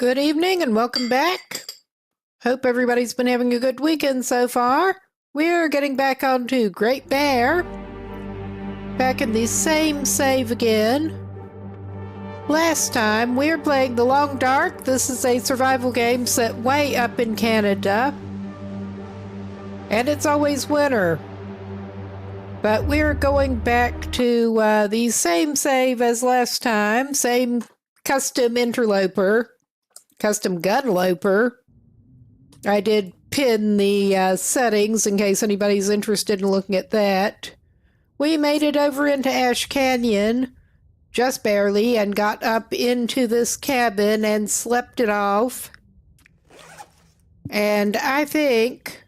Good evening and welcome back. Hope everybody's been having a good weekend so far. We're getting back onto Great Bear. Back in the same save again. Last time we were playing The Long Dark. This is a survival game set way up in Canada. And it's always winter. But we're going back to the same save as last time. Same custom interloper. Custom gunloper. I did pin the settings in case anybody's interested in looking at that. We made it over into Ash Canyon, just barely, and got up into this cabin and slept it off. And I think,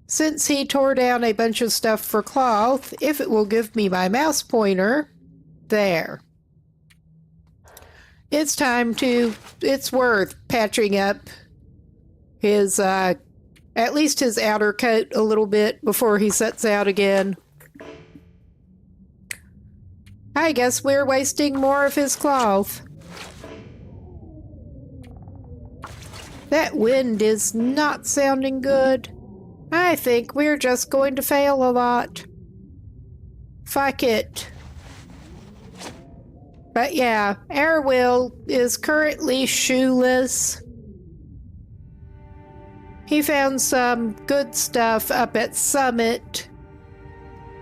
since he tore down a bunch of stuff for cloth, if it will give me my mouse pointer, there. It's time to, it's worth patching up his, at least his outer coat a little bit before he sets out again. I guess we're wasting more of his cloth. That wind is not sounding good. I think we're just going to fail a lot. Fuck it. But yeah, Airwill is currently shoeless. He found some good stuff up at Summit.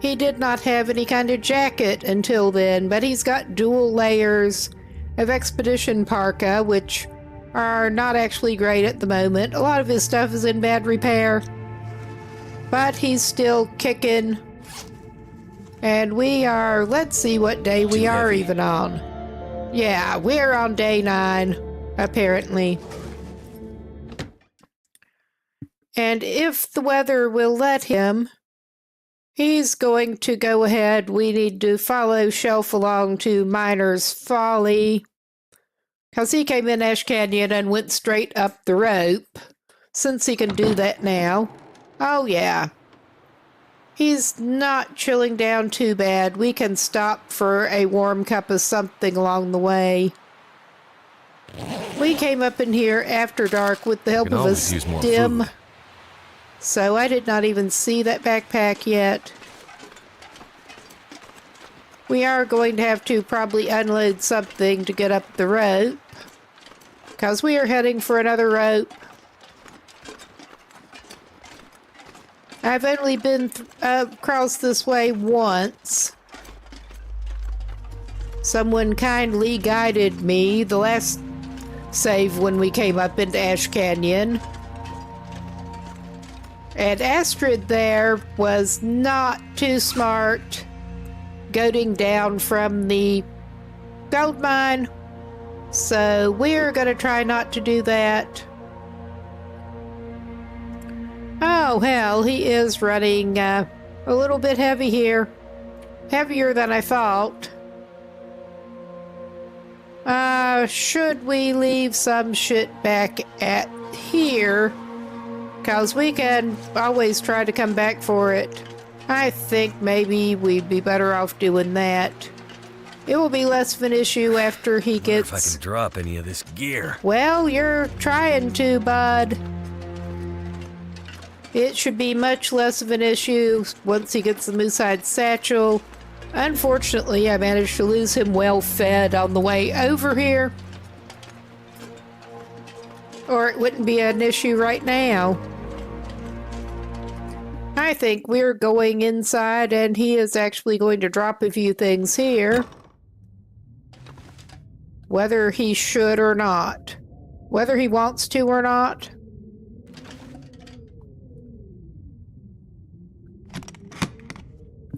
He did not have any kind of jacket until then, but he's got dual layers of Expedition Parka, which are not actually great at the moment. A lot of his stuff is in bad repair, but he's still kicking. And we are, let's see what day we are even on. Yeah, we're on day 9, apparently. And if the weather will let him, he's going to go ahead. We need to follow Shelf along to Miner's Folly, because he came in Ash Canyon and went straight up the rope, since he can do that now. Oh yeah. He's not chilling down too bad. We can stop for a warm cup of something along the way. We came up in here after dark with the help of a stim, so I did not even see that backpack yet. We are going to have to probably unload something to get up the rope, because we are heading for another rope. I've only been across this way once. Someone kindly guided me the last save when we came up into Ash Canyon. And Astrid there was not too smart goading down from the gold mine. So we're going to try not to do that. Oh, hell, he is running a little bit heavy here. Heavier than I thought. Should we leave some shit back at here? Because we can always try to come back for it. I think maybe we'd be better off doing that. It will be less of an issue after he gets... If I can drop any of this gear. Well, you're trying to, bud. It should be much less of an issue once he gets the moose-hide satchel. Unfortunately, I managed to lose him well fed on the way over here. Or it wouldn't be an issue right now. I think we're going inside and he is actually going to drop a few things here. Whether he should or not. Whether he wants to or not.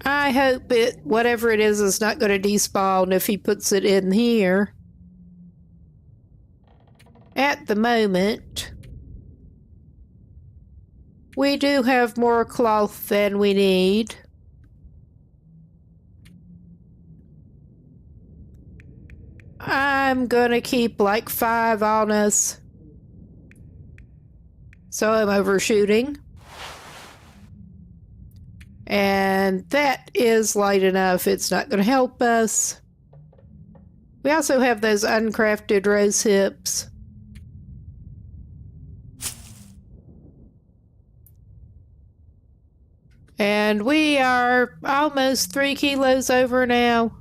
I hope it, whatever it is not going to despawn if he puts it in here. At the moment, we do have more cloth than we need. I'm gonna keep like 5 on us. So I'm overshooting. And that is light enough. It's not going to help us. We also have those uncrafted rose hips. And we are almost 3 kilos over now.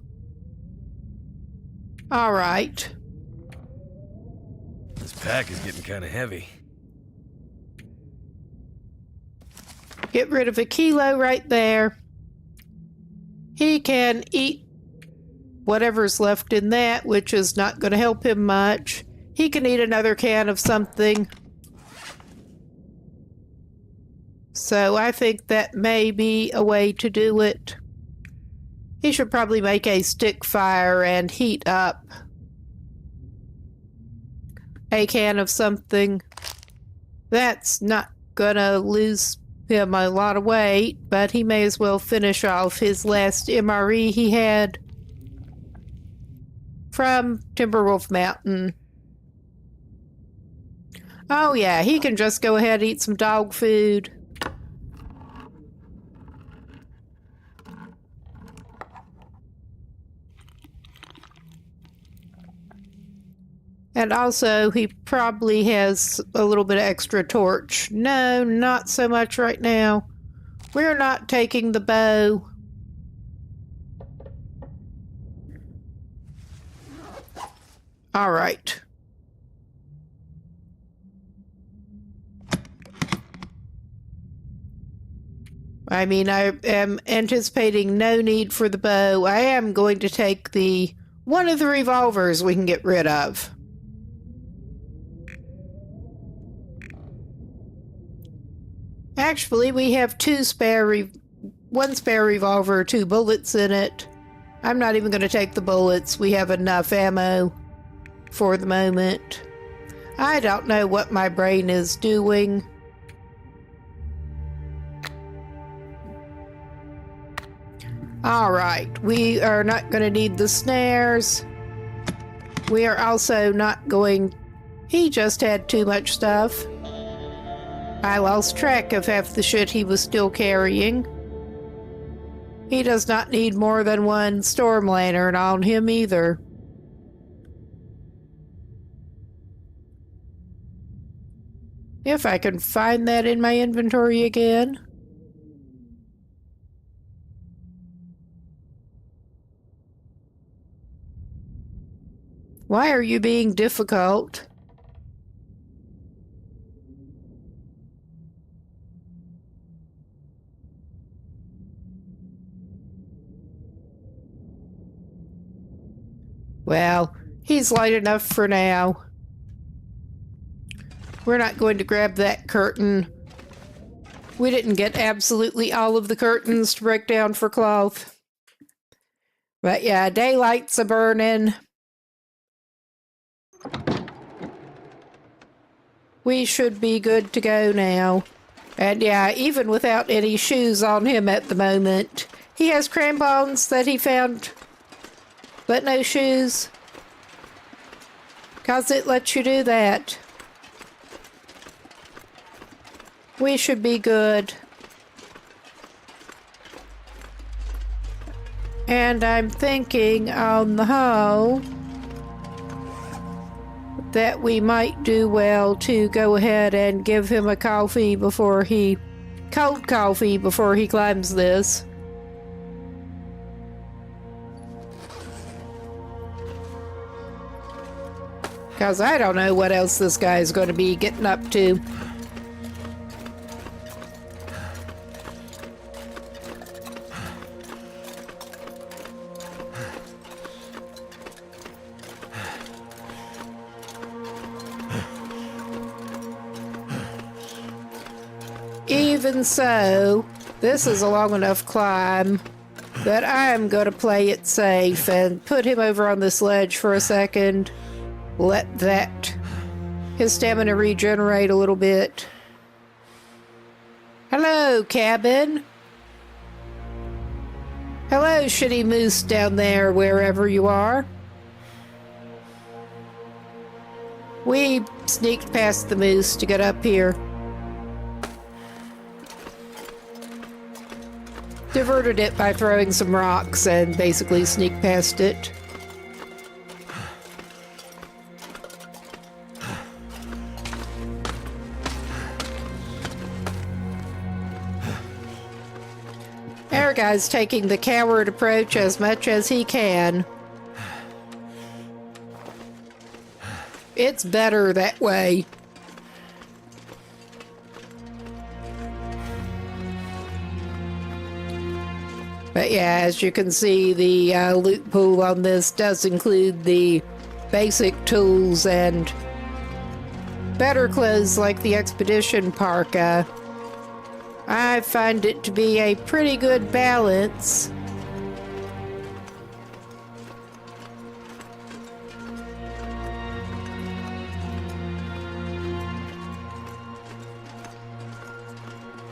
All right. This pack is getting kind of heavy. Get rid of a kilo right there. He can eat whatever's left in that, which is not going to help him much. He can eat another can of something. So I think that may be a way to do it. He should probably make a stick fire and heat up a can of something. That's not gonna lose him a lot of weight, but he may as well finish off his last MRE he had from Timberwolf Mountain. Oh yeah, he can just go ahead and eat some dog food. And also, he probably has a little bit of extra torch. No, not so much right now. We're not taking the bow. All right. I mean, I am anticipating no need for the bow. I am going to take one of the revolvers we can get rid of. Actually, we have one spare revolver, 2 bullets in it. I'm not even going to take the bullets. We have enough ammo for the moment. I don't know what my brain is doing. All right, we are not going to need the snares. We are also not going... He just had too much stuff. I lost track of half the shit he was still carrying. He does not need more than 1 storm lantern on him either. If I can find that in my inventory again. Why are you being difficult? Well, he's light enough for now. We're not going to grab that curtain. We didn't get absolutely all of the curtains to break down for cloth. But yeah, daylight's a-burning. We should be good to go now. And yeah, even without any shoes on him at the moment, he has crampons that he found, but no shoes. 'Cause it lets you do that. We should be good. And I'm thinking on the whole that we might do well to go ahead and give him a cold coffee before he climbs this. Because I don't know what else this guy is going to be getting up to. Even so, this is a long enough climb that I am going to play it safe and put him over on this ledge for a second. Let his stamina regenerate a little bit. Hello, cabin. Hello, shitty moose down there, wherever you are. We sneaked past the moose to get up here. Diverted it by throwing some rocks and basically sneaked past it. guy's taking the coward approach as much as he can. It's better that way. But yeah, as you can see, the loot pool on this does include the basic tools and better clothes like the expedition parka. I find it to be a pretty good balance.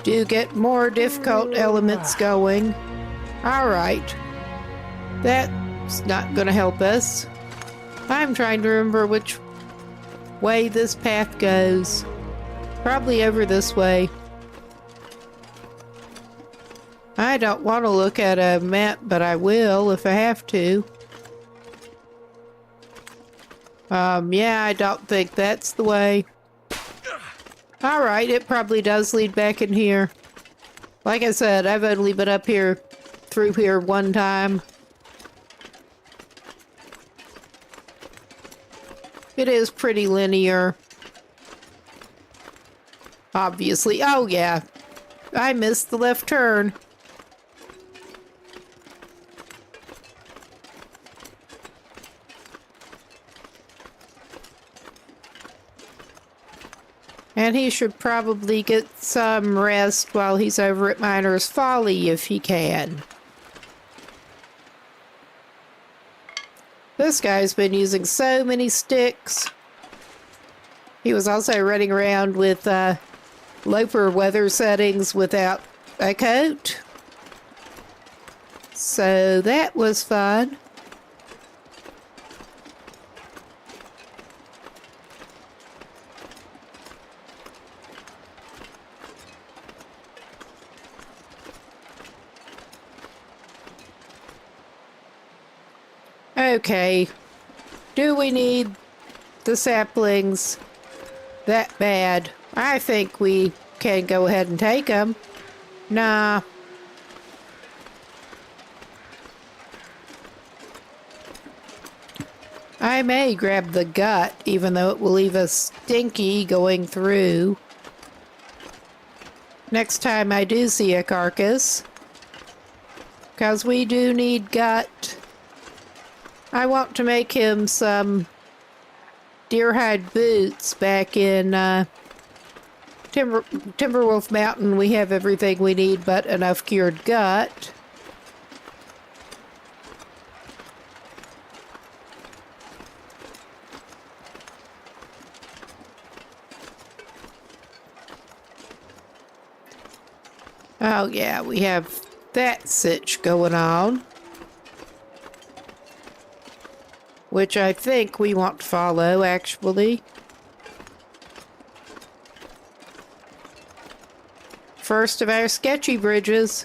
Do get more difficult elements going. Alright. That's not gonna help us. I'm trying to remember which way this path goes. Probably over this way. I don't want to look at a map, but I will if I have to. Yeah, I don't think that's the way. Alright, it probably does lead back in here. Like I said, I've only been up here, through here one time. It is pretty linear. Obviously. Oh yeah, I missed the left turn. And he should probably get some rest while he's over at Miner's Folly if he can. This guy's been using so many sticks. He was also running around with Loper weather settings without a coat. So that was fun. Okay, do we need the saplings that bad? I think we can go ahead and take them. Nah. I may grab the gut, even though it will leave us stinky going through. Next time I do see a carcass. Because we do need gut. I want to make him some deerhide boots back in Timberwolf Mountain. We have everything we need but enough cured gut. Oh yeah, we have that sitch going on. Which I think we want to follow, actually. First of our sketchy bridges.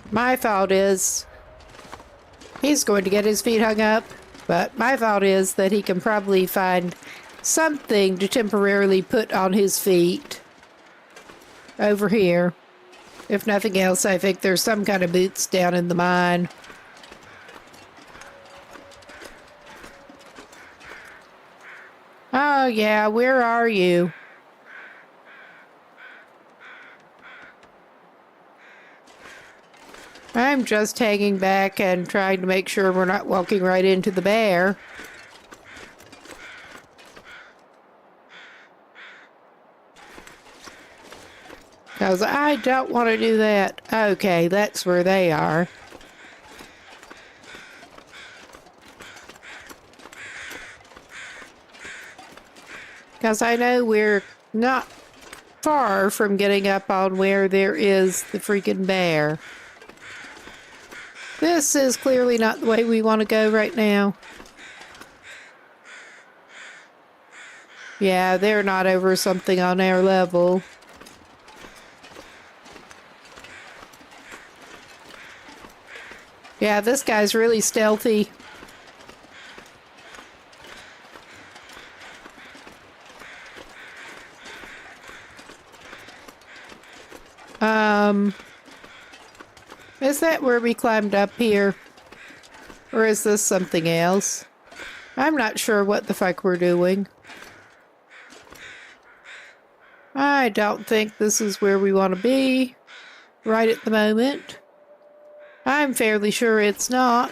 My thought is he's going to get his feet hung up, but my thought is that he can probably find something to temporarily put on his feet over here. If nothing else, I think there's some kind of boots down in the mine. Oh yeah, where are you? I'm just hanging back and trying to make sure we're not walking right into the bear. Because I don't want to do that. Okay, that's where they are. Because I know we're not far from getting up on where there is the freaking bear. This is clearly not the way we want to go right now. Yeah, they're not over something on our level. Yeah, this guy's really stealthy. Is that where we climbed up here? Or is this something else? I'm not sure what the fuck we're doing. I don't think this is where we want to be right at the moment. I'm fairly sure it's not.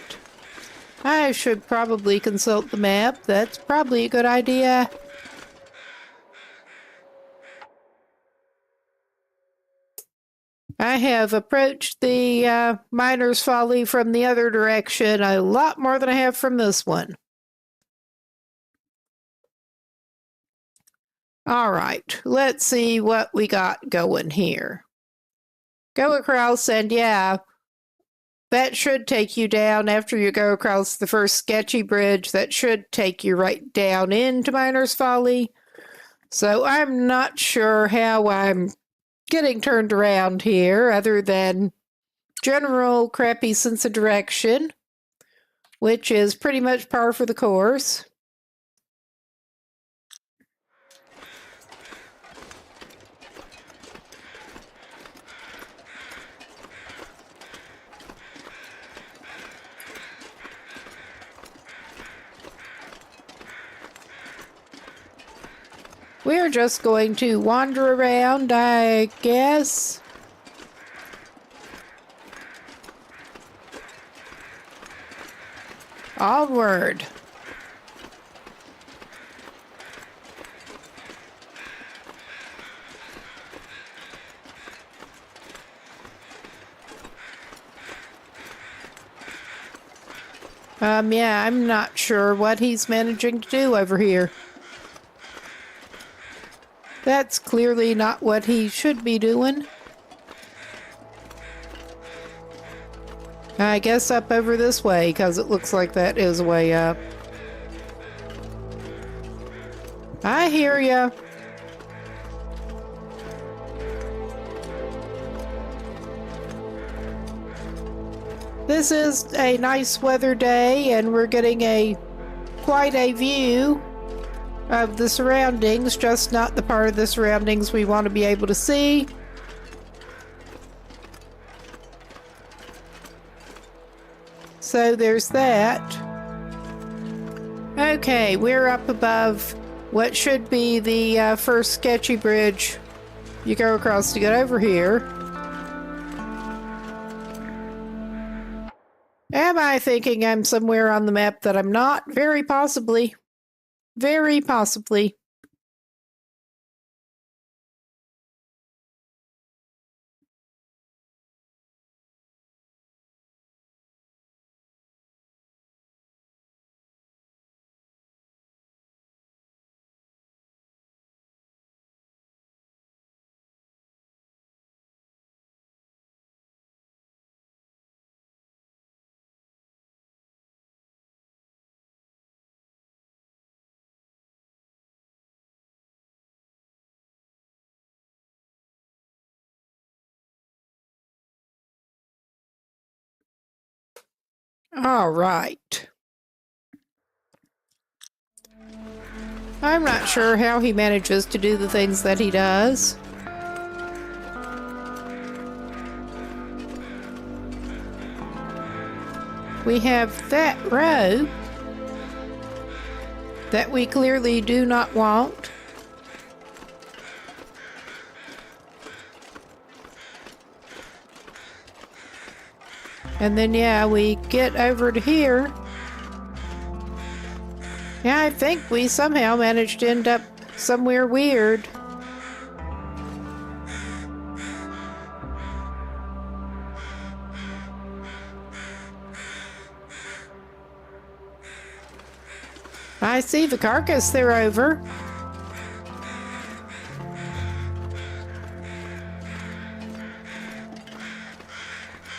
I should probably consult the map. That's probably a good idea. I have approached the Miner's Folly from the other direction a lot more than I have from this one. All right, let's see what we got going here. Go across, and yeah, that should take you down after you go across the first sketchy bridge. That should take you right down into Miner's Folly. So I'm not sure how I'm getting turned around here other than general crappy sense of direction, which is pretty much par for the course. We're just going to wander around, I guess. Onward. Yeah, I'm not sure what he's managing to do over here. That's clearly not what he should be doing. I guess up over this way, because it looks like that is a way up. I hear ya. This is a nice weather day, and we're getting quite a view of the surroundings, just not the part of the surroundings we want to be able to see. So there's that. Okay, we're up above what should be the first sketchy bridge you go across to get over here. Am I thinking I'm somewhere on the map that I'm not? Very possibly. Very possibly. All right. I'm not sure how he manages to do the things that he does. We have that row that we clearly do not want. And then, yeah, we get over to here. Yeah, I think we somehow managed to end up somewhere weird. I see the carcass they're over.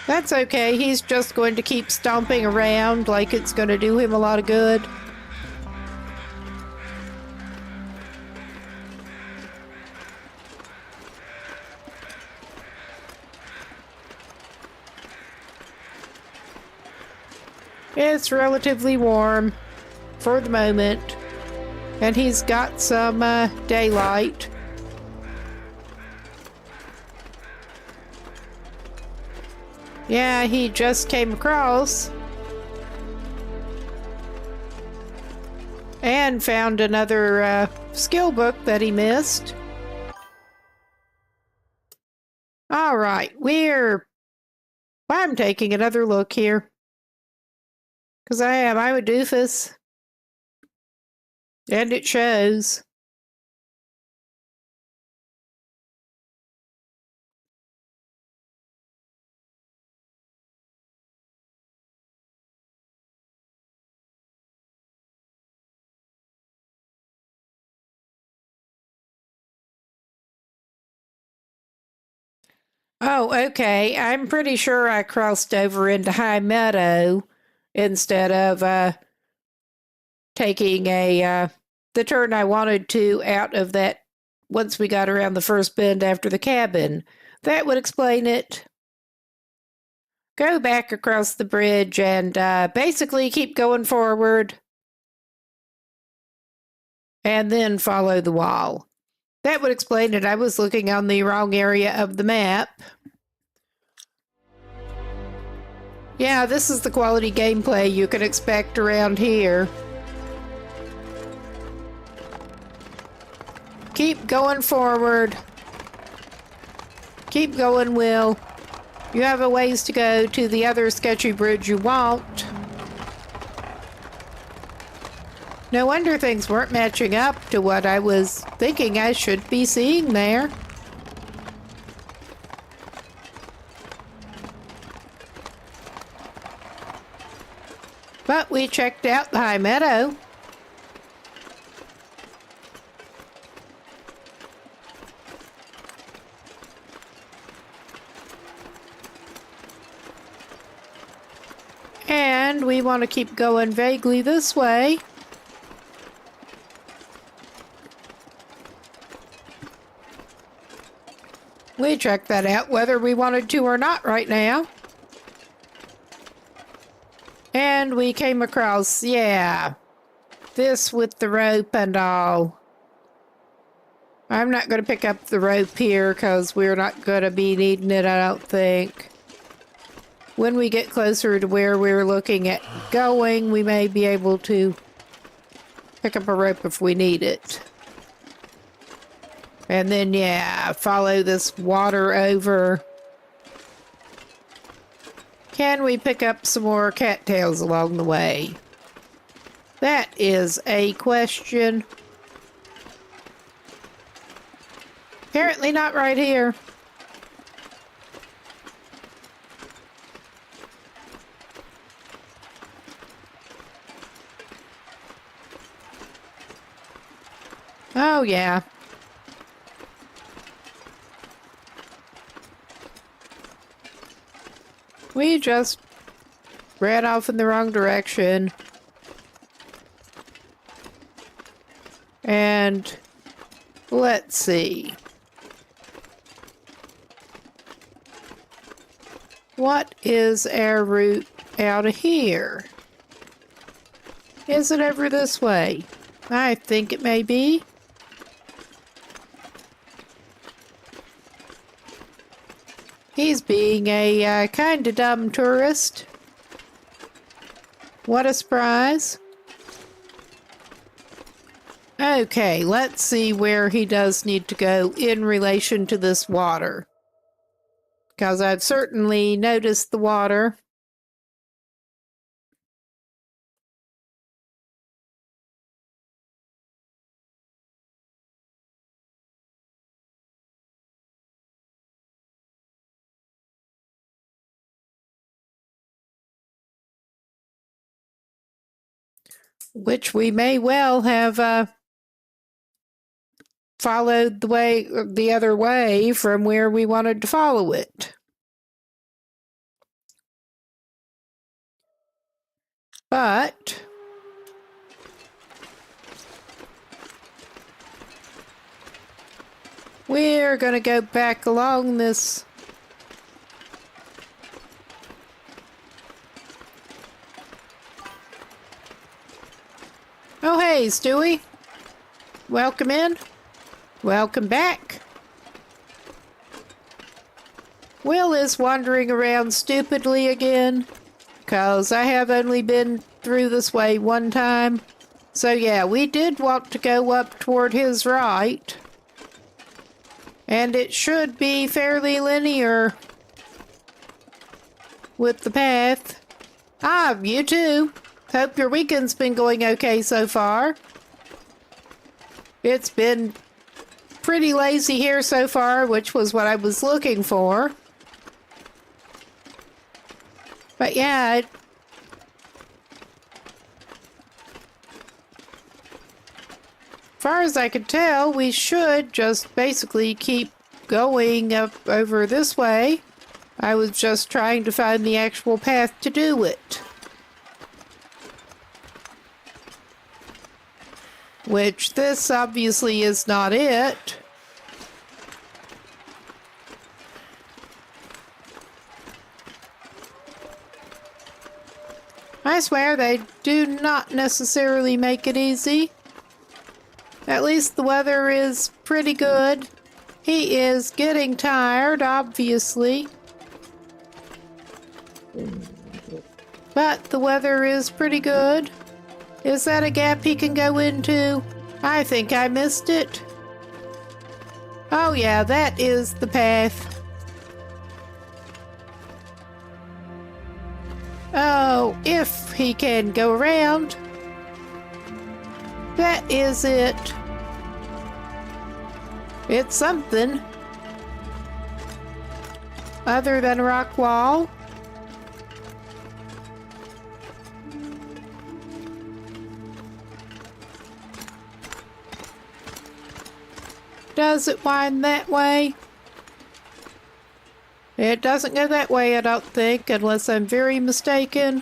That's okay, he's just going to keep stomping around like it's going to do him a lot of good. It's relatively warm for the moment, and he's got some daylight. Yeah, he just came across and found another skill book that he missed. All right, I'm taking another look here. Because I'm a doofus. And it shows. Oh, okay. I'm pretty sure I crossed over into High Meadow instead of taking the turn I wanted to out of that once we got around the first bend after the cabin. That would explain it. Go back across the bridge and basically keep going forward. And then follow the wall. That would explain it. I was looking on the wrong area of the map. Yeah, this is the quality gameplay you can expect around here. Keep going forward. Keep going, Will. You have a ways to go to the other sketchy bridge you want. No wonder things weren't matching up to what I was thinking I should be seeing there. But we checked out the High Meadow. And we want to keep going vaguely this way. We checked that out whether we wanted to or not right now. And we came across, yeah, this with the rope and all. I'm not going to pick up the rope here because we're not going to be needing it, I don't think. When we get closer to where we're looking at going, we may be able to pick up a rope if we need it. And then, yeah, follow this water over. Can we pick up some more cattails along the way? That is a question. Apparently not right here. Oh, yeah. We just ran off in the wrong direction. And let's see. What is our route out of here? Is it over this way? I think it may be. He's being a kind of dumb tourist. What a surprise. Okay, let's see where he does need to go in relation to this water. Because I've certainly noticed the water. Which we may well have followed the other way from where we wanted to follow it. But we're going to go back along this Oh, hey, Stewie. Welcome in. Welcome back. Will is wandering around stupidly again, 'cause I have only been through this way one time. So yeah, we did want to go up toward his right. And it should be fairly linear with the path. Ah, you too. Hope your weekend's been going okay so far. It's been pretty lazy here so far, which was what I was looking for. But yeah, as far as I could tell, we should just basically keep going up over this way. I was just trying to find the actual path to do it. Which this obviously is not it. I swear they do not necessarily make it easy. At least the weather is pretty good. He is getting tired, obviously. But the weather is pretty good. Is that a gap he can go into? I think I missed it. Oh yeah, that is the path. Oh, if he can go around. That is it. It's something. Other than a rock wall. Does it wind that way? It doesn't go that way, I don't think, unless I'm very mistaken.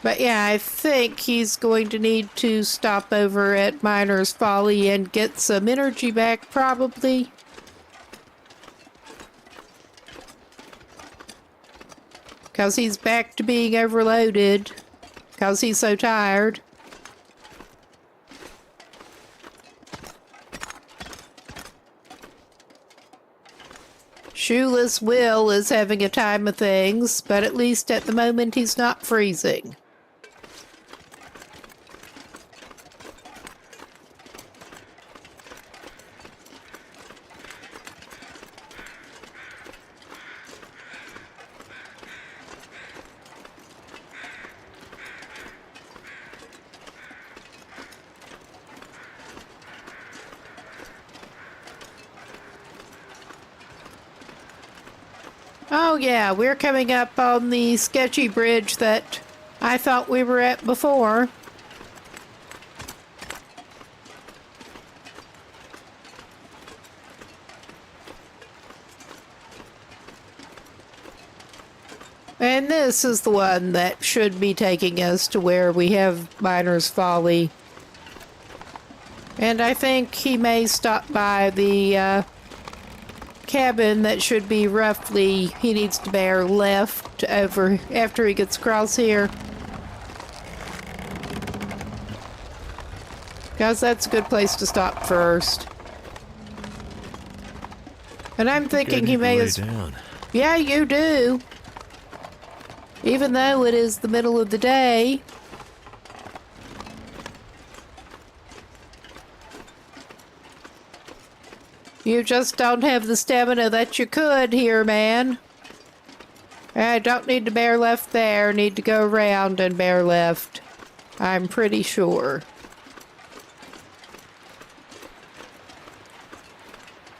But yeah, I think he's going to need to stop over at Miner's Folly and get some energy back, probably. Because he's back to being overloaded. Because he's so tired. Shoeless Will is having a time of things, but at least at the moment he's not freezing. Oh yeah, we're coming up on the sketchy bridge that I thought we were at before. And this is the one that should be taking us to where we have Miner's Folly. And I think he may stop by the cabin that should be roughly, he needs to bear left over after he gets across here. Because that's a good place to stop first. And I'm thinking he may as... Yeah, you do. Even though it is the middle of the day. You just don't have the stamina that you could here, man. I don't need to bear left there. Need to go around and bear left. I'm pretty sure.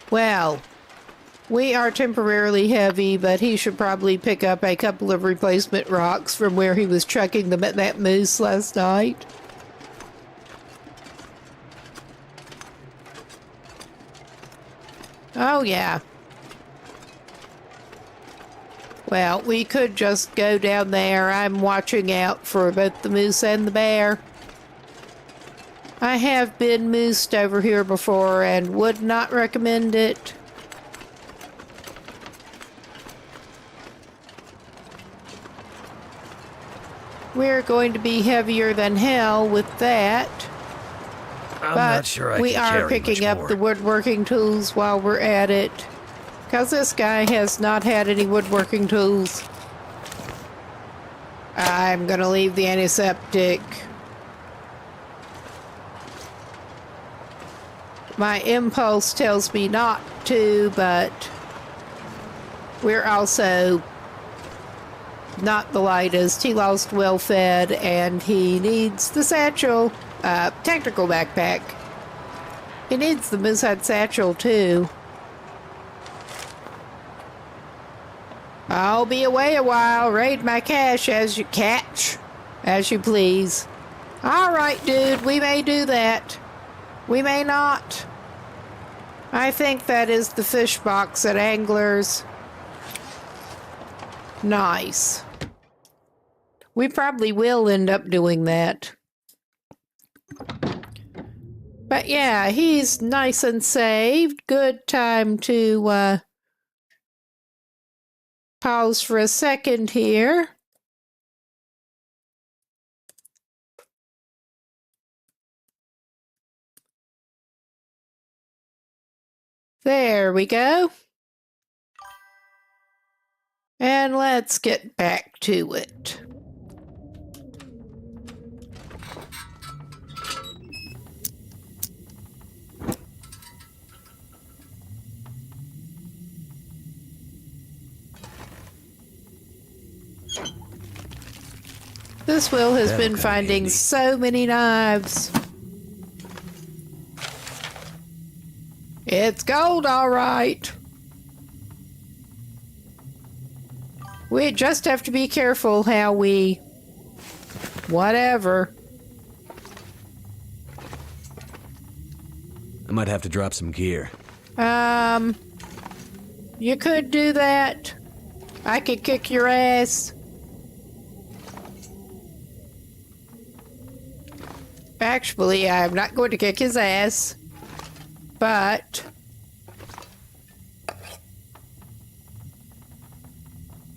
Well, we are temporarily heavy, but he should probably pick up a couple of replacement rocks from where he was chucking them at that moose last night. Oh, yeah. Well, we could just go down there. I'm watching out for both the moose and the bear. I have been moosed over here before and would not recommend it. We're going to be heavier than hell with that. I'm But not sure I we can are carry picking much up more. the woodworking tools while we're at it. Because this guy has not had any woodworking tools. I'm going to leave the antiseptic. My impulse tells me not to, but we're also not the lightest. He lost well fed and he needs the satchel. Technical backpack. He needs the moose hide satchel too. I'll be away a while. Raid my cache as you please. All right, dude, we may do that. We may not. I think that is the fish box at Anglers. Nice. We probably will end up doing that. But yeah, he's nice and saved. Good time to pause for a second here. There we go. And let's get back to it. This Will has been finding so many knives. It's gold, all right. We just have to be careful how we... whatever. I might have to drop some gear. You could do that. I could kick your ass. Actually, I'm not going to kick his ass. But...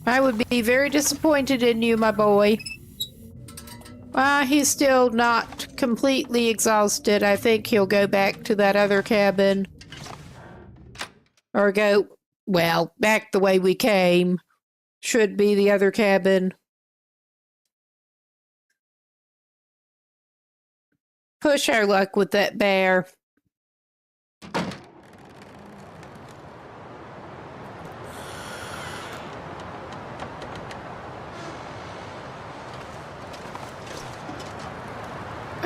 I would be very disappointed in you, my boy. He's still not completely exhausted. I think he'll go back to that other cabin. Or go, well, back the way we came. Should be the other cabin. Push our luck with that bear.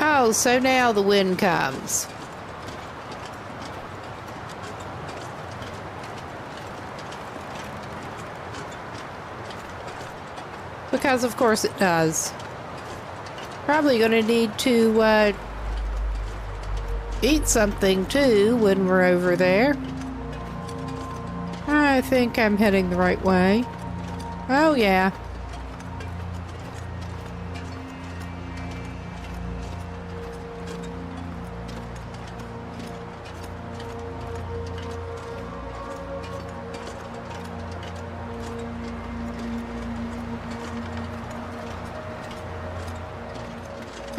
Oh, so now the wind comes. Because of course it does. Probably gonna need to eat something too when we're over there. I think I'm heading the right way. Oh yeah.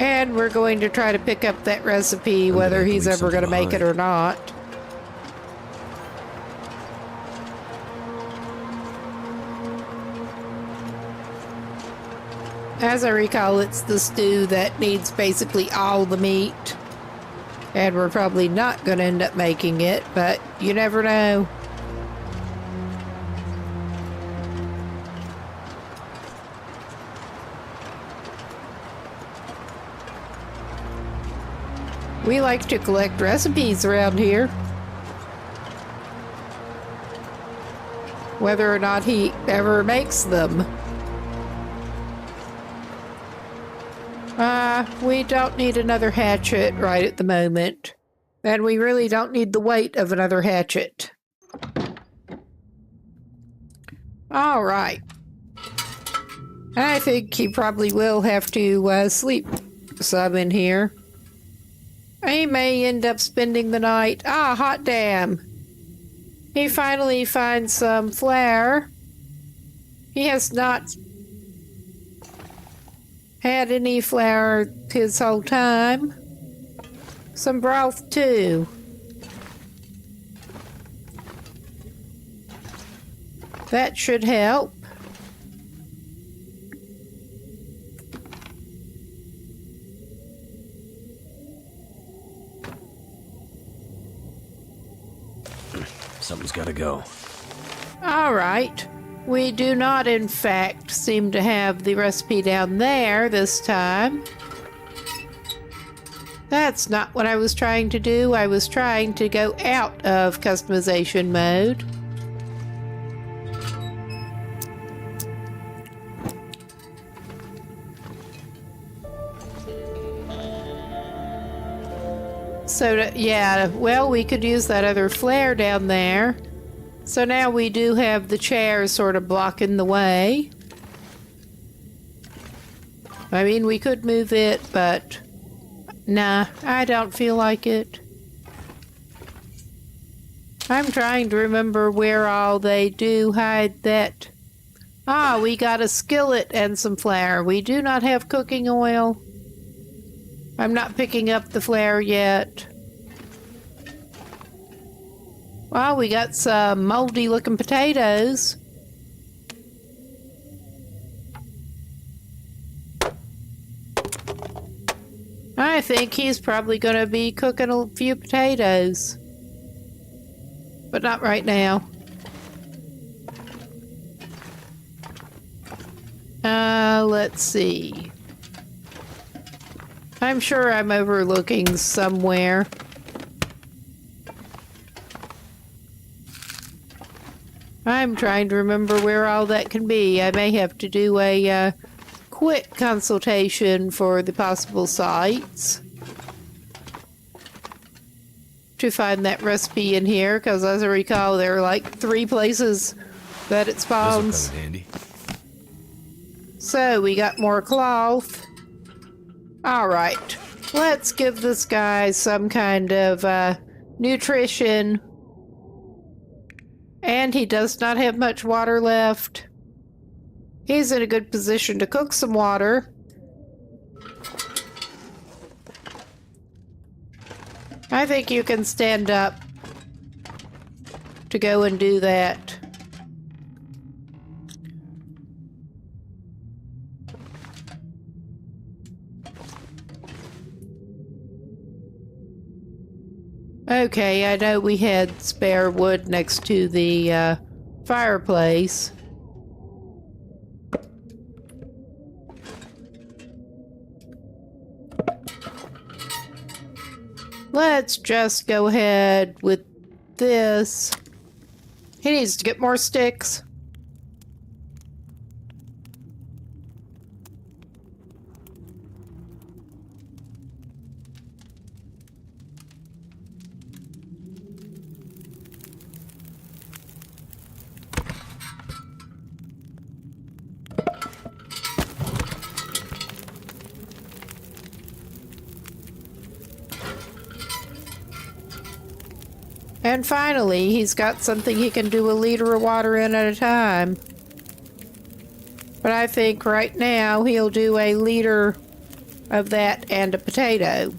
And we're going to try to pick up that recipe, whether he's ever going to make it or not. As I recall, it's the stew that needs basically all the meat. And we're probably not going to end up making it, but you never know. We like to collect recipes around here. Whether or not he ever makes them. We don't need another hatchet right at the moment. And we really don't need the weight of another hatchet. All right. I think he probably will have to sleep some in here. He may end up spending the night. Hot damn. He finally finds some flour. He has not... had any flour this whole time. Some broth too. That should help. Something's gotta go. All right. We do not, in fact, seem to have the recipe down there this time. That's not what I was trying to do. I was trying to go out of customization mode. So, yeah, well, we could use that other flare down there. So now we do have the chair sort of blocking the way. I mean, we could move it, but nah, I don't feel like it. I'm trying to remember where all they do hide that. Ah, we got a skillet and some flour. We do not have cooking oil. I'm not picking up the flour yet. Well, we got some moldy looking potatoes. I think he's probably going to be cooking a few potatoes. But not right now. Let's see. I'm sure I'm overlooking somewhere. I'm trying to remember where all that can be. I may have to do a quick consultation for the possible sites to find that recipe in here, because as I recall, there are like 3 places that it spawns. This'll come in handy. So we got more cloth. Alright, let's give this guy some kind of nutrition. And he does not have much water left. He's in a good position to cook some water. I think you can stand up to go and do that. Okay, I know we had spare wood next to the fireplace. Let's just go ahead with this. He needs to get more sticks. And finally, he's got something he can do a liter of water in at a time. But I think right now he'll do a liter of that and a potato.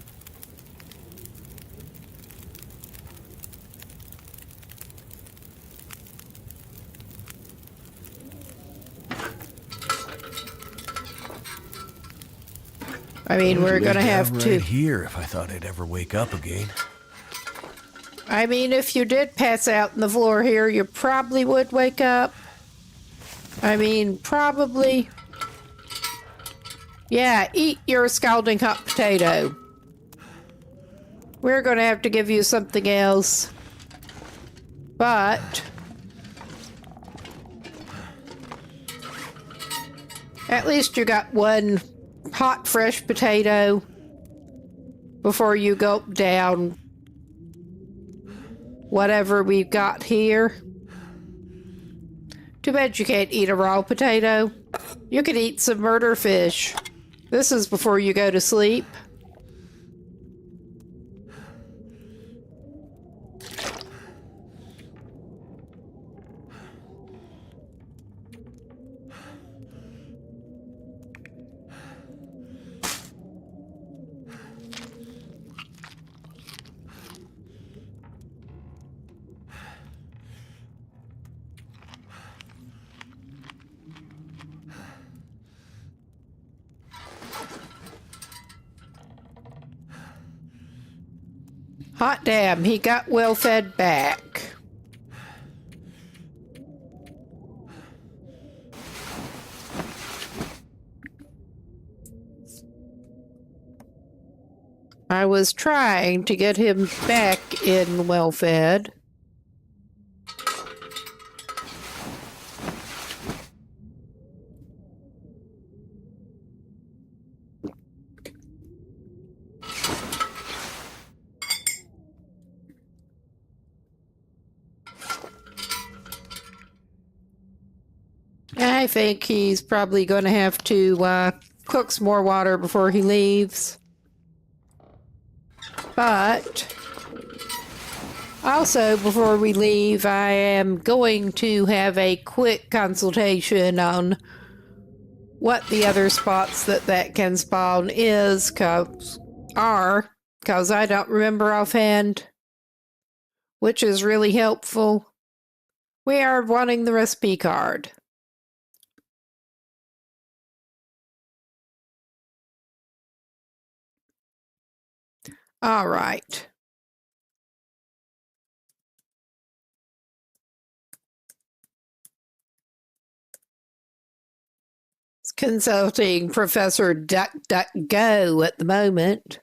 I mean, we're gonna have to... Right here if I thought I'd ever wake up again. I mean, if you did pass out on the floor here, you probably would wake up. I mean, probably. Yeah, eat your scalding hot potato. We're going to have to give you something else. But at least you got one hot, fresh potato before you gulp down whatever we've got here. Too bad you can't eat a raw potato. You could eat some murder fish. This is before you go to sleep. Hot damn, he got well fed back. I was trying to get him back in well fed. I think he's probably going to have to cook some more water before he leaves. But also, before we leave, I am going to have a quick consultation on what the other spots that can spawn because I don't remember offhand, which is really helpful. We are wanting the recipe card. All right. It's consulting Professor DuckDuckGo at the moment.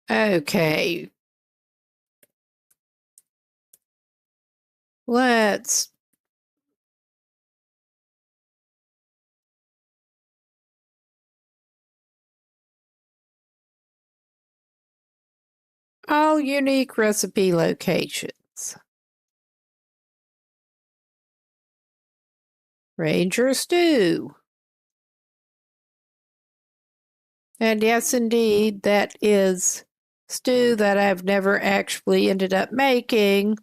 Okay. Let's all unique recipe locations. Ranger stew. And yes, indeed, that is stew that I've never actually ended up making.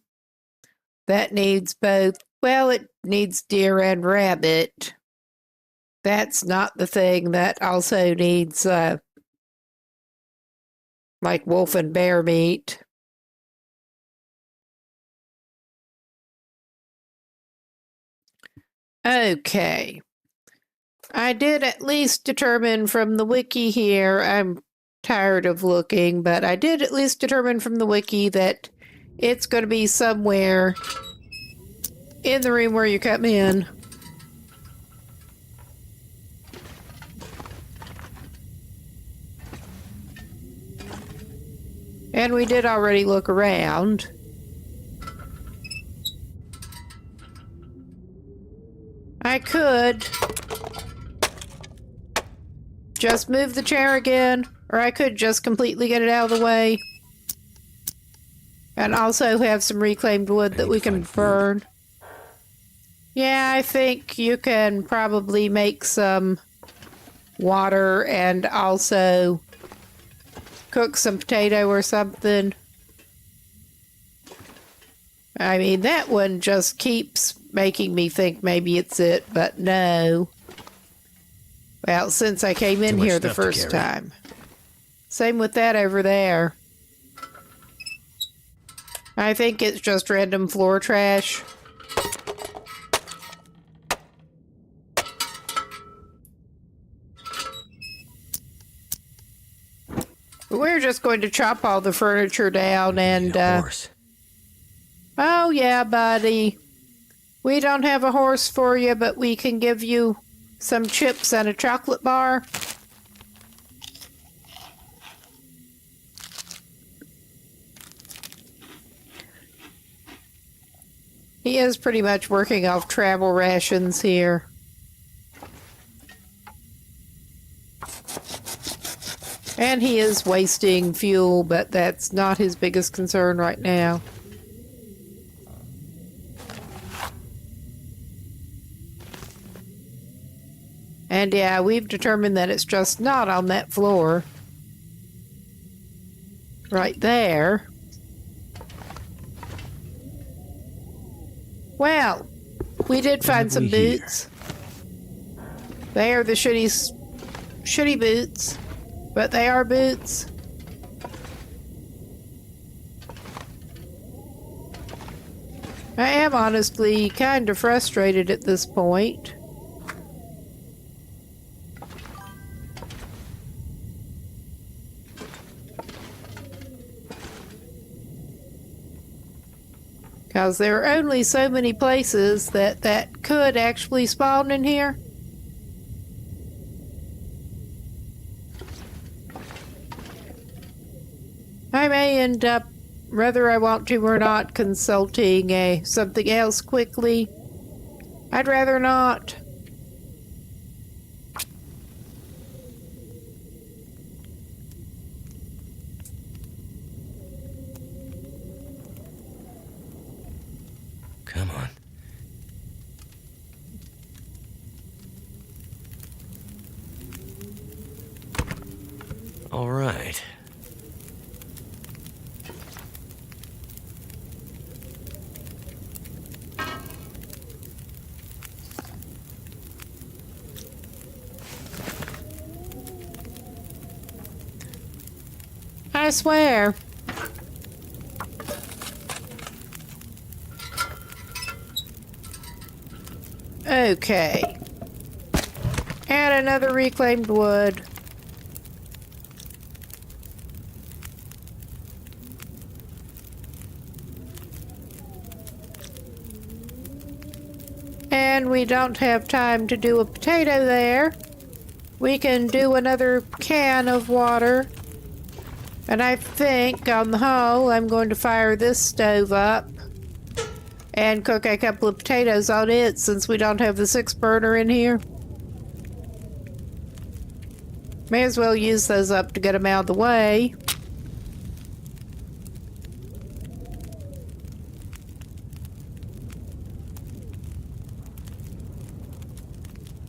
That needs both, well, it needs deer and rabbit. That's not the thing that also needs, like wolf and bear meat. Okay. I did at least determine from the wiki here, I'm tired of looking, but I did at least determine from the wiki that it's going to be somewhere in the room where you come in. And we did already look around. I could just move the chair again, or I could just completely get it out of the way. And also have some reclaimed wood that we can burn. Yeah, I think you can probably make some water and also cook some potato or something. I mean, that one just keeps making me think maybe it's it, but no. Well, since I came in here the first time. Same with that over there. I think it's just random floor trash. We're just going to chop all the furniture down and, oh yeah, buddy. We don't have a horse for you, but we can give you some chips and a chocolate bar. He is pretty much working off travel rations here. And he is wasting fuel, but that's not his biggest concern right now. And yeah, we've determined that it's just not on that floor. Right there. Well, we did find some boots. They are the shitty boots, but they are boots. I am honestly kind of frustrated at this point. Because there are only so many places that could actually spawn in here. I may end up, whether I want to or not, consulting something else quickly. I'd rather not. Come on. All right. I swear. Okay. And another reclaimed wood. And we don't have time to do a potato there. We can do another can of water. And I think, on the whole, I'm going to fire this stove up and cook a couple of potatoes on it since we don't have the 6-burner in here. May as well use those up to get them out of the way.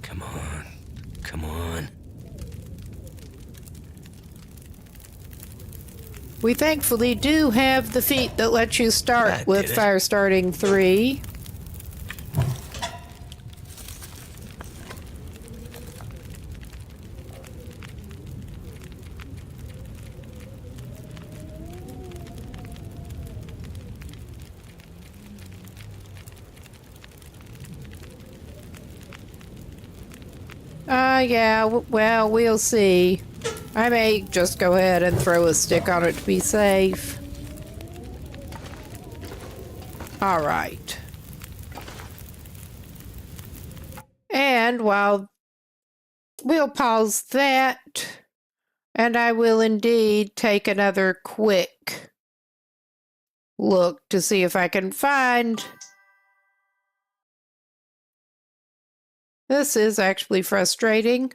Come on. Come on. We thankfully do have the feat that lets you start with fire starting 3. Yeah, well, we'll see. I may just go ahead and throw a stick on it to be safe. All right. And while we'll pause that, and I will indeed take another quick look to see if I can find... This is actually frustrating.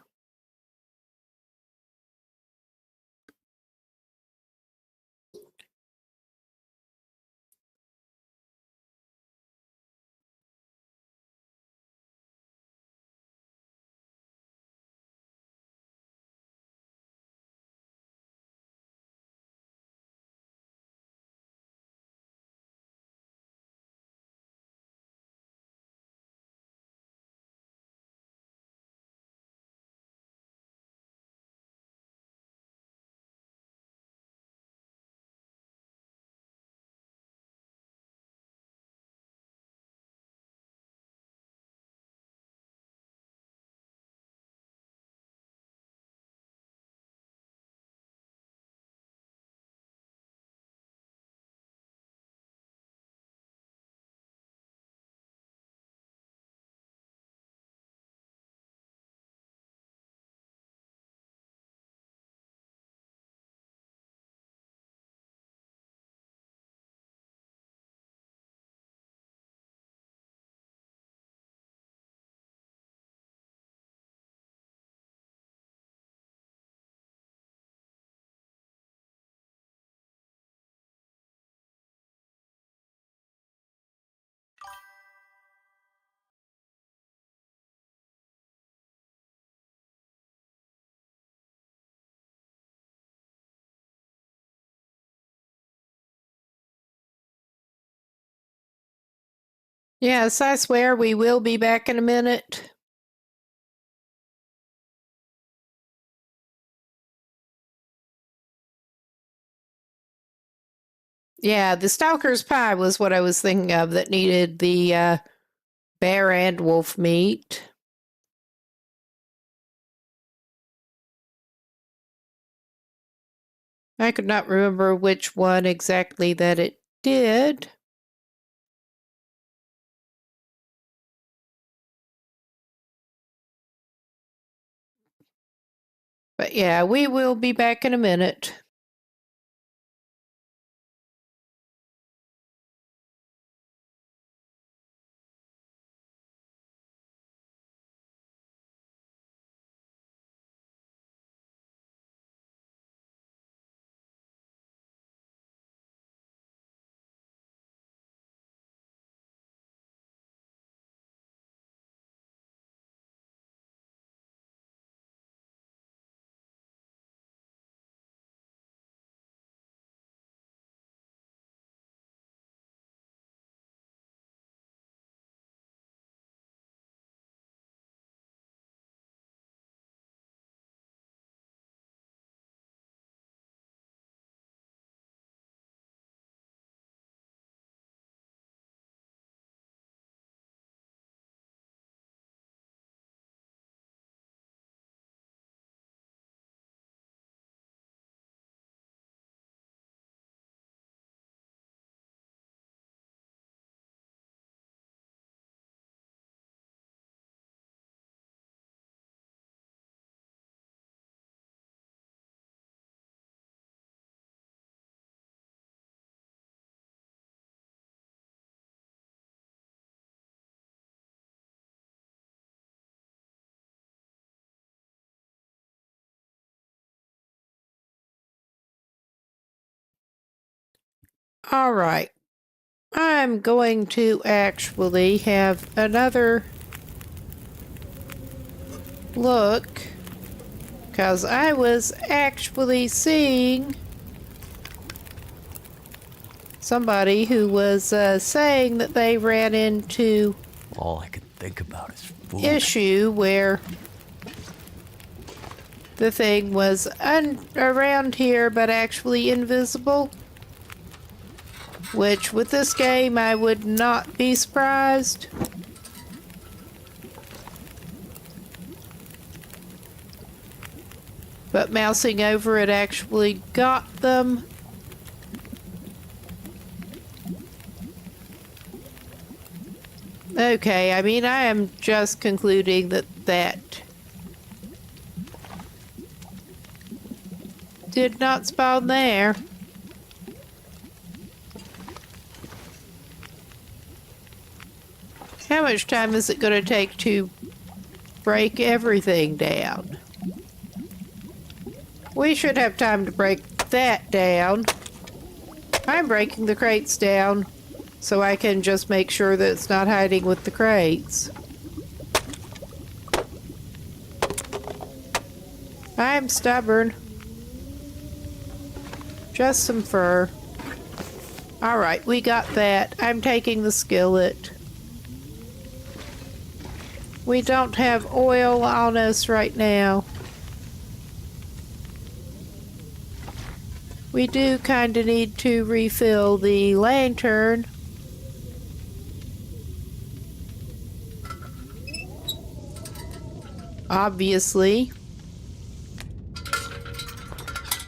Yes, I swear we will be back in a minute. Yeah, the Stalker's Pie was what I was thinking of that needed the bear and wolf meat. I could not remember which one exactly that it did. But yeah, we will be back in a minute. All right. I'm going to actually have another look because I was actually seeing somebody who was saying that they ran into All I could think about is food. issue where the thing was around here but actually invisible, which with this game I would not be surprised. But mousing over it actually got them. Okay, I mean, I am just concluding that that did not spawn there. How much time is it going to take to break everything down? We should have time to break that down. I'm breaking the crates down so I can just make sure that it's not hiding with the crates. I'm stubborn. Just some fur. All right, we got that. I'm taking the skillet. We don't have oil on us right now. We do kind of need to refill the lantern. Obviously.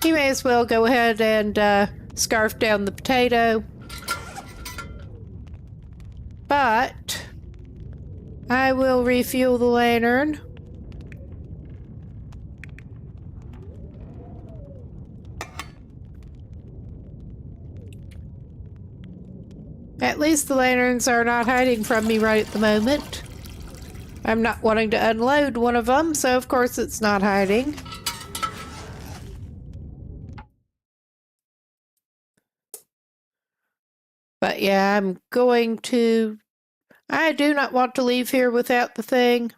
You may as well go ahead and scarf down the potato. But I will refuel the lantern. At least the lanterns are not hiding from me right at the moment. I'm not wanting to unload one of them, so of course it's not hiding. But yeah, I'm going to... I do not want to leave here without the thing.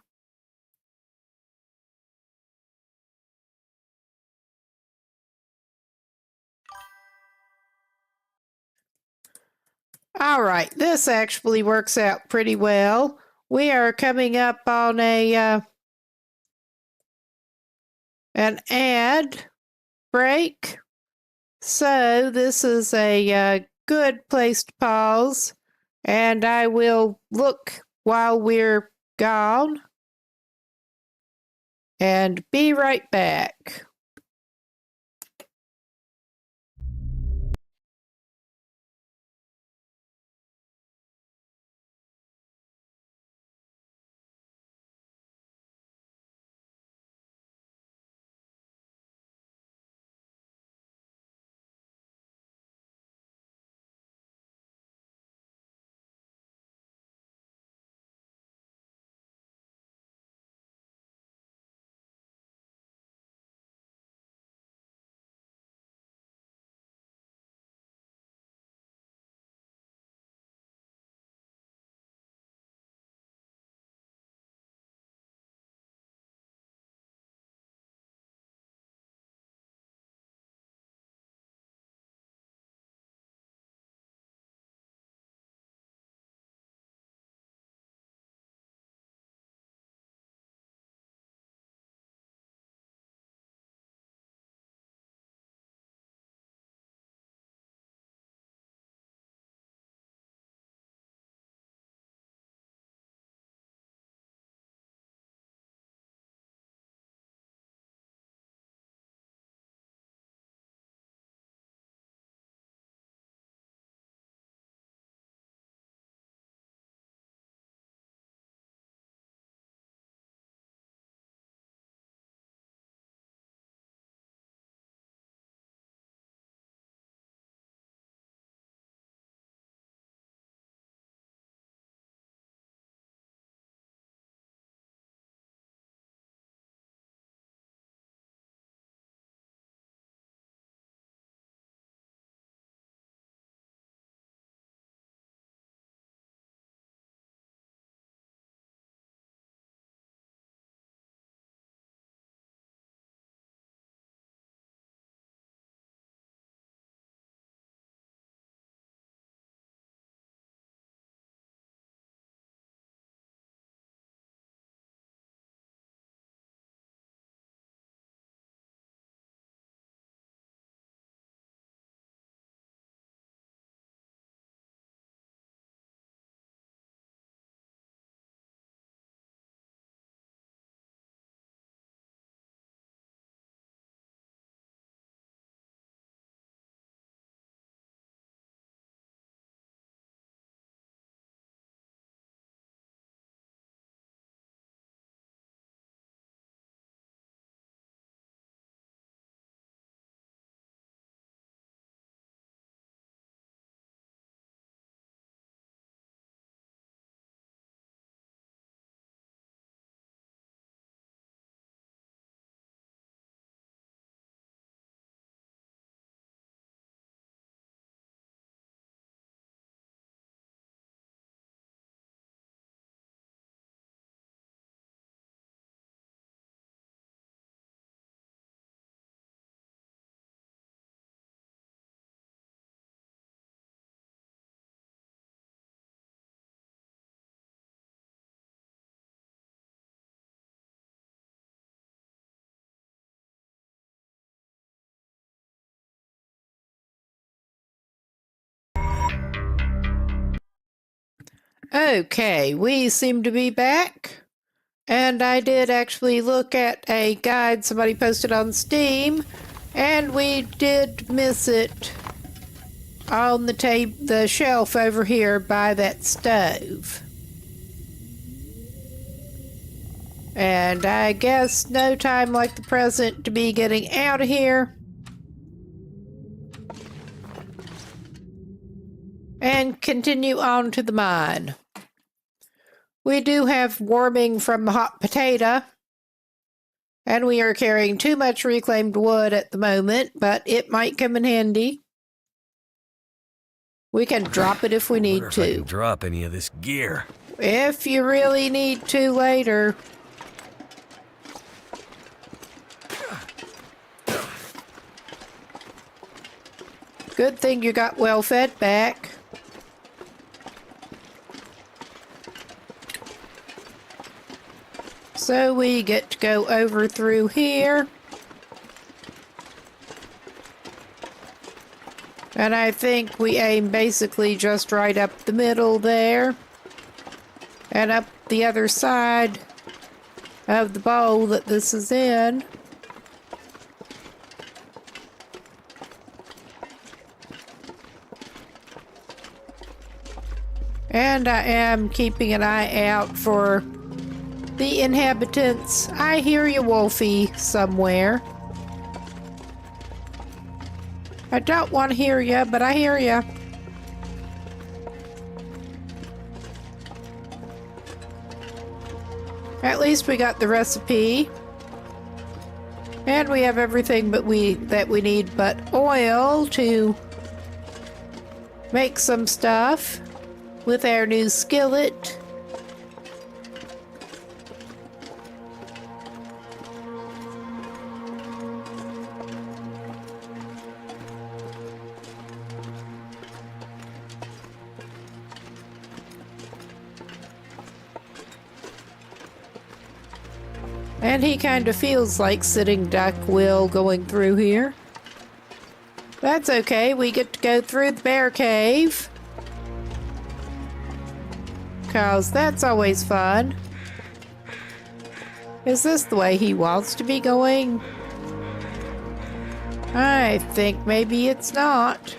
All right, this actually works out pretty well. We are coming up on an ad break. So this is a good place to pause, and I will look while we're gone and be right back. Okay, we seem to be back. And I did actually look at a guide somebody posted on Steam, and we did miss it on the shelf over here by that stove. And I guess no time like the present to be getting out of here. And continue on to the mine. We do have warming from the hot potato, and we are carrying too much reclaimed wood at the moment, but it might come in handy. We can drop it if we need If to. I can drop any of this gear. If you really need to later. Good thing you got well fed back. So we get to go over through here. And I think we aim basically just right up the middle there. And up the other side of the bowl that this is in. And I am keeping an eye out for the inhabitants. I hear you, Wolfie, somewhere. I don't want to hear you, but I hear you. At least we got the recipe. And we have everything that we need but oil to make some stuff with our new skillet. And he kind of feels like sitting duck will going through here. That's okay, we get to go through the bear cave. 'Cause that's always fun. Is this the way he wants to be going? I think maybe it's not.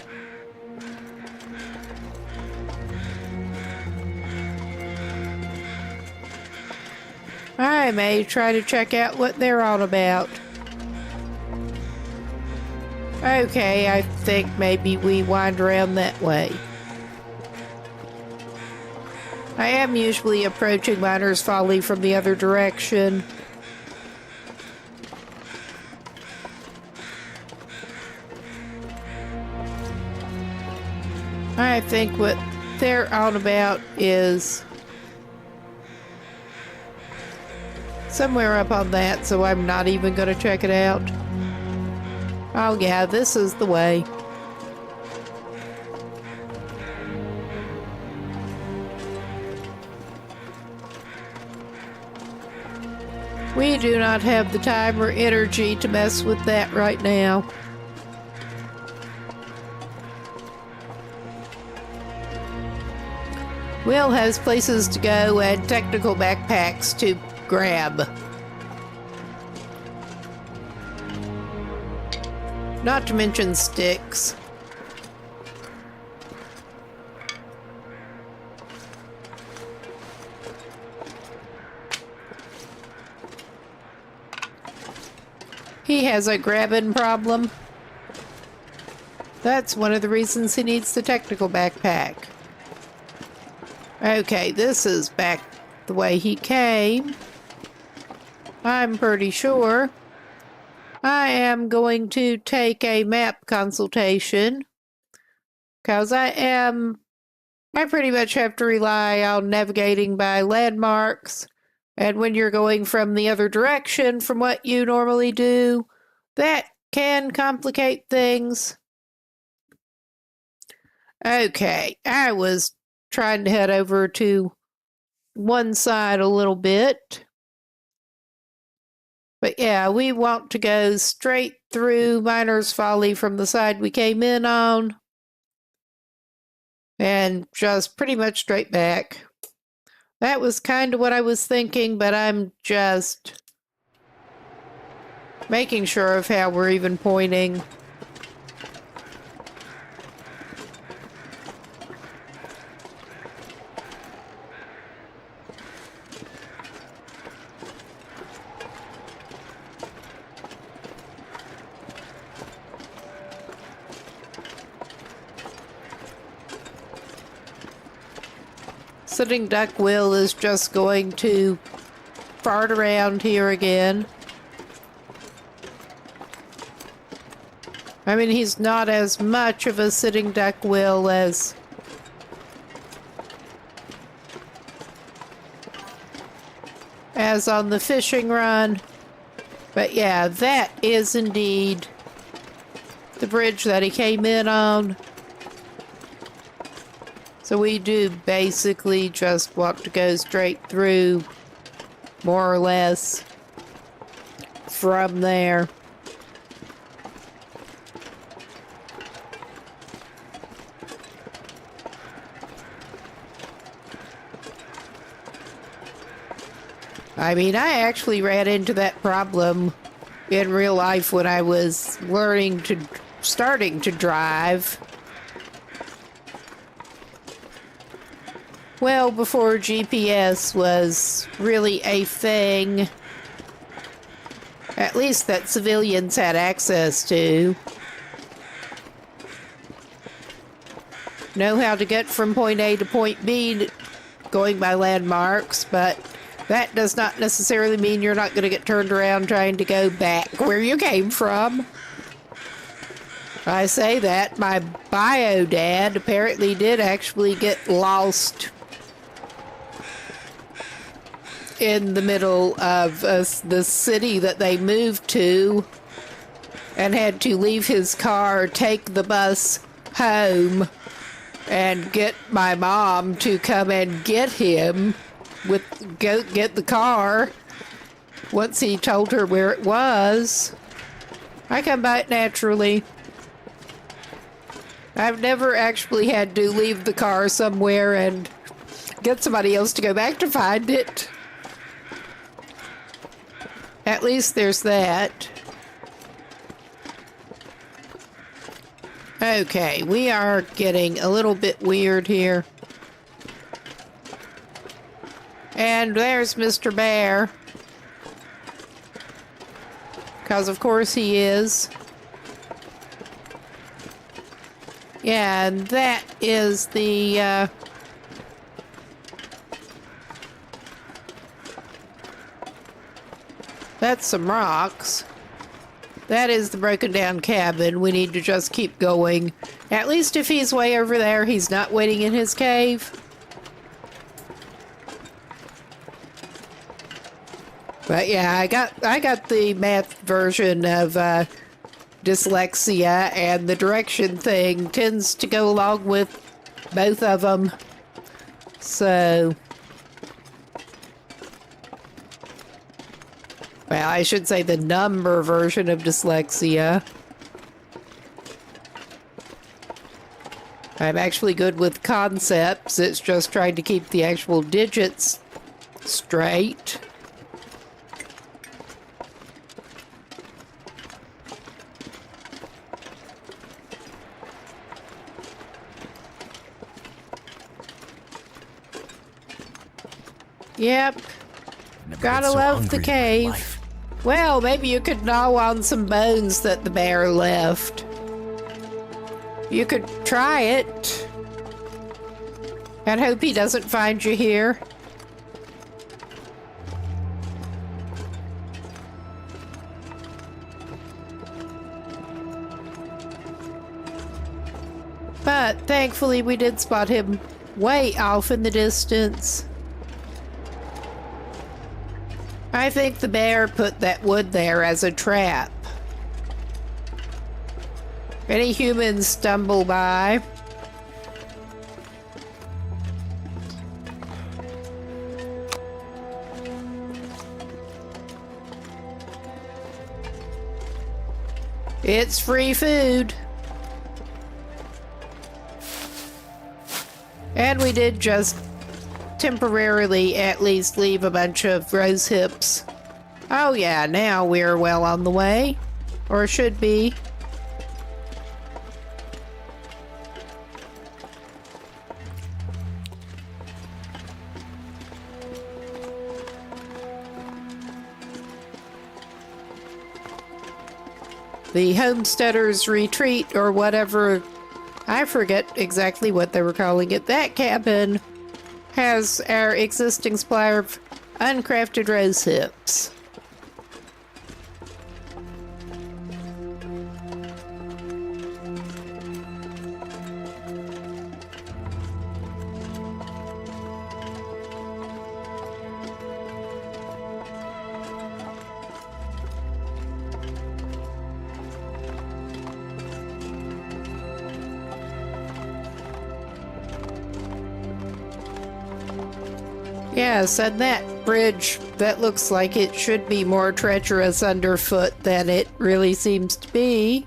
I may try to check out what they're all about. Okay, I think maybe we wind around that way. I am usually approaching Miner's Folly from the other direction. I think what they're on about is somewhere up on that, so I'm not even going to check it out. Oh yeah, this is the way. We do not have the time or energy to mess with that right now. Will has places to go and technical backpacks to grab. Not to mention sticks. He has a grabbing problem. That's one of the reasons he needs the technical backpack. Okay, this is back the way he came. I'm pretty sure. I am going to take a map consultation. Because I pretty much have to rely on navigating by landmarks. And when you're going from the other direction from what you normally do, that can complicate things. Okay, I was trying to head over to one side a little bit. But yeah, we want to go straight through Miner's Folly from the side we came in on. And just pretty much straight back. That was kind of what I was thinking, but I'm just making sure of how we're even pointing. Sitting Duck Will is just going to fart around here again. I mean, he's not as much of a sitting duck Will as on the fishing run. But yeah, that is indeed the bridge that he came in on. So we do basically just want to go straight through more or less, from there. I mean, I actually ran into that problem in real life when I was starting to drive. Well, before GPS was really a thing, at least that civilians had access to. Know how to get from point A to point B going by landmarks, but that does not necessarily mean you're not going to get turned around trying to go back where you came from. I say that, my bio dad apparently did actually get lost in the middle of the city that they moved to and had to leave his car, take the bus home, and get my mom to come and get him go get the car once he told her where it was. I come by it naturally. I've never actually had to leave the car somewhere and get somebody else to go back to find it. At least there's that. Okay, we are getting a little bit weird here. And there's Mr. Bear. Because of course he is. Yeah, and that is the, that's some rocks. That is the broken down cabin. We need to just keep going. At least if he's way over there, he's not waiting in his cave. But yeah, I got the math version of dyslexia, and the direction thing tends to go along with both of them. So, well, I should say the number version of dyslexia. I'm actually good with concepts. It's just trying to keep the actual digits straight. Yep. Gotta love the cave. Well, maybe you could gnaw on some bones that the bear left. You could try it. And hope he doesn't find you here. But thankfully we did spot him way off in the distance. I think the bear put that wood there as a trap. Any humans stumble by. It's free food. And we did just temporarily at least leave a bunch of rose hips. Oh yeah, now we're well on the way. Or should be. The Homesteaders Retreat, or whatever, I forget exactly what they were calling it. That cabin has our existing supply of uncrafted rose hips. Yes, and that bridge That looks like it should be more treacherous underfoot than it really seems to be.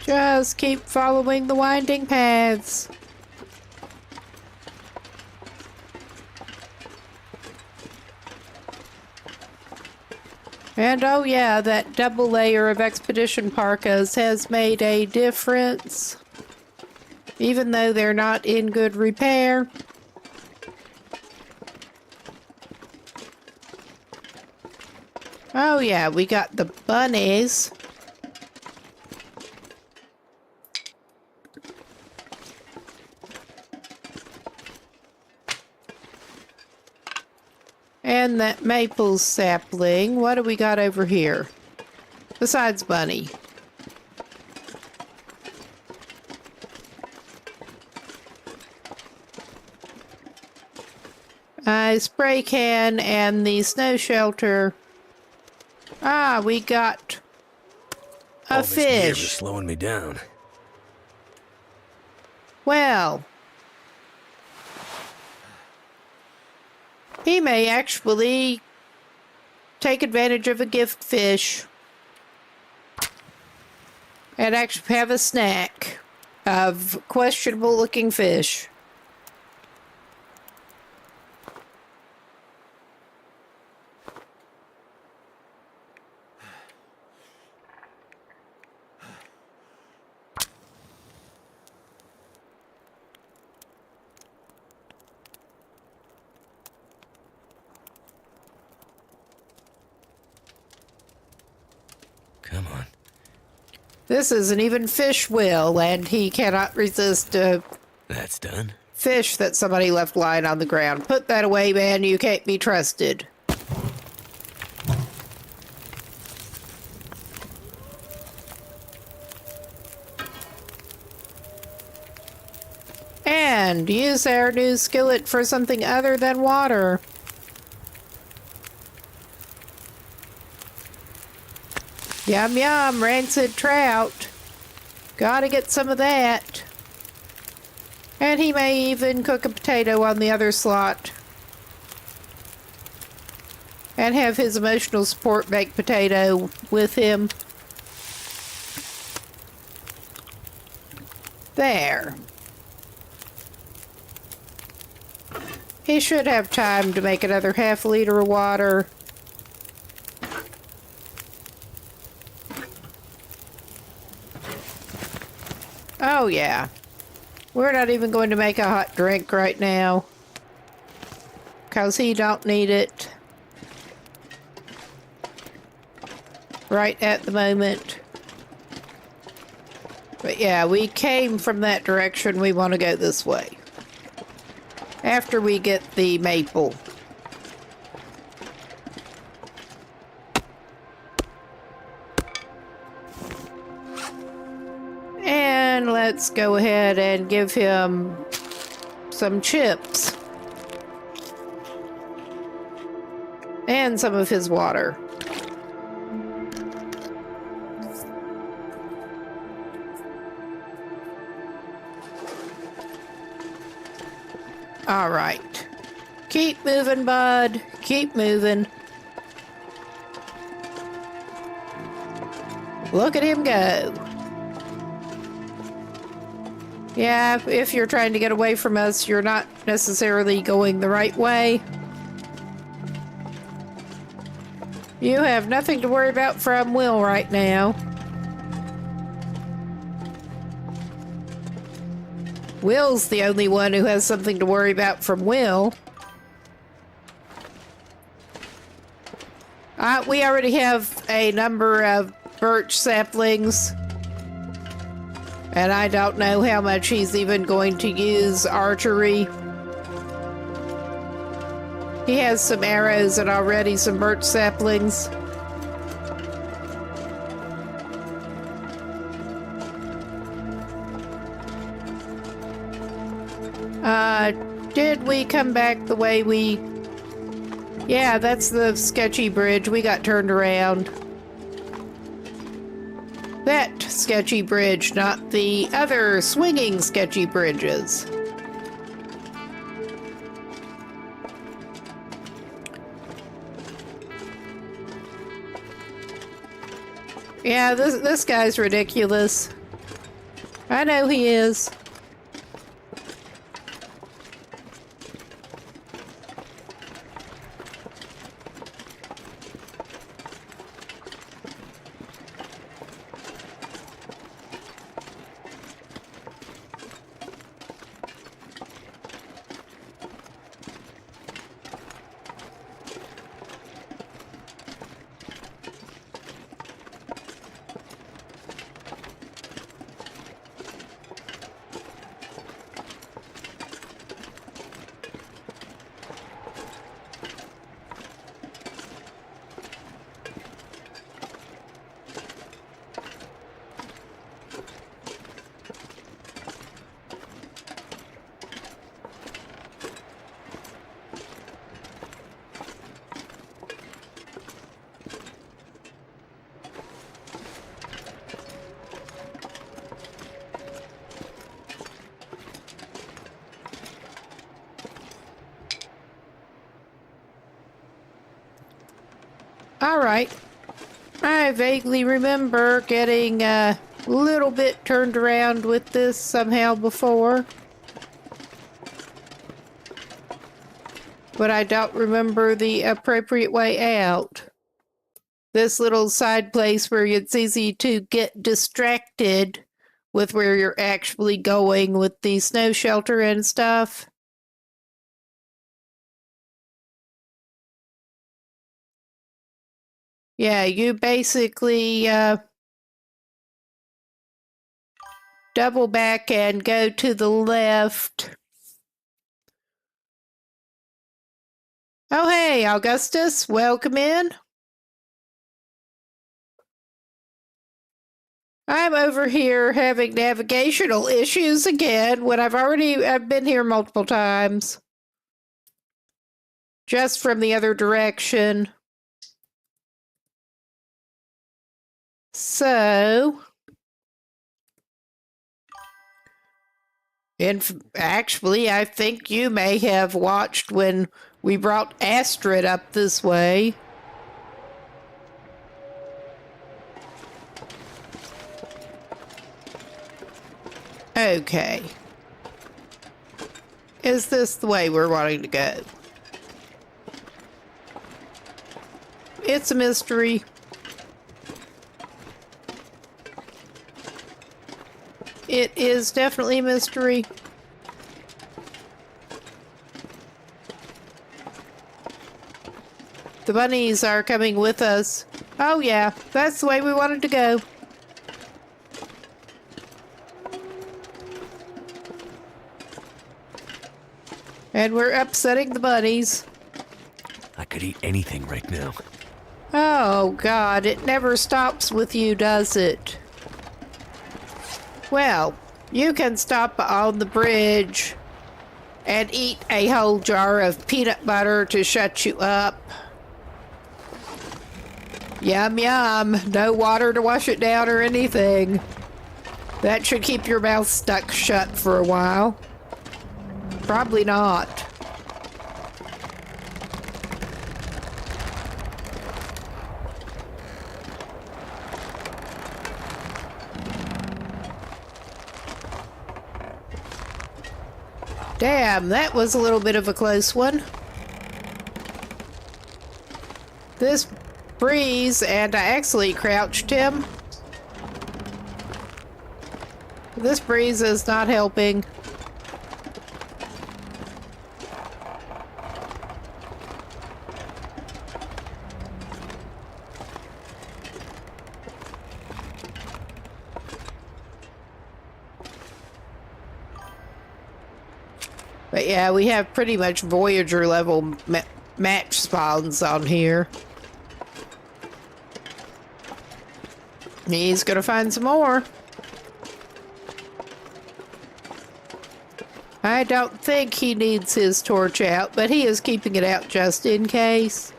Just keep following the winding paths. And oh yeah, that double layer of expedition parkas has made a difference. Even though they're not in good repair. Oh yeah, we got the bunnies. And that maple sapling. What do we got over here? Besides bunny. A spray can and the snow shelter. Ah, we got a All this gear is fish. slowing me down. Well, he may actually take advantage of a gift fish and actually have a snack of questionable looking fish. Come on. This isn't even fish will, and he cannot resist a That's done. fish that somebody left lying on the ground. Put that away, man. You can't be trusted. And use our new skillet for something other than water. Yum yum, rancid trout. Gotta get some of that. And he may even cook a potato on the other slot. And have his emotional support baked potato with him. There. He should have time to make another half liter of water. Oh yeah. We're not even going to make a hot drink right now. 'Cause he don't need it. Right at the moment. But yeah, we came from that direction. We want to go this way. After we get the maple. And let's go ahead and give him some chips. And some of his water. All right. Keep moving, bud. Keep moving. Look at him go. Yeah, if you're trying to get away from us, you're not necessarily going the right way. You have nothing to worry about from Will right now. Will's the only one who has something to worry about from Will. We already have a number of birch saplings. And I don't know how much he's even going to use archery. He has some arrows and already some birch saplings. Did we come back the way we... Yeah, that's the sketchy bridge. We got turned around. That sketchy bridge, not the other swinging sketchy bridges. Yeah, this guy's ridiculous. I know he is. All right. I vaguely remember getting a little bit turned around with this somehow before. But I don't remember the appropriate way out. This little side place where it's easy to get distracted with where you're actually going with the snow shelter and stuff. Yeah, you basically double back and go to the left. Oh, hey, Augustus, welcome in. I'm over here having navigational issues again when I've been here multiple times. Just from the other direction. So, actually, I think you may have watched when we brought Astrid up this way. Okay. Is this the way we're wanting to go? It's a mystery. It is definitely a mystery. The bunnies are coming with us. Oh yeah, that's the way we wanted to go. And we're upsetting the bunnies. I could eat anything right now. Oh God, it never stops with you, does it? Well, you can stop on the bridge and eat a whole jar of peanut butter to shut you up. Yum yum. No water to wash it down or anything. That should keep your mouth stuck shut for a while. Probably not. Damn, that was a little bit of a close one. This breeze, and I actually crouched him. This breeze is not helping. But yeah, we have pretty much Voyager level match spawns on here. He's gonna find some more. I don't think he needs his torch out, but he is keeping it out just in case.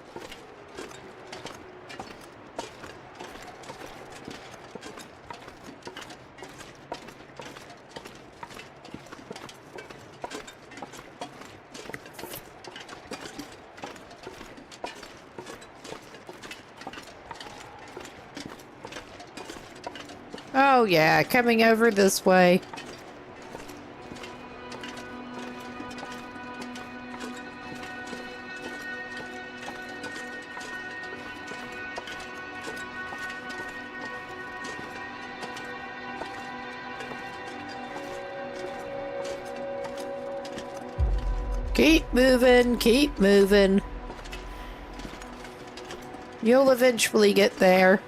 Oh yeah, coming over this way. Keep moving, keep moving. You'll eventually get there.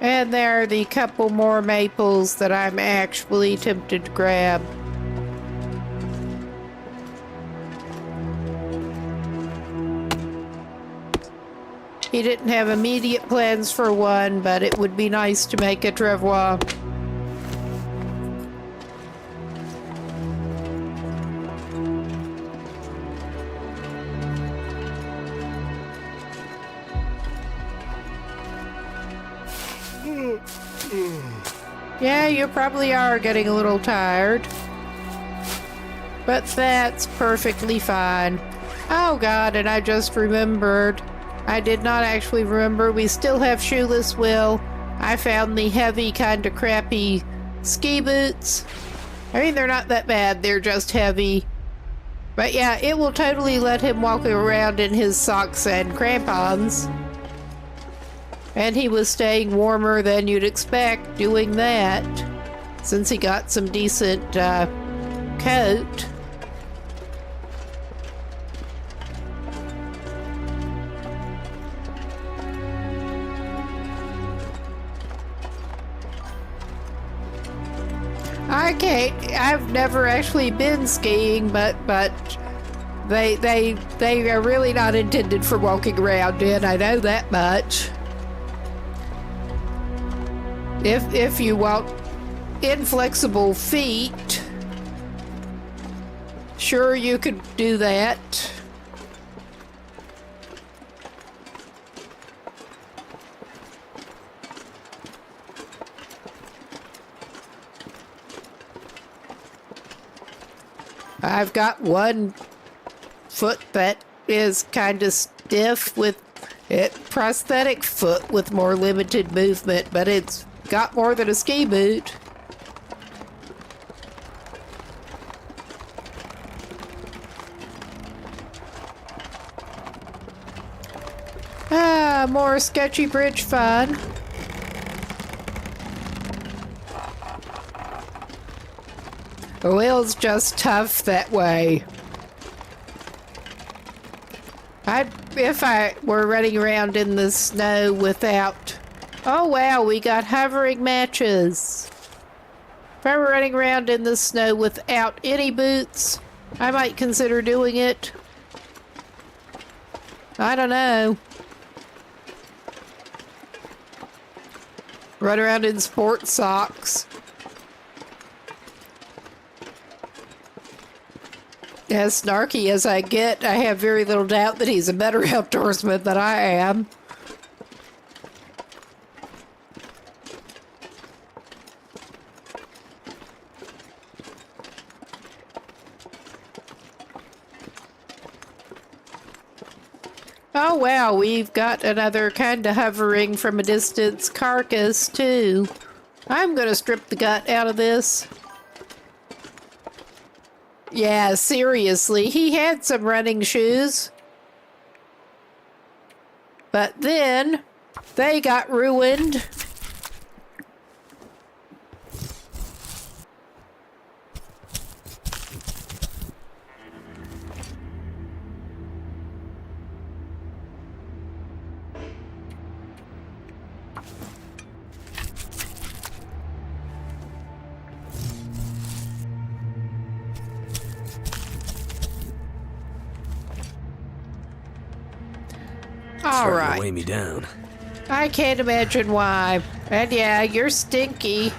And there are the couple more maples that I'm actually tempted to grab. He didn't have immediate plans for one, but it would be nice to make a travois. Yeah, you probably are getting a little tired. But that's perfectly fine. Oh god, and I just remembered. I did not actually remember. We still have Shoeless Will. I found the heavy, kind of crappy ski boots. I mean, they're not that bad. They're just heavy. But yeah, it will totally let him walk around in his socks and crampons. And he was staying warmer than you'd expect doing that, since he got some decent coat. I've never actually been skiing, but they are really not intended for walking around in. I know that much. If you want inflexible feet, sure you could do that. I've got one foot that is kind of stiff with it, prosthetic foot with more limited movement, but it's got more than a ski boot. Ah, more sketchy bridge fun. Will's just tough that way. If I were running around in the snow without... Oh wow, we got hovering matches. If I were running around in the snow without any boots, I might consider doing it. I don't know. Run around in sports socks. As snarky as I get, I have very little doubt that he's a better outdoorsman than I am. Oh wow, we've got another kind of hovering from a distance carcass too. I'm gonna strip the gut out of this. Yeah, seriously, he had some running shoes. But then they got ruined. All Starting right. to weigh me down. I can't imagine why. And yeah, you're stinky.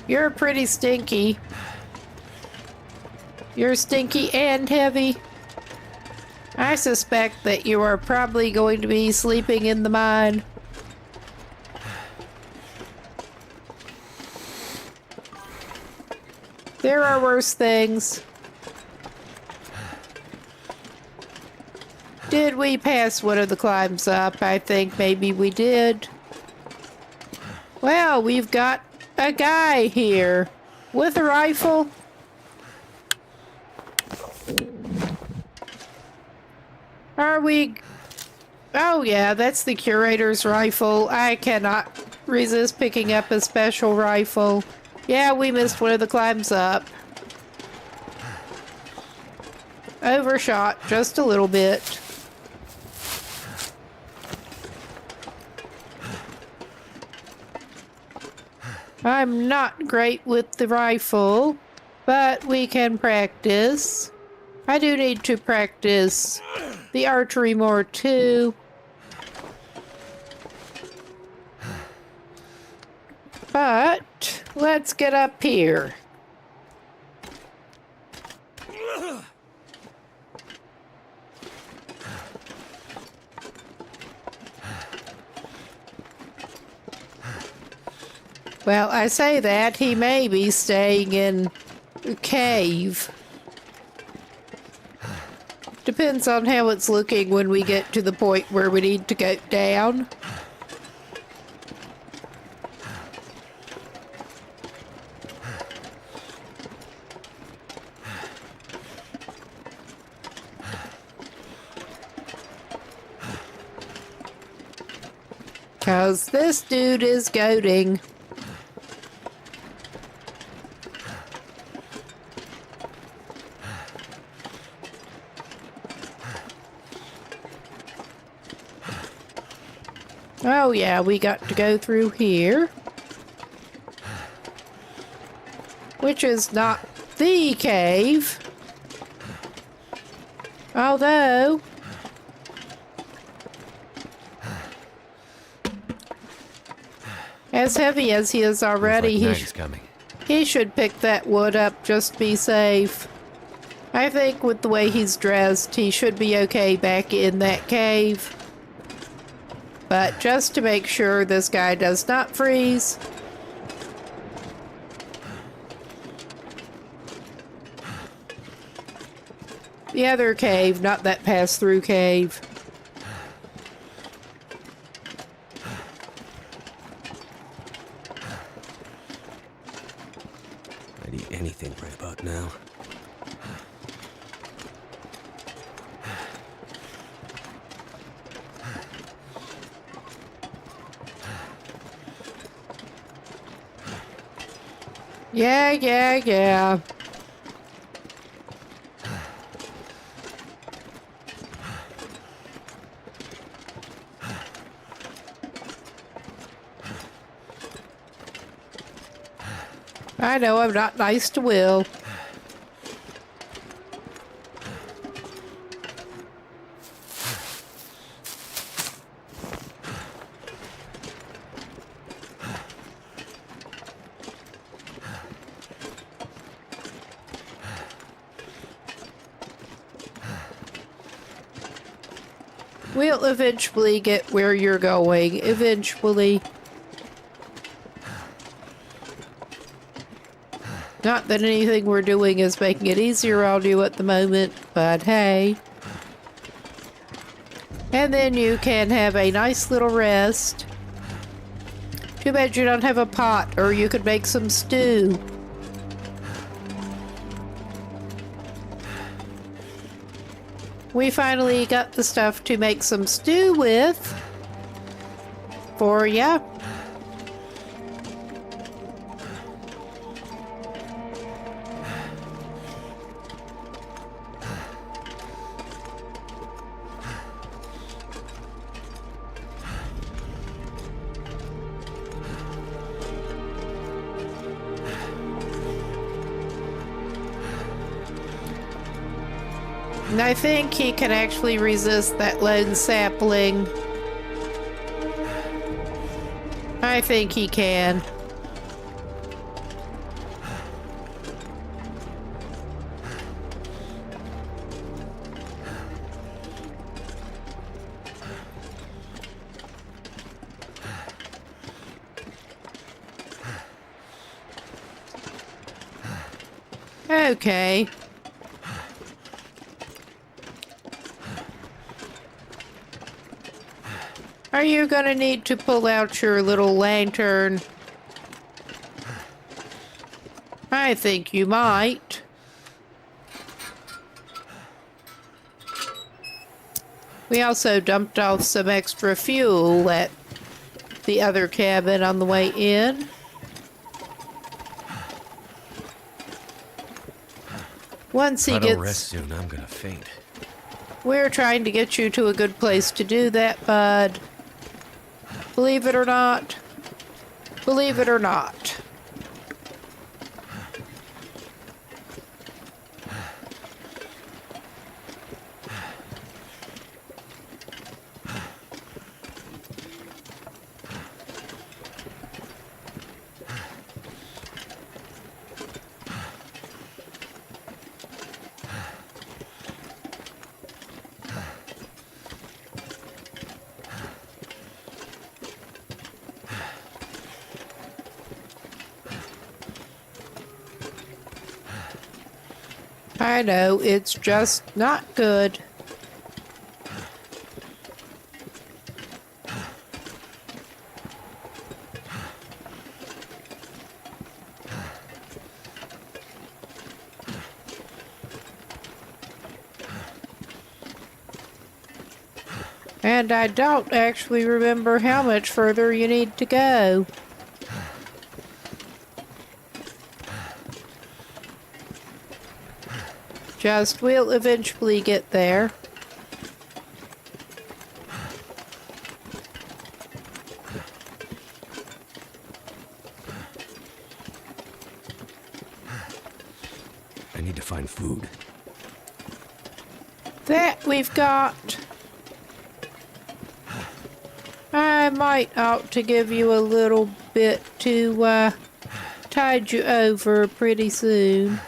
You're pretty stinky. You're stinky and heavy. I suspect that you are probably going to be sleeping in the mine. There are worse things. Did we pass one of the climbs up? I think maybe we did. Well, we've got a guy here with a rifle. Are we... Oh yeah, that's the curator's rifle. I cannot resist picking up a special rifle. Yeah, we missed one of the climbs up. Overshot just a little bit. I'm not great with the rifle, but we can practice. I do need to practice the archery more too. But let's get up here. Well, I say that he may be staying in a cave. Depends on how it's looking when we get to the point where we need to go down. Because this dude is goading. Oh yeah, we got to go through here. Which is not the cave. Although... as heavy as he is already, he should pick that wood up just to be safe. I think with the way he's dressed, he should be okay back in that cave. But just to make sure this guy does not freeze. The other cave, not that pass-through cave. I'd eat anything right about now. Yeah. I know I'm not nice to Will. We'll eventually get where you're going. Eventually. Not that anything we're doing is making it easier on you at the moment, but hey. And then you can have a nice little rest. Too bad you don't have a pot, or you could make some stew. We finally got the stuff to make some stew with. For ya. And I think he can actually resist that lone sapling. I think he can. Okay. Are you gonna need to pull out your little lantern? I think you might. We also dumped off some extra fuel at the other cabin on the way in. Once he If I don't rest gets... soon, I'm gonna faint. We're trying to get you to a good place to do that, bud. Believe it or not. Believe it or not. I know, it's just not good. And I don't actually remember how much further you need to go. Just we'll eventually get there. I need to find food. That we've got. I might ought to give you a little bit to tide you over pretty soon.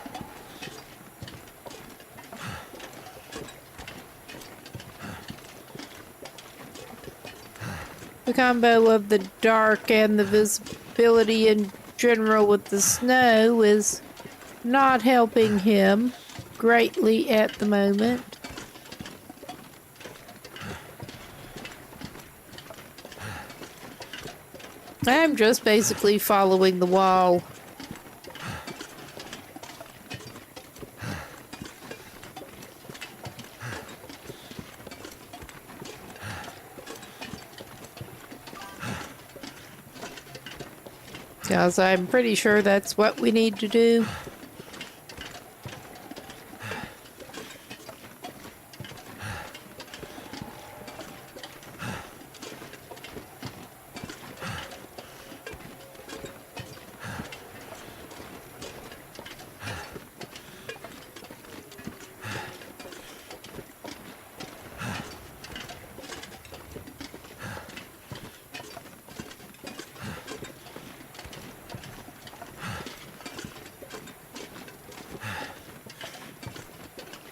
The combo of the dark and the visibility in general with the snow is not helping him greatly at the moment. I'm just basically following the wall. Because I'm pretty sure that's what we need to do.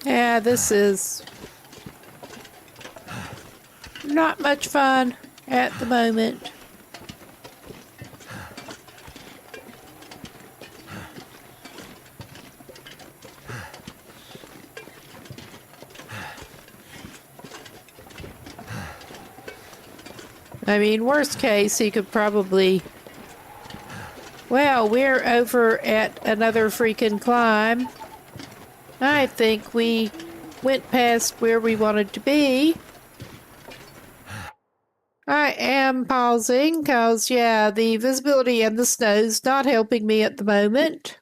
Yeah, this is not much fun at the moment. I mean, worst case, he could probably... Well, we're over at another freaking climb. I think we went past where we wanted to be. I am pausing because, yeah, the visibility and the snow's not helping me at the moment.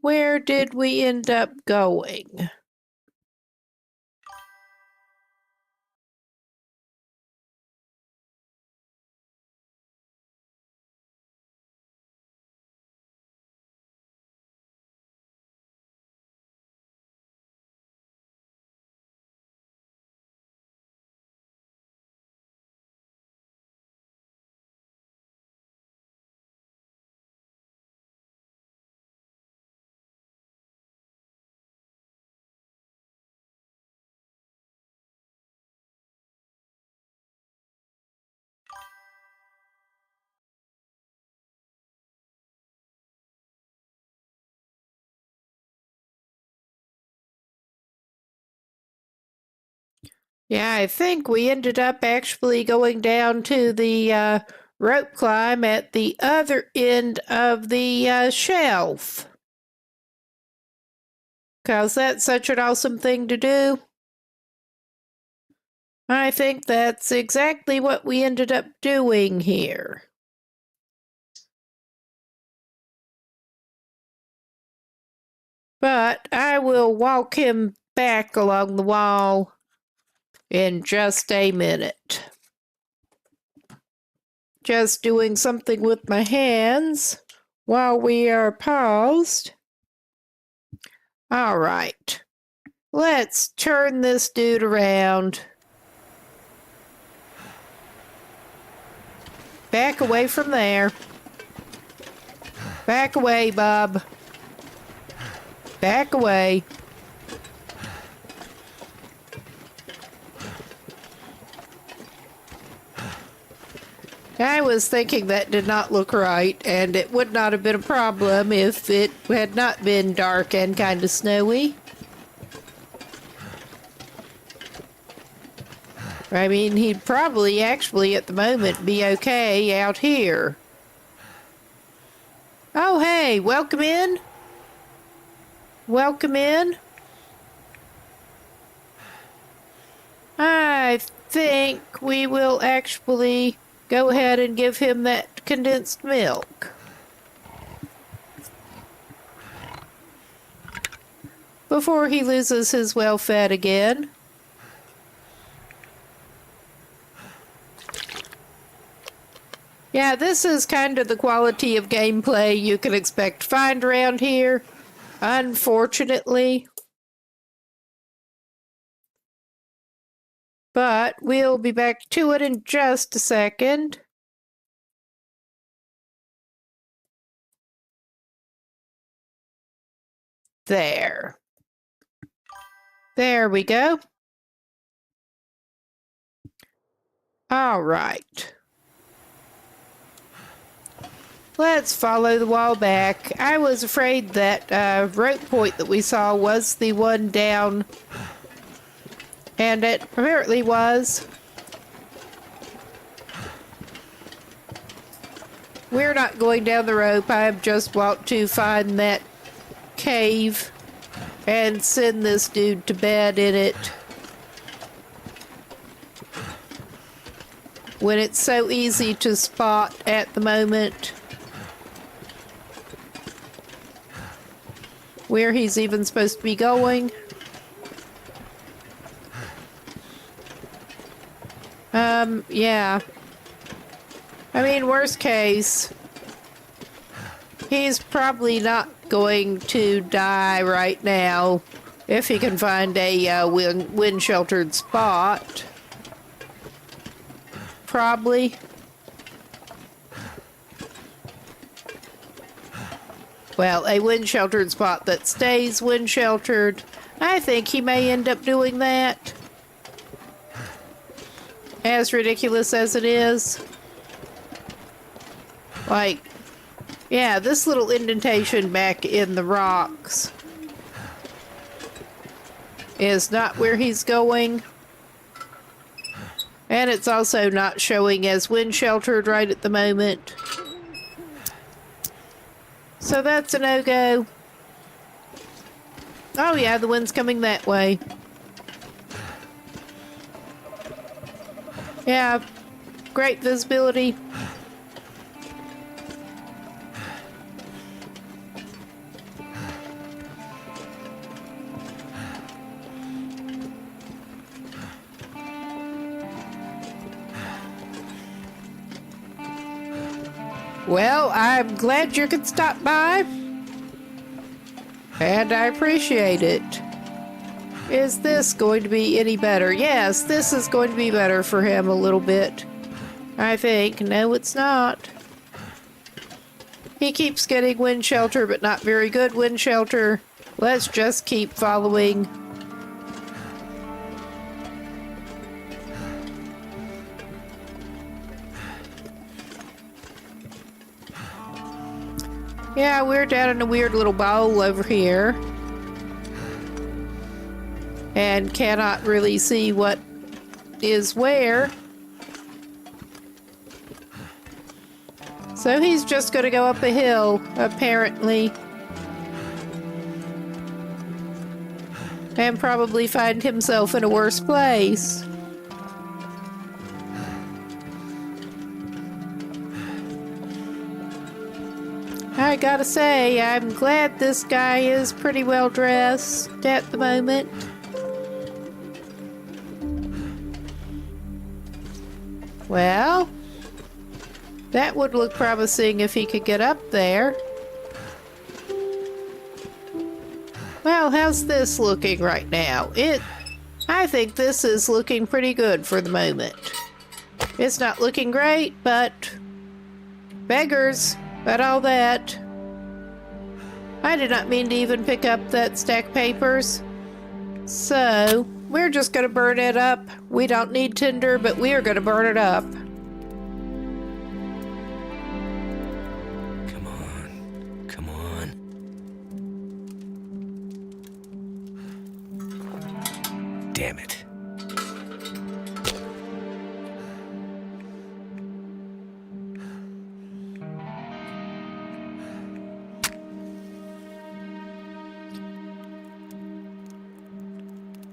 Where did we end up going? Yeah, I think we ended up actually going down to the rope climb at the other end of the shelf. 'Cause that's such an awesome thing to do. I think that's exactly what we ended up doing here. But I will walk him back along the wall in just a minute. Just doing something with my hands while we are paused. All right. Let's turn this dude around. Back away from there. Back away, Bob. Back away. I was thinking that did not look right, and it would not have been a problem if it had not been dark and kind of snowy. I mean, he'd probably actually at the moment be okay out here. Oh, hey, welcome in. Welcome in. I think we will actually go ahead and give him that condensed milk. Before he loses his well-fed again. Yeah, this is kind of the quality of gameplay you can expect to find around here, unfortunately. But we'll be back to it in just a second. There. There we go. All right. Let's follow the wall back. I was afraid that rope point that we saw was the one down, and it apparently was. We're not going down the rope. I just want to find that cave and send this dude to bed in it. When it's so easy to spot at the moment. Where he's even supposed to be going. Yeah. I mean, worst case, he's probably not going to die right now if he can find a wind-sheltered spot. Probably. Well, a wind-sheltered spot that stays wind-sheltered. I think he may end up doing that. As ridiculous as it is. Like, yeah, this little indentation back in the rocks is not where he's going. And it's also not showing as wind-sheltered right at the moment. So that's a no-go. Oh yeah, the wind's coming that way. Yeah, great visibility. Well, I'm glad you could stop by. And I appreciate it. Is this going to be any better? Yes, this is going to be better for him a little bit. I think. No, it's not. He keeps getting wind shelter, but not very good wind shelter. Let's just keep following. Yeah, we're down in a weird little bowl over here. And cannot really see what is where. So he's just going to go up a hill, apparently. And probably find himself in a worse place. I gotta say, I'm glad this guy is pretty well dressed at the moment. Well, that would look promising if he could get up there. Well, how's this looking right now? I think this is looking pretty good for the moment. It's not looking great, but beggars, but all that. I did not mean to even pick up that stack of papers. So, we're just going to burn it up. We don't need tinder, but we are going to burn it up. Come on. Come on. Damn it.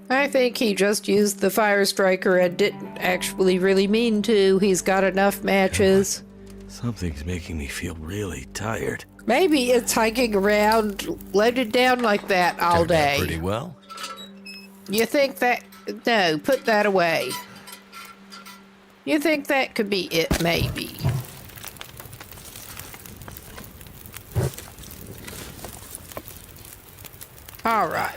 I think he just used the fire striker and didn't actually really mean to. He's got enough matches. Something's making me feel really tired. Maybe it's hiking around loaded down like that all Turned out day. pretty well. You think that... No, put that away. You think that could be it, maybe. All right.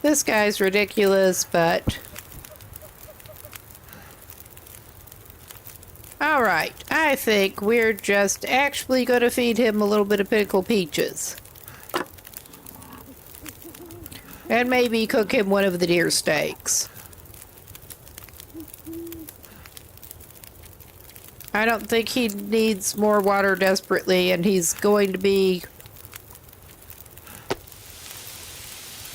This guy's ridiculous, but... Alright, I think we're just actually going to feed him a little bit of pickled peaches. And maybe cook him one of the deer steaks. I don't think he needs more water desperately, and he's going to be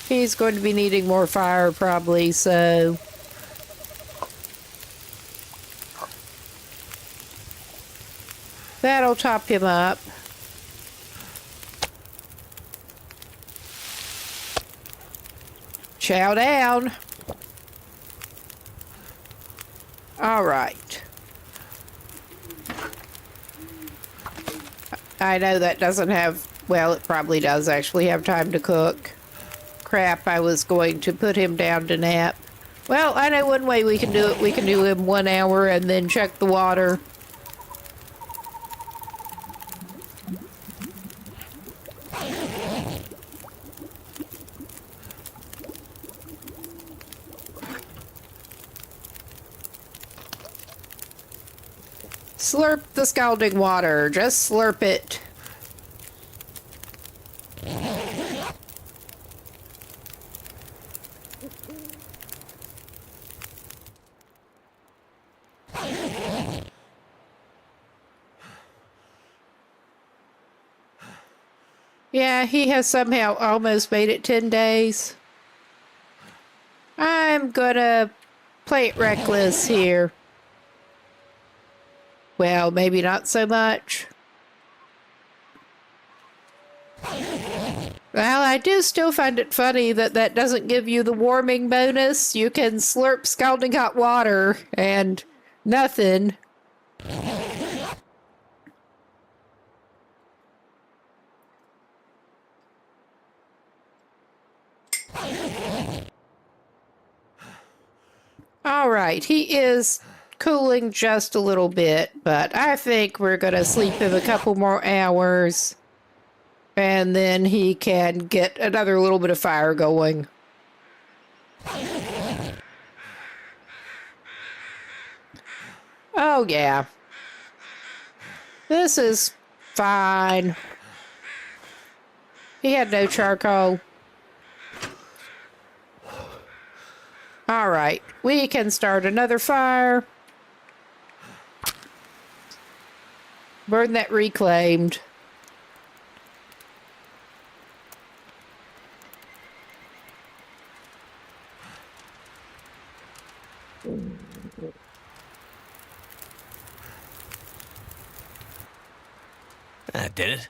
needing more fire probably, so... That'll top him up. Chow down. All right. I know that doesn't have... Well, it probably does actually have time to cook. Crap, I was going to put him down to nap. Well, I know one way we can do it. We can do him 1 hour and then check the water. Slurp the scalding water. Just slurp it. Yeah, he has somehow almost made it 10 days. I'm gonna play it reckless here. Well, maybe not so much. Well, I do still find it funny that that doesn't give you the warming bonus. You can slurp scalding hot water and nothing. All right, he is cooling just a little bit, but I think we're going to sleep him a couple more hours, and then he can get another little bit of fire going. Oh, yeah. This is fine. He had no charcoal. All right, we can start another fire. Burn that reclaimed. That did it.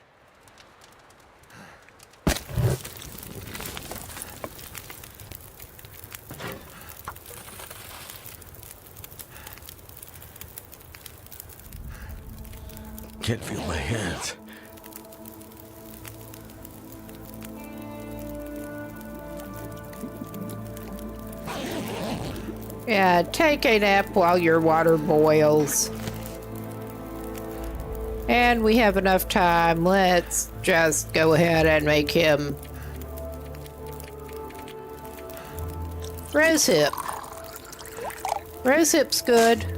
Can't feel my hands. Yeah, take a nap while your water boils. And we have enough time. Let's just go ahead and make him rosehip. Rosehip's good.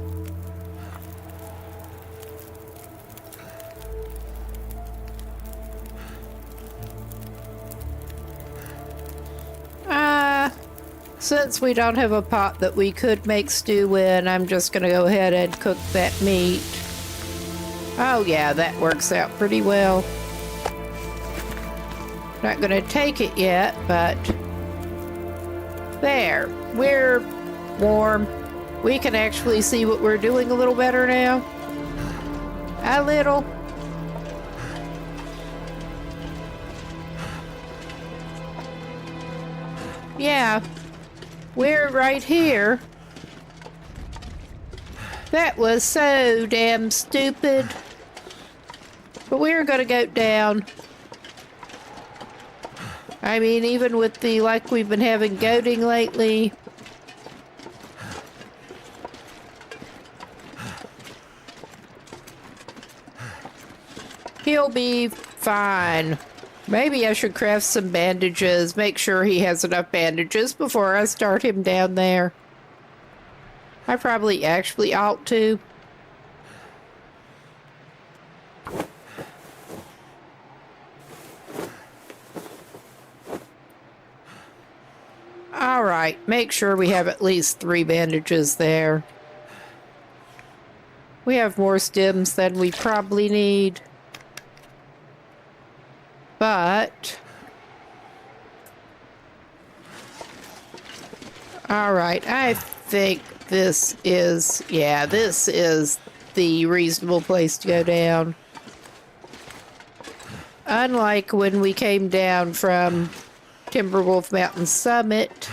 Since we don't have a pot that we could make stew in, I'm just gonna go ahead and cook that meat. Oh yeah, that works out pretty well. Not gonna take it yet, but there, we're warm. We can actually see what we're doing a little better now. A little. Yeah. We're right here. That was so damn stupid. But we're gonna go down. I mean, even with the, like we've been having goating lately. He'll be fine. Maybe I should craft some bandages, make sure he has enough bandages before I start him down there. I probably actually ought to. Alright, make sure we have at least 3 bandages there. We have more stems than we probably need. But alright, I think this is, yeah, this is the reasonable place to go down. Unlike when we came down from Timberwolf Mountain Summit.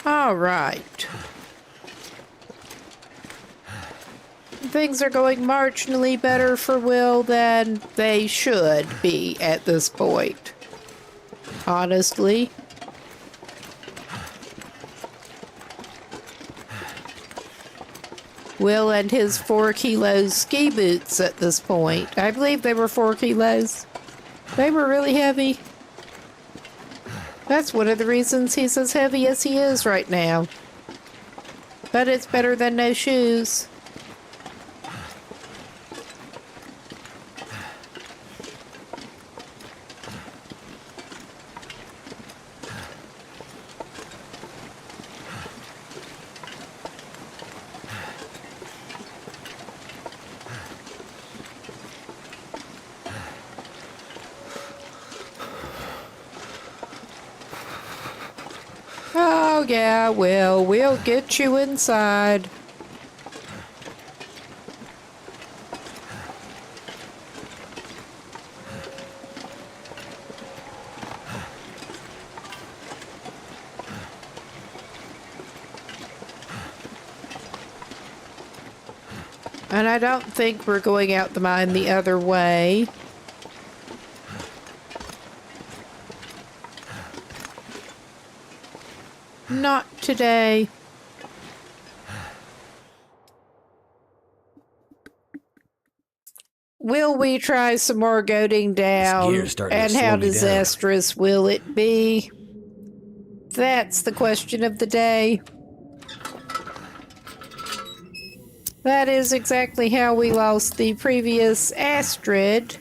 All right. Things are going marginally better for Will than they should be at this point. Honestly. Will and his 4 kilo ski boots at this point. I believe they were 4 kilos. They were really heavy. That's one of the reasons he's as heavy as he is right now. But it's better than no shoes. Oh yeah, we'll get you inside. And I don't think we're going out the mine the other way. Not today. Will we try some more goading down? And how disastrous will it be? That's the question of the day. That is exactly how we lost the previous Astrid.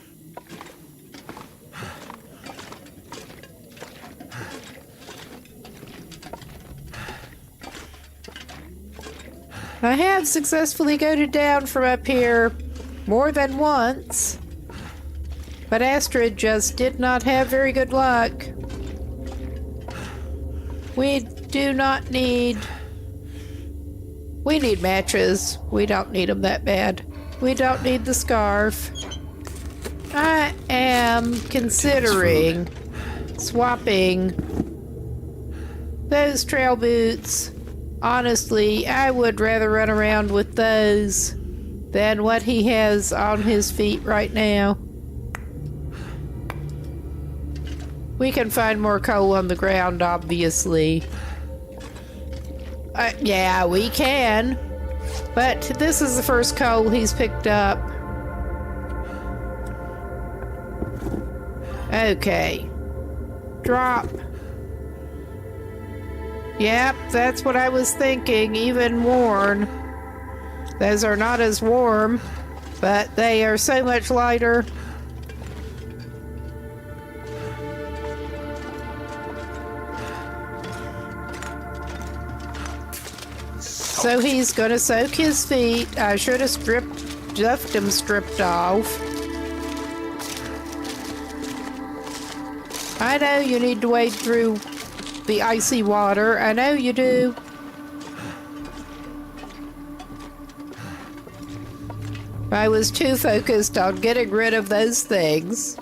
I have successfully goaded down from up here more than once. But Astrid just did not have very good luck. We do not need... We need matches. We don't need them that bad. We don't need the scarf. I am considering swapping those trail boots. Honestly, I would rather run around with those than what he has on his feet right now. We can find more coal on the ground, obviously. Yeah, we can. But this is the first coal he's picked up. Okay. Drop. Yep, that's what I was thinking. Even worn. Those are not as warm, but they are so much lighter. So he's gonna soak his feet. I should have left him stripped off. I know you need to wade through the icy water. I know you do. I was too focused on getting rid of those things.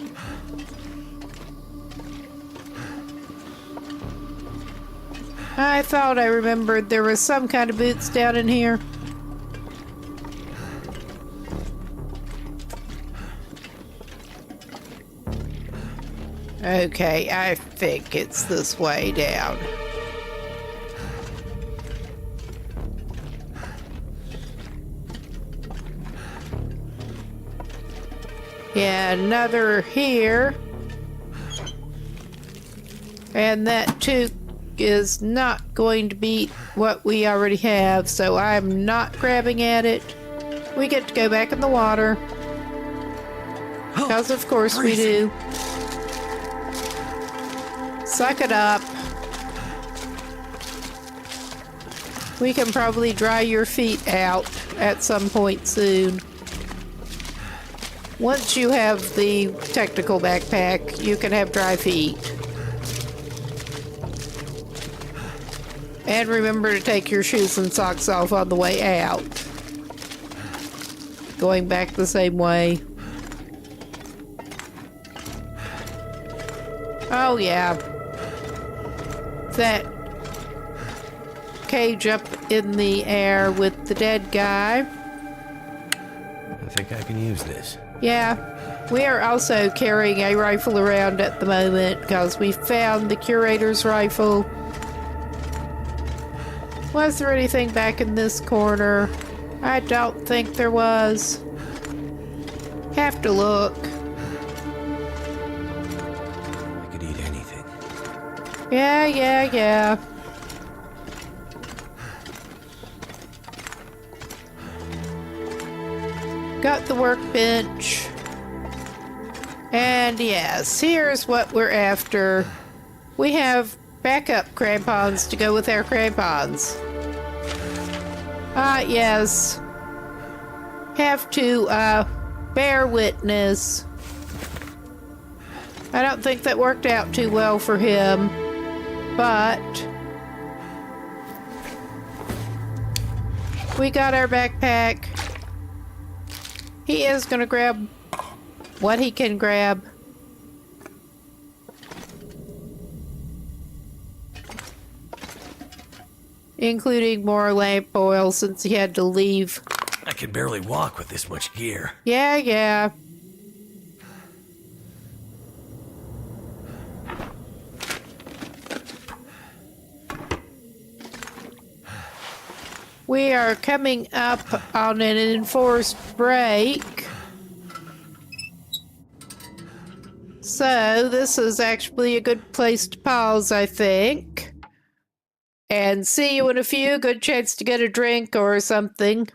I thought I remembered there was some kind of boots down in here. Okay, I think it's this way down. Yeah, another here. And that too is not going to beat what we already have, so I'm not grabbing at it. We get to go back in the water. Because of course we do. Suck it up. We can probably dry your feet out at some point soon. Once you have the technical backpack, you can have dry feet. And remember to take your shoes and socks off on the way out. Going back the same way. Oh yeah. That cage up in the air with the dead guy. I think I can use this. Yeah. We are also carrying a rifle around at the moment because we found the curator's rifle. Was there anything back in this corner? I don't think there was. Have to look. I could eat anything. Yeah. Got the workbench. And yes, here's what we're after. We have backup crampons to go with our crampons. Yes. Have to, bear witness. I don't think that worked out too well for him, but we got our backpack. He is gonna grab what he can grab. Including more lamp oil since he had to leave. I can barely walk with this much gear. Yeah. We are coming up on an enforced break. So this is actually a good place to pause, I think. And see you in a few. Good chance to get a drink or something.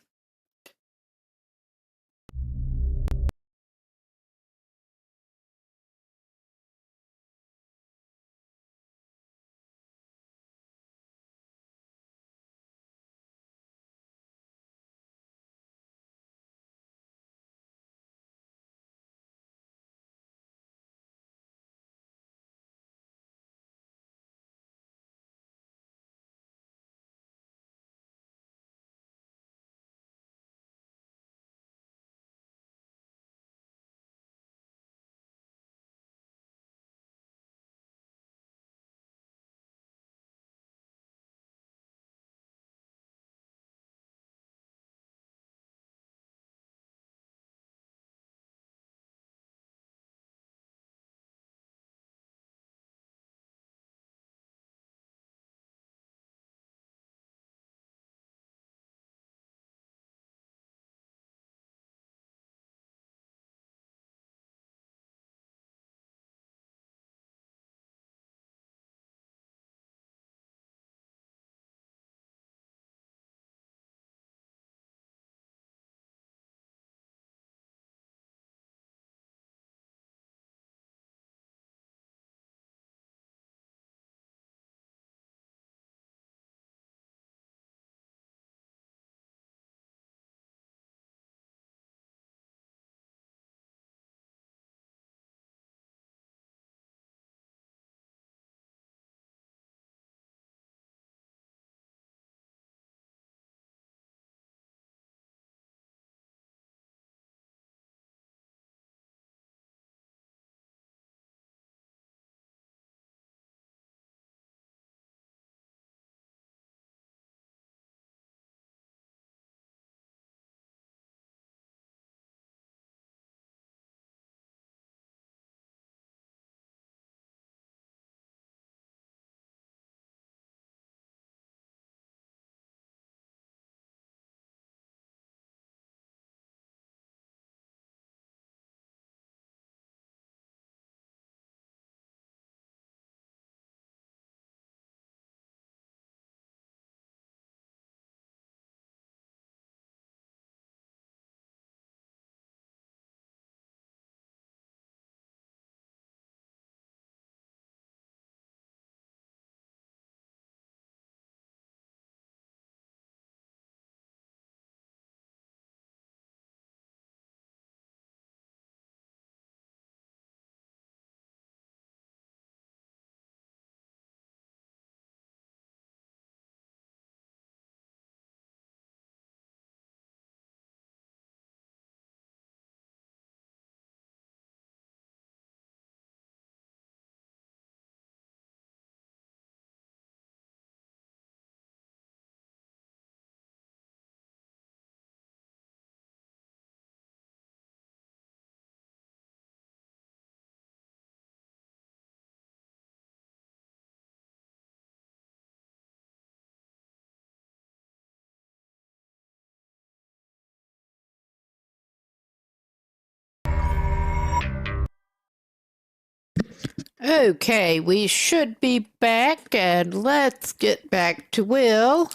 Okay, we should be back, and let's get back to Will.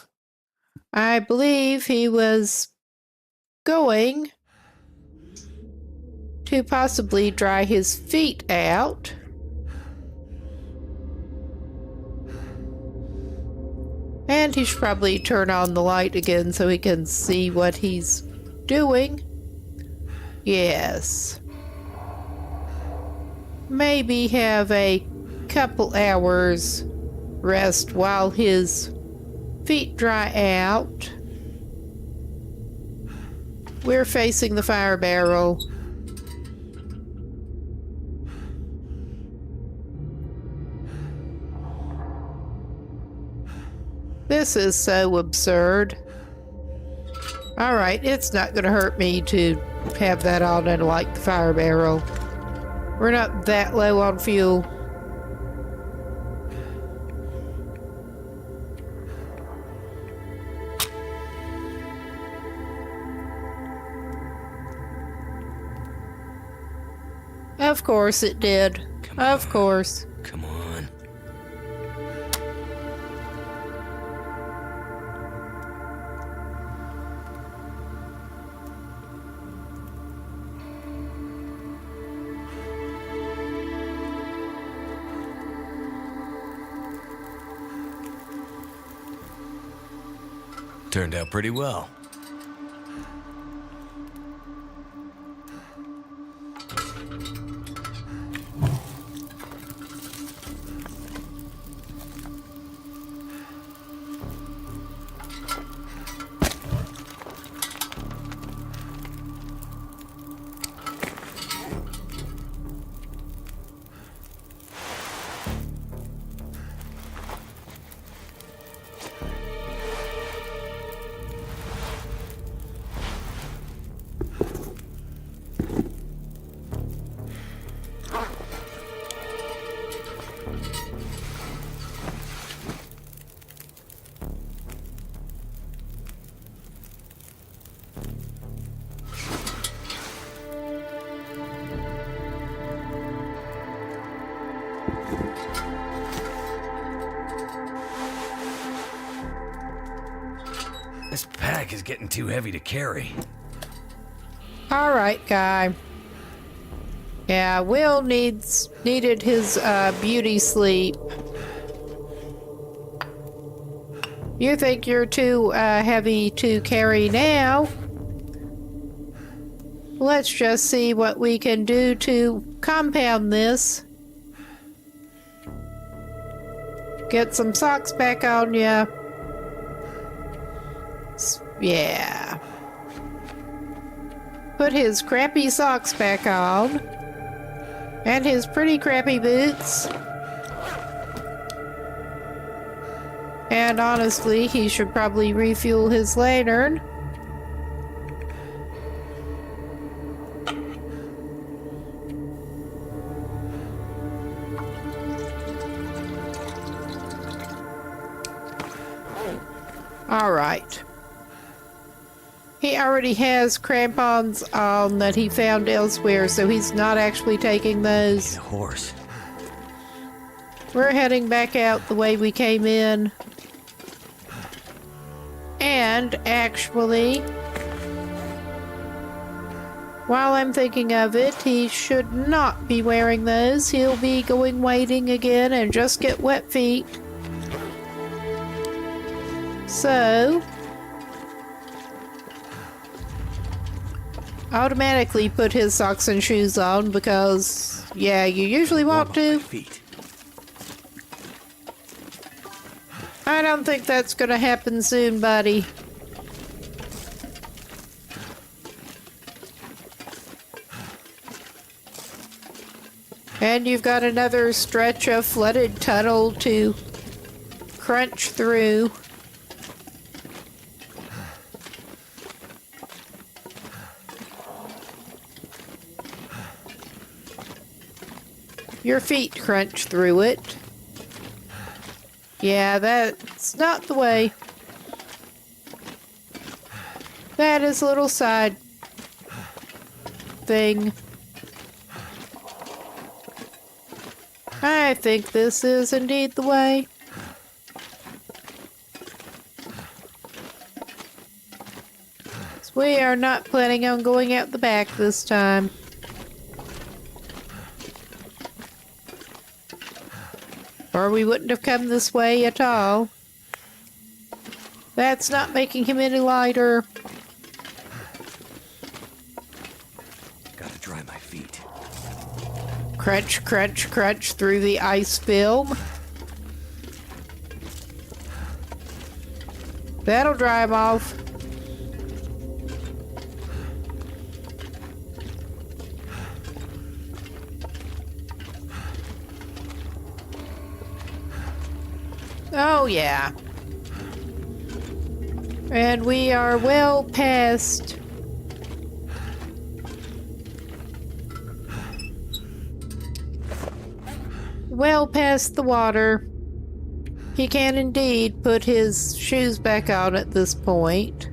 I believe he was going to possibly dry his feet out. And he should probably turn on the light again so he can see what he's doing. Yes. Maybe have a couple hours rest while his feet dry out. We're facing the fire barrel. This is so absurd. Alright, it's not going to hurt me to have that on and light the fire barrel. We're not that low on fuel. Of course it did. Of course. Come on. Turned out pretty well. This pack is getting too heavy to carry. Alright, guy. Yeah, Will needed his beauty sleep. You think you're too heavy to carry now? Let's just see what we can do to compound this. Get some socks back on ya. Yeah. Put his crappy socks back on. And his pretty crappy boots. And honestly, he should probably refuel his lantern. All right. He already has crampons on that he found elsewhere, so he's not actually taking those. Horse. We're heading back out the way we came in. And actually, while I'm thinking of it, he should not be wearing those. He'll be going wading again and just get wet feet. So, automatically put his socks and shoes on because, yeah, you usually want to. Feet. I don't think that's gonna happen soon, buddy. And you've got another stretch of flooded tunnel to crunch through. Your feet crunch through it. Yeah, that's not the way. That is a little side thing. I think this is indeed the way. So we are not planning on going out the back this time. Or we wouldn't have come this way at all. That's not making him any lighter. Gotta dry my feet. Crunch, crunch, crunch through the ice film. That'll dry him off. Oh, yeah. And we are well past the water. He can indeed put his shoes back on at this point.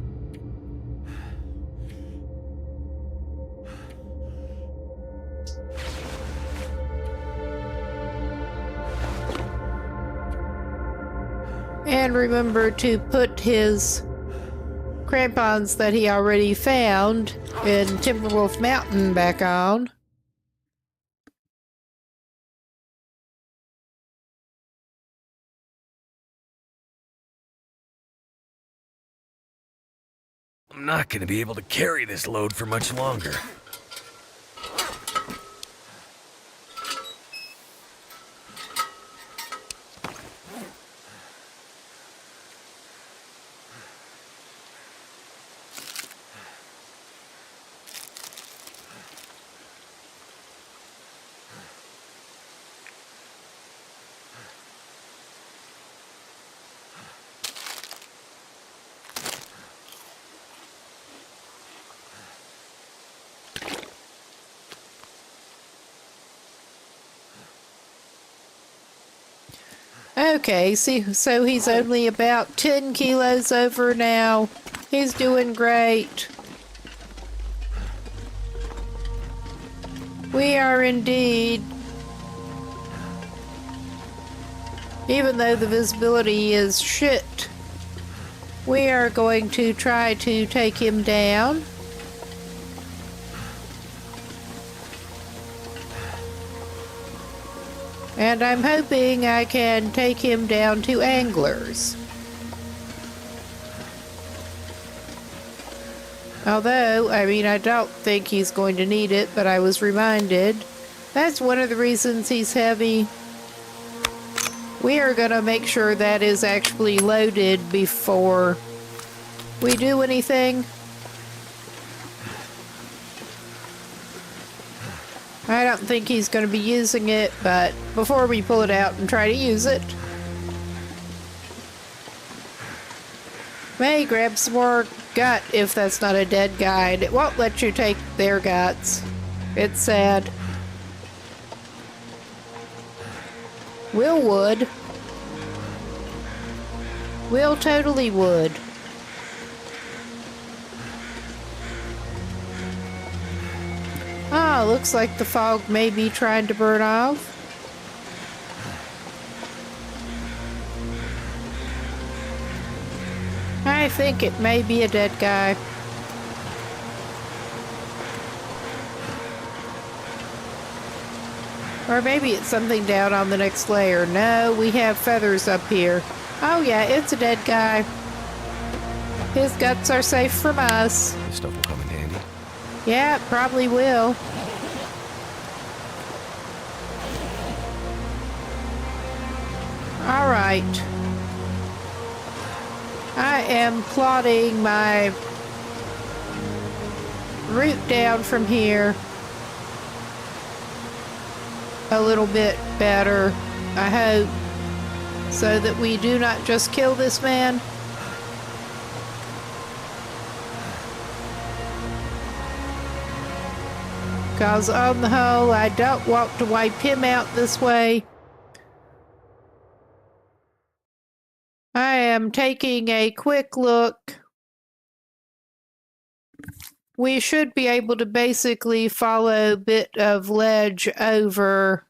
And remember to put his crampons that he already found in Timberwolf Mountain back on. I'm not gonna be able to carry this load for much longer. Okay, see, so he's only about 10 kilos over now. He's doing great. We are indeed. Even though the visibility is shit, we are going to try to take him down. And I'm hoping I can take him down to anglers. Although, I don't think he's going to need it, but I was reminded. That's one of the reasons he's heavy. We are going to make sure that is actually loaded before we do anything. I don't think he's going to be using it, but before we pull it out and try to use it, may grab some more gut if that's not a dead guy, and it won't let you take their guts. It's sad. Will would. Will totally would. Ah, looks like the fog may be trying to burn off. I think it may be a dead guy. Or maybe it's something down on the next layer. No, we have feathers up here. Oh yeah, it's a dead guy. His guts are safe from us. This stuff will come in handy. Yeah, it probably will. All right. I am plotting my route down from here a little bit better, I hope, so that we do not just kill this man. Because on the whole, I don't want to wipe him out this way. I am taking a quick look. We should be able to basically follow a bit of ledge over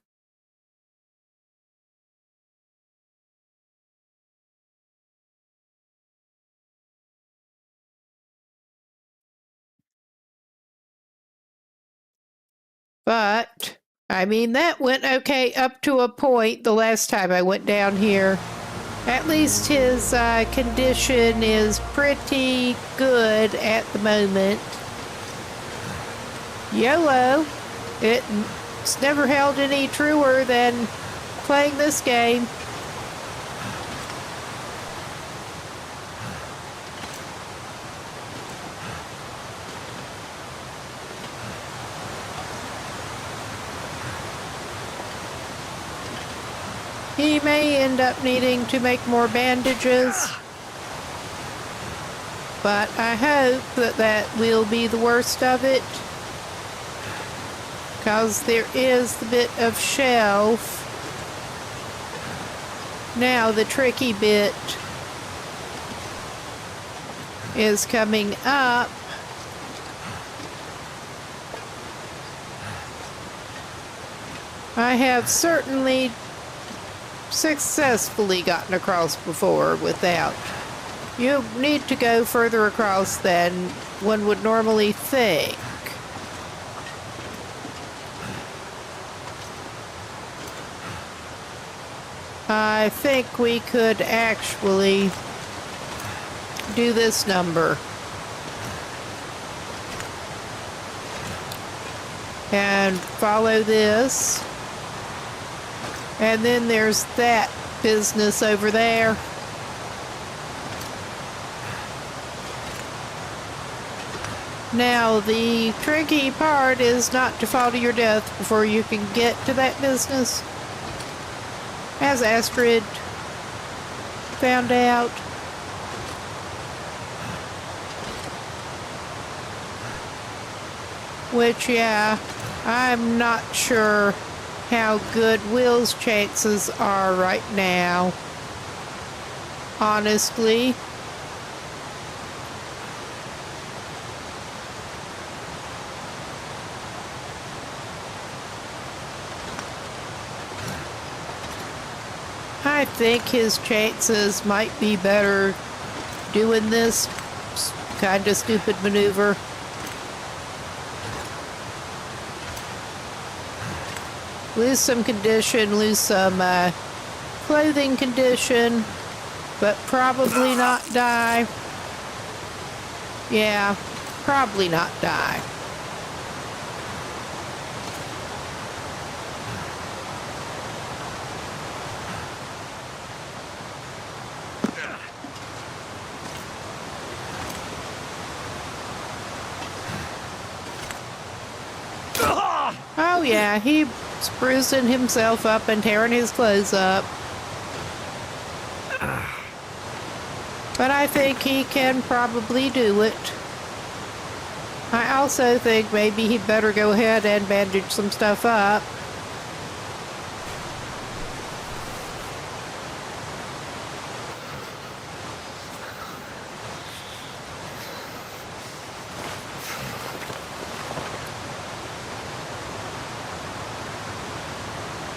But, I mean, that went okay up to a point the last time I went down here. At least his condition is pretty good at the moment. YOLO. It's never held any truer than playing this game. He may end up needing to make more bandages, but I hope that that will be the worst of it, because there is the bit of shelf. Now the tricky bit is coming up. I have certainly successfully gotten across before without. You need to go further across than one would normally think. I think we could actually do this number. And follow this. And then there's that business over there. Now, the tricky part is not to fall to your death before you can get to that business. As Astrid found out. Which, yeah, I'm not sure how good Will's chances are right now. Honestly. I think his chances might be better doing this kind of stupid maneuver. Lose some condition, lose some clothing condition, but probably not die. Yeah, probably not die. Oh yeah, he's bruising himself up and tearing his clothes up. But I think he can probably do it. I also think maybe he'd better go ahead and bandage some stuff up.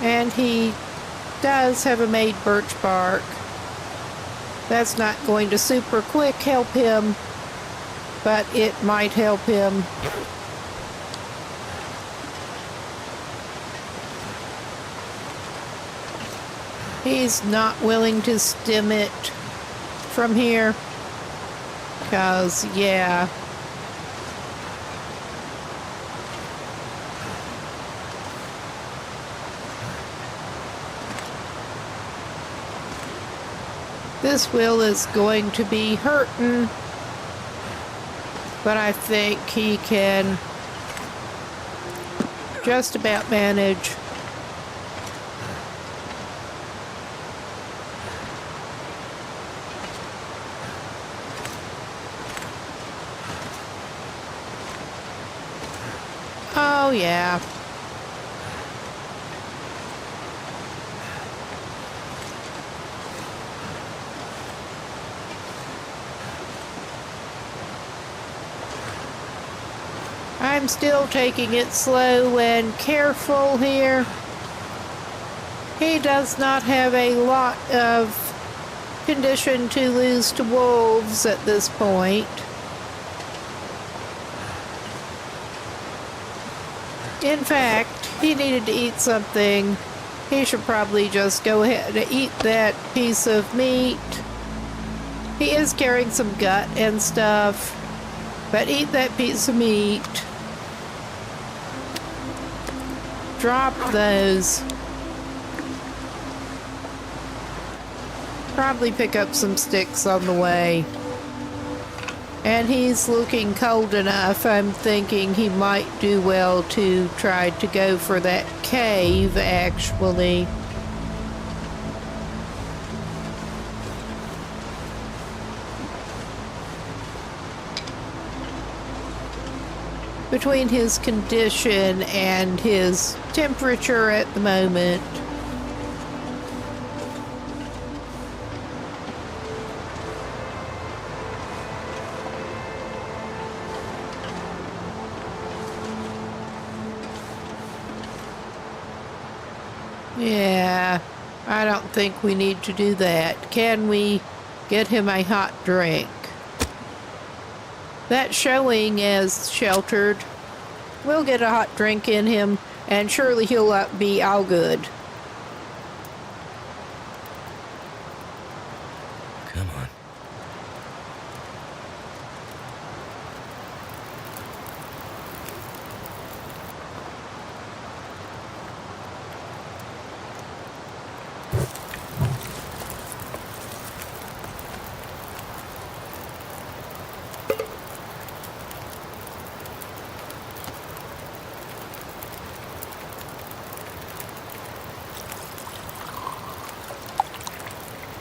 And he does have a made birch bark. That's not going to super quick help him, but it might help him. He's not willing to stem it from here, because, yeah. This wheel is going to be hurting, but I think he can just about manage. Oh, yeah. I'm still taking it slow and careful here. He does not have a lot of condition to lose to wolves at this point. In fact, he needed to eat something. He should probably just go ahead and eat that piece of meat. He is carrying some gut and stuff, but eat that piece of meat. Drop those. Probably pick up some sticks on the way. And he's looking cold enough, I'm thinking he might do well to try to go for that cave, actually. Between his condition and his temperature at the moment, yeah, I don't think we need to do that. Can we get him a hot drink? That's showing as sheltered. We'll get a hot drink in him, and surely he'll be all good. Come on.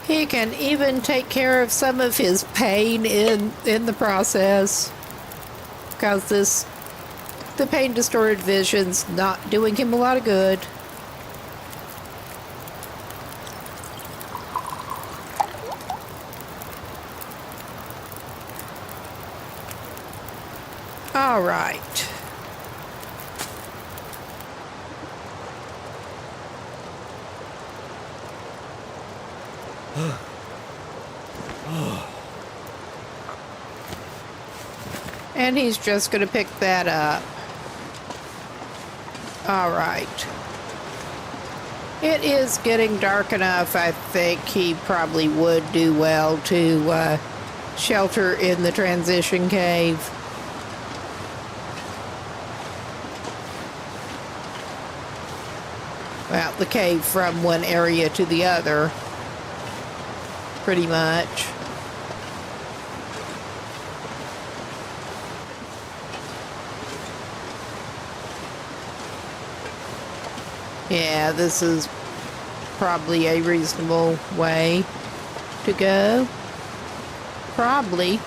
He can even take care of some of his pain in the process, because the pain distorted vision's not doing him a lot of good. All right. And he's just going to pick that up. All right. It is getting dark enough. I think he probably would do well to shelter in the transition cave. Well, the cave from one area to the other, pretty much. Yeah, this is probably a reasonable way to go. Probably.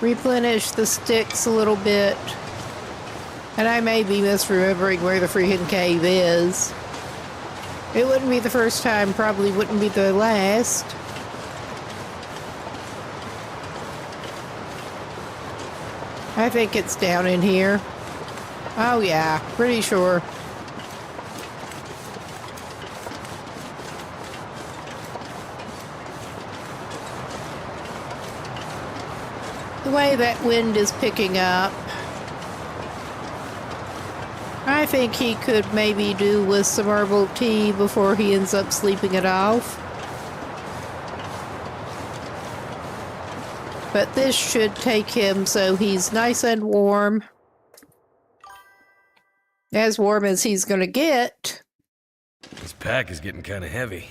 Replenish the sticks a little bit. And I may be misremembering where the freaking cave is. It wouldn't be the first time, probably wouldn't be the last. I think it's down in here. Oh yeah, pretty sure. The way that wind is picking up, I think he could maybe do with some herbal tea before he ends up sleeping it off. But this should take him so he's nice and warm. As warm as he's gonna get. This pack is getting kind of heavy.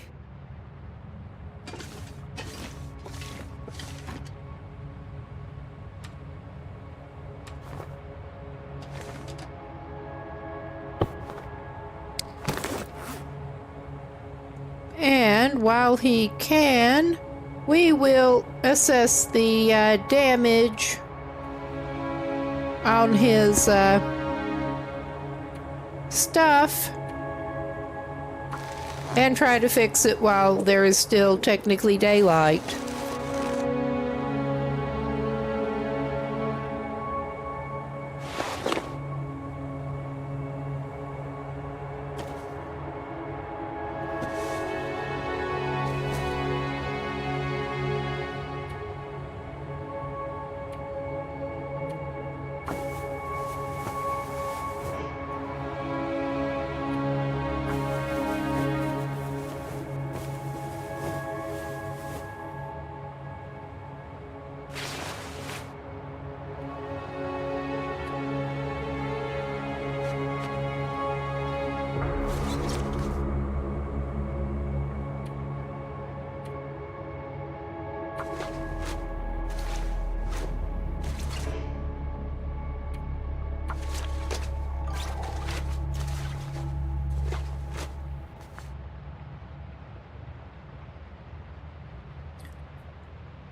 And while he can, we will assess the damage on his stuff and try to fix it while there is still technically daylight.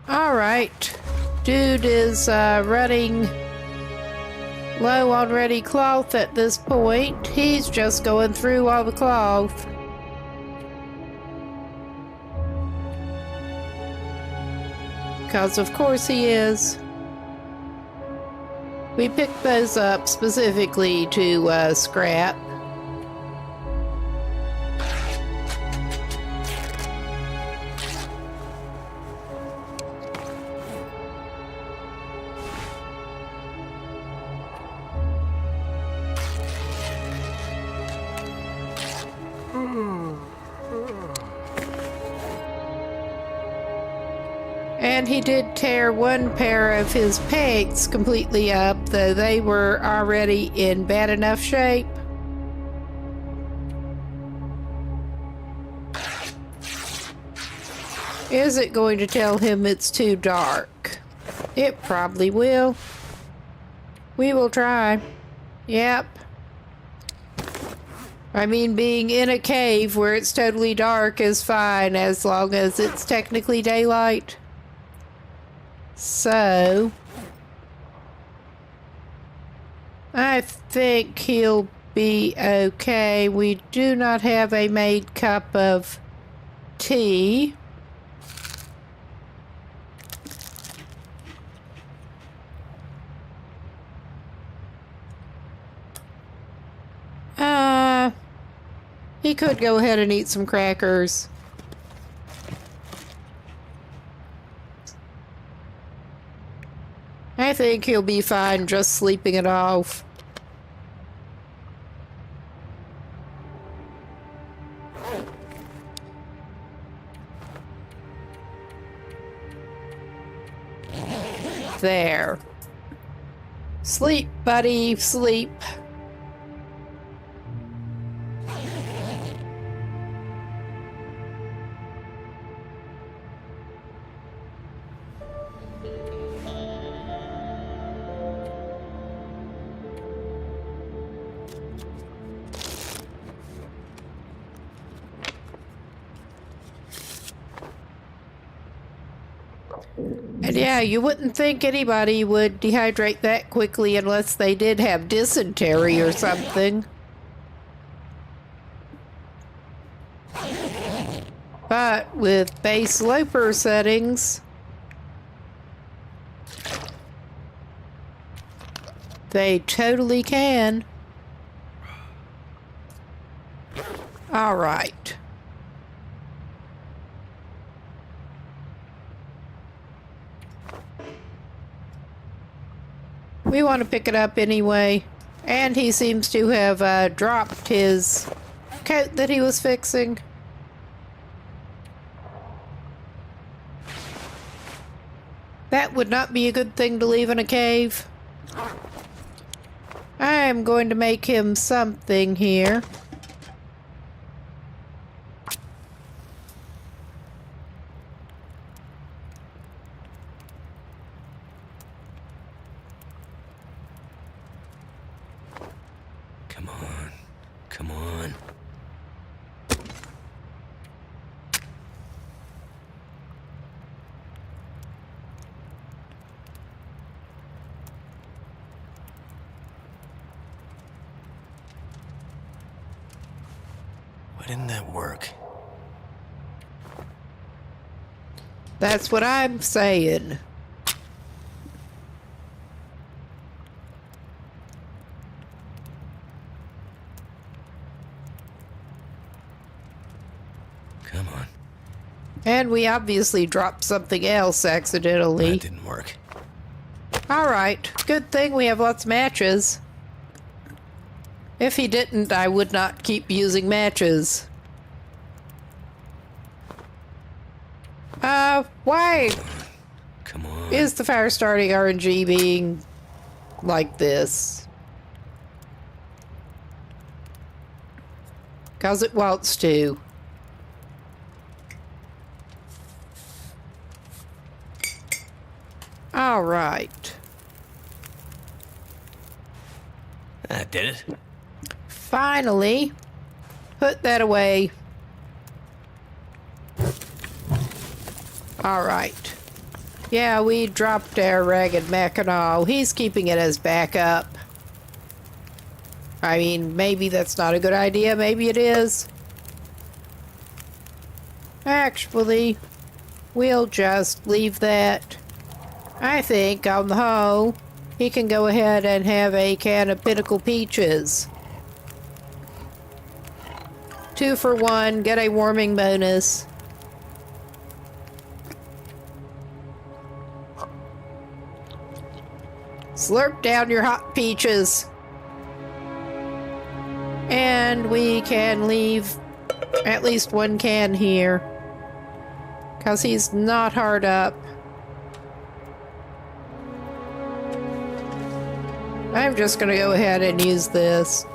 All right. Dude is running low on ready cloth at this point. He's just going through all the cloth. Because of course he is. We picked those up specifically to scrap. And he did tear one pair of his pegs completely up, though they were already in bad enough shape. Is it going to tell him it's too dark? It probably will. We will try. Yep. I mean, being in a cave where it's totally dark is fine as long as it's technically daylight. So, I think he'll be okay. We do not have a made cup of tea. He could go ahead and eat some crackers. I think he'll be fine just sleeping it off. There. Sleep, buddy, sleep. And yeah, you wouldn't think anybody would dehydrate that quickly unless they did have dysentery or something. But with base Loper settings, they totally can. All right. We want to pick it up anyway. And he seems to have dropped his coat that he was fixing. That would not be a good thing to leave in a cave. I am going to make him something here. Come on. Come on. Why didn't that work? That's what I'm saying. Come on. And we obviously dropped something else accidentally. That didn't work. Alright, good thing we have lots of matches. If he didn't, I would not keep using matches. Why Come on. is the fire starting RNG being like this? 'Cause it wants to. All right. That did it. Finally, put that away. All right. Yeah, we dropped our ragged mech and all. He's keeping it as backup. I mean, maybe that's not a good idea. Maybe it is. Actually, we'll just leave that. I think, on the whole, he can go ahead and have a can of Pinnacle Peaches. 2 for 1, get a warming bonus. Slurp down your hot peaches. And we can leave at least 1 can here. Because he's not hard up. I'm just going to go ahead and use this.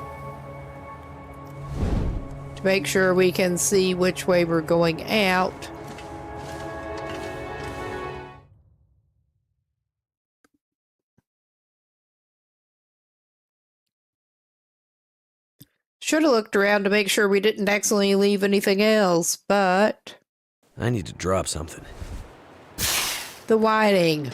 To make sure we can see which way we're going out. Should have looked around to make sure we didn't accidentally leave anything else, but... I need to drop something. The whiting.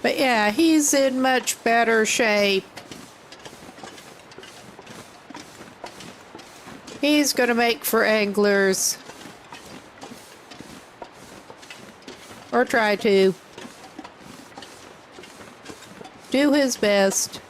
But yeah, he's in much better shape. He's gonna make for anglers. Or try to. Do his best.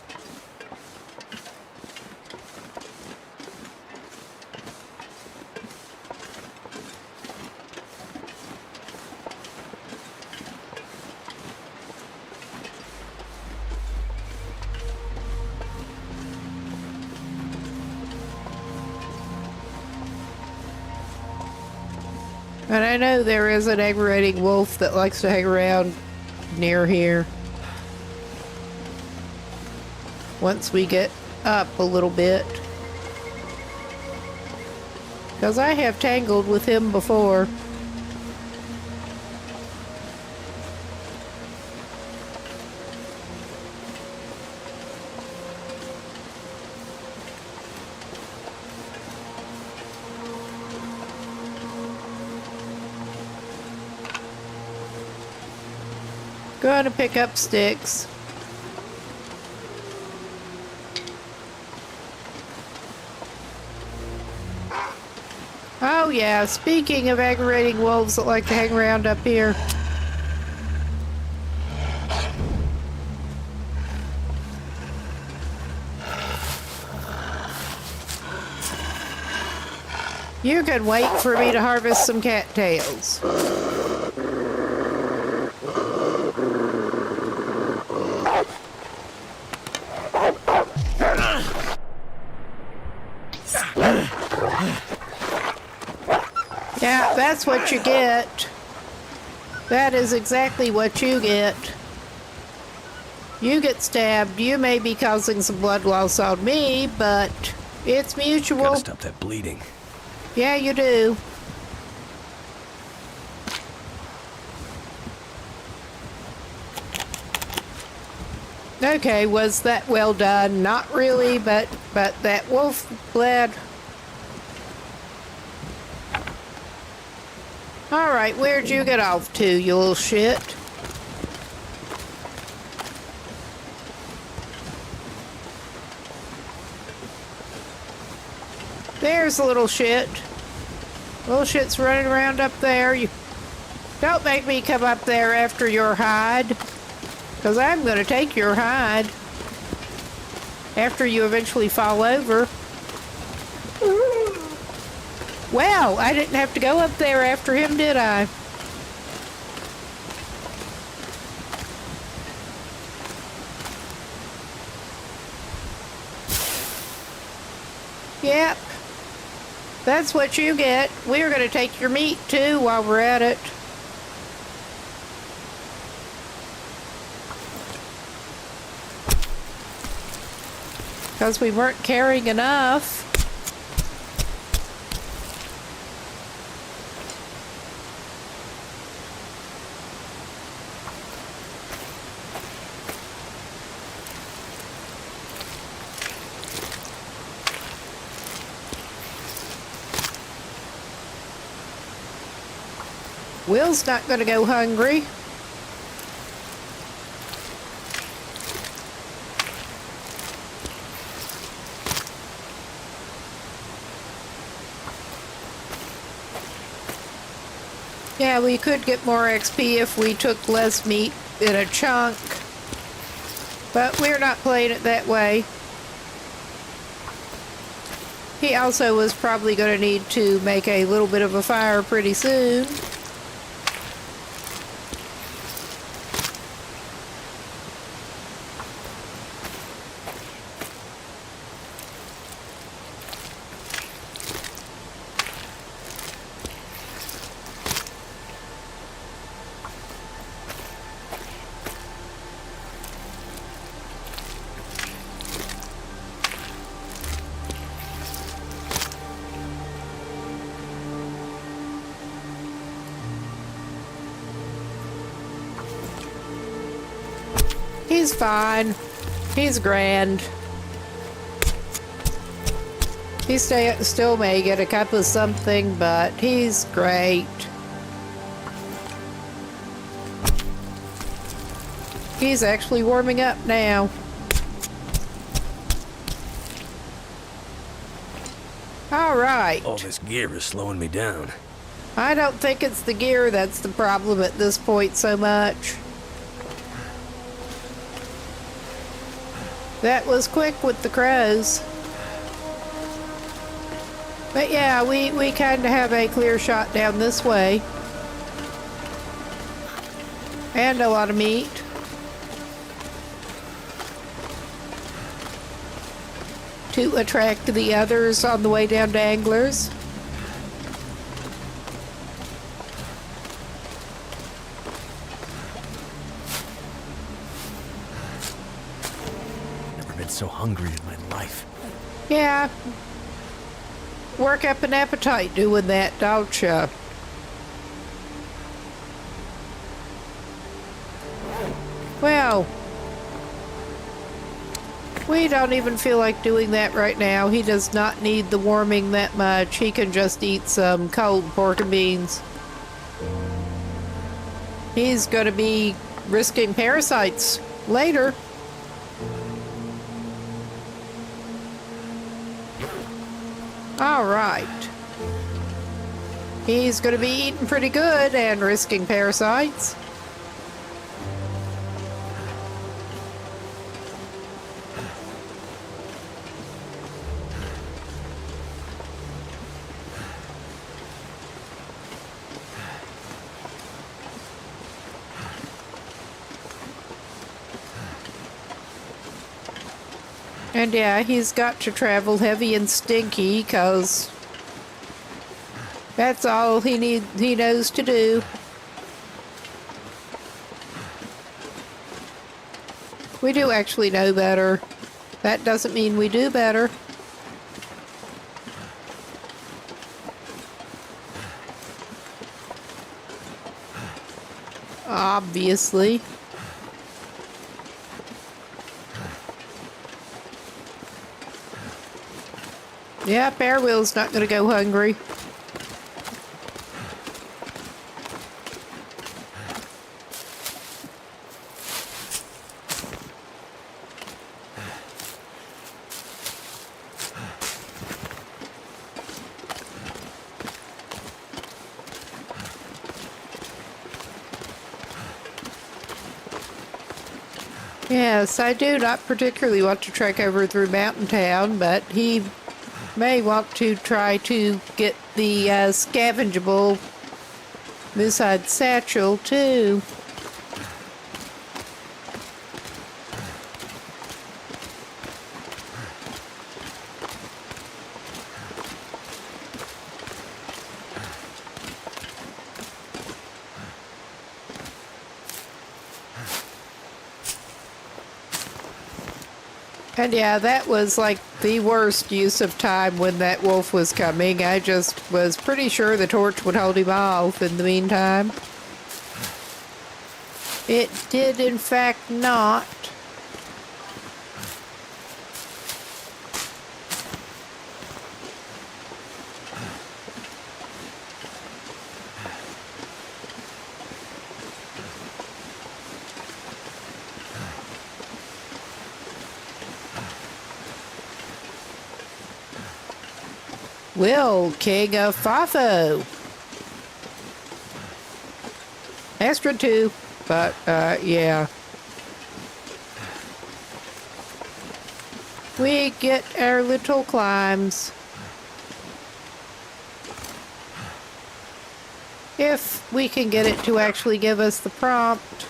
And I know there is an aggravating wolf that likes to hang around near here. Once we get up a little bit. Because I have tangled with him before. Going to pick up sticks. Oh yeah, speaking of aggravating wolves that like to hang around up here. You can wait for me to harvest some cattails. Yeah, that's what you get. That is exactly what you get. You get stabbed. You may be causing some blood loss on me, but it's mutual. Gotta stop that bleeding. Yeah, you do. Okay, was that well done? Not really, but that wolf bled. Alright, where'd you get off to, you little shit? There's a little shit. Little shit's running around up there. You don't make me come up there after your hide. Because I'm going to take your hide. After you eventually fall over. Well, I didn't have to go up there after him, did I? Yep. That's what you get. We're going to take your meat, too, while we're at it. Because we weren't carrying enough. Will's not going to go hungry. Yeah, we could get more XP if we took less meat in a chunk, but we're not playing it that way. He also was probably going to need to make a little bit of a fire pretty soon. He's fine. He's grand. He still may get a cup of something, but he's great. He's actually warming up now. All right. All this gear is slowing me down. I don't think it's the gear that's the problem at this point so much. That was quick with the crows. But yeah, we kind of have a clear shot down this way. And a lot of meat. To attract the others on the way down to Anglers. So hungry in my life. Yeah. Work up an appetite doing that, don't you? Well, we don't even feel like doing that right now. He does not need the warming that much. He can just eat some cold pork and beans. He's going to be risking parasites later. All right. He's going to be eating pretty good and risking parasites. And yeah, he's got to travel heavy and stinky because that's all he knows to do. We do actually know better. That doesn't mean we do better. Obviously. Yeah, Bear Will's not going to go hungry. Yes, I do not particularly want to trek over through Mountain Town, but he may want to try to get the scavengeable moose-hide satchel too. And yeah, that was like the worst use of time when that wolf was coming. I just was pretty sure the torch would hold him off in the meantime. It did in fact not. Will, king of Fafo. Extra 2, but, yeah. We get our little climbs. If we can get it to actually give us the prompt.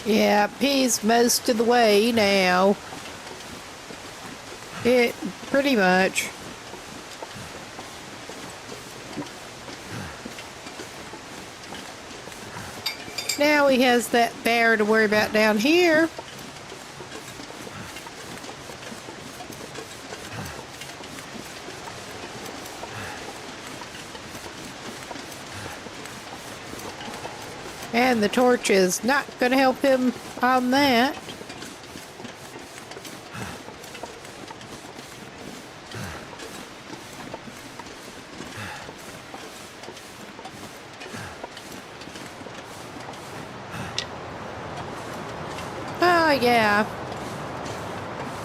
Yeah, he's most of the way now. Pretty much. Now he has that bear to worry about down here. And the torch is not going to help him on that. Oh, yeah.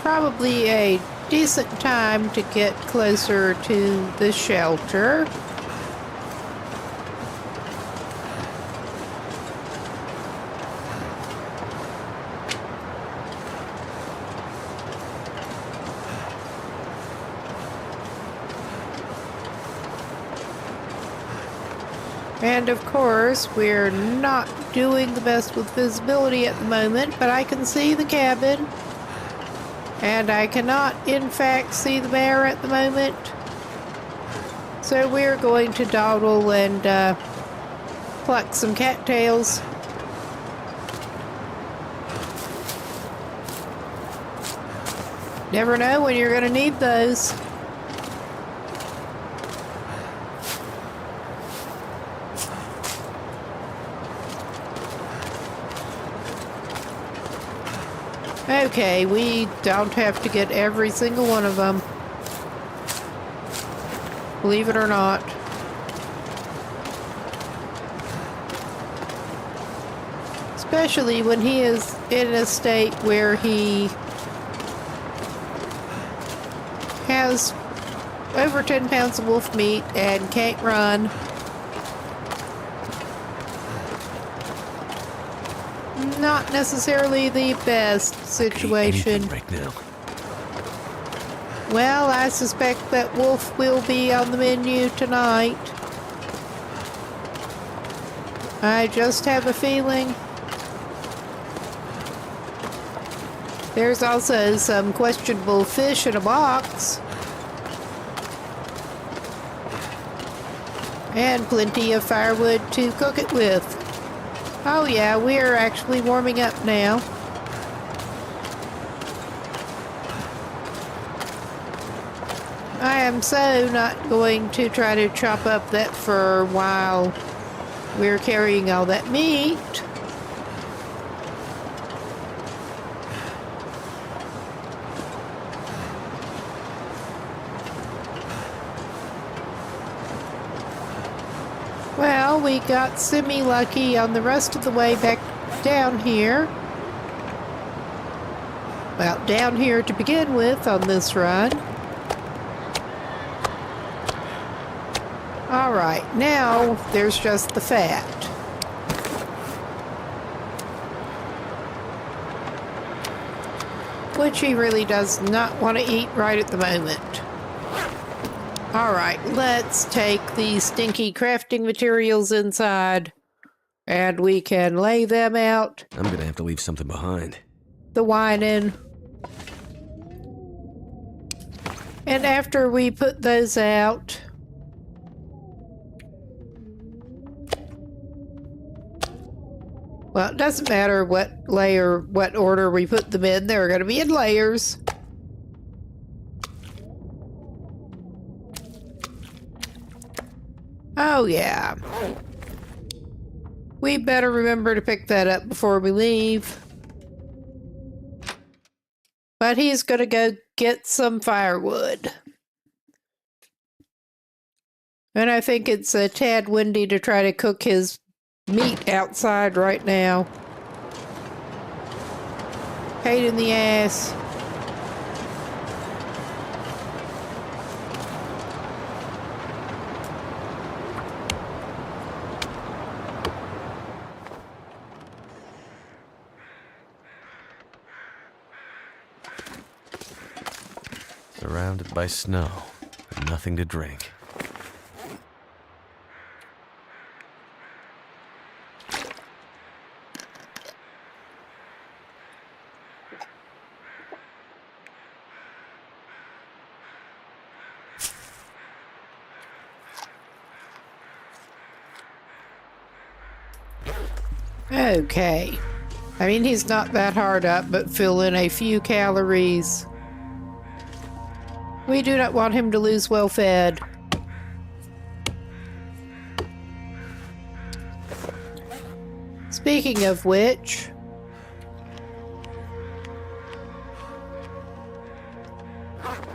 Probably a decent time to get closer to the shelter. And of course, we're not doing the best with visibility at the moment, but I can see the cabin. And I cannot, in fact, see the bear at the moment. So we're going to dawdle and pluck some cattails. Never know when you're going to need those. Okay, we don't have to get every single one of them. Believe it or not. Especially when he is in a state where he has over 10 pounds of wolf meat and can't run. Not necessarily the best situation. Right now. Well, I suspect that wolf will be on the menu tonight. I just have a feeling. There's also some questionable fish in a box. And plenty of firewood to cook it with. Oh yeah, we're actually warming up now. I am so not going to try to chop up that fur while we're carrying all that meat. Well, we got semi-lucky on the rest of the way back down here. Well, down here to begin with on this run. Alright, now there's just the fat. Which he really does not want to eat right at the moment. Alright, let's take these stinky crafting materials inside, and we can lay them out. I'm gonna have to leave something behind. The wine in. And after we put those out, well, it doesn't matter what layer, what order we put them in, they're going to be in layers. Oh, yeah. We better remember to pick that up before we leave. But he's going to go get some firewood. And I think it's a tad windy to try to cook his meat outside right now. Pain in the ass. Surrounded by snow, and nothing to drink. Okay. I mean, he's not that hard up, but fill in a few calories. We do not want him to lose well fed. Speaking of which,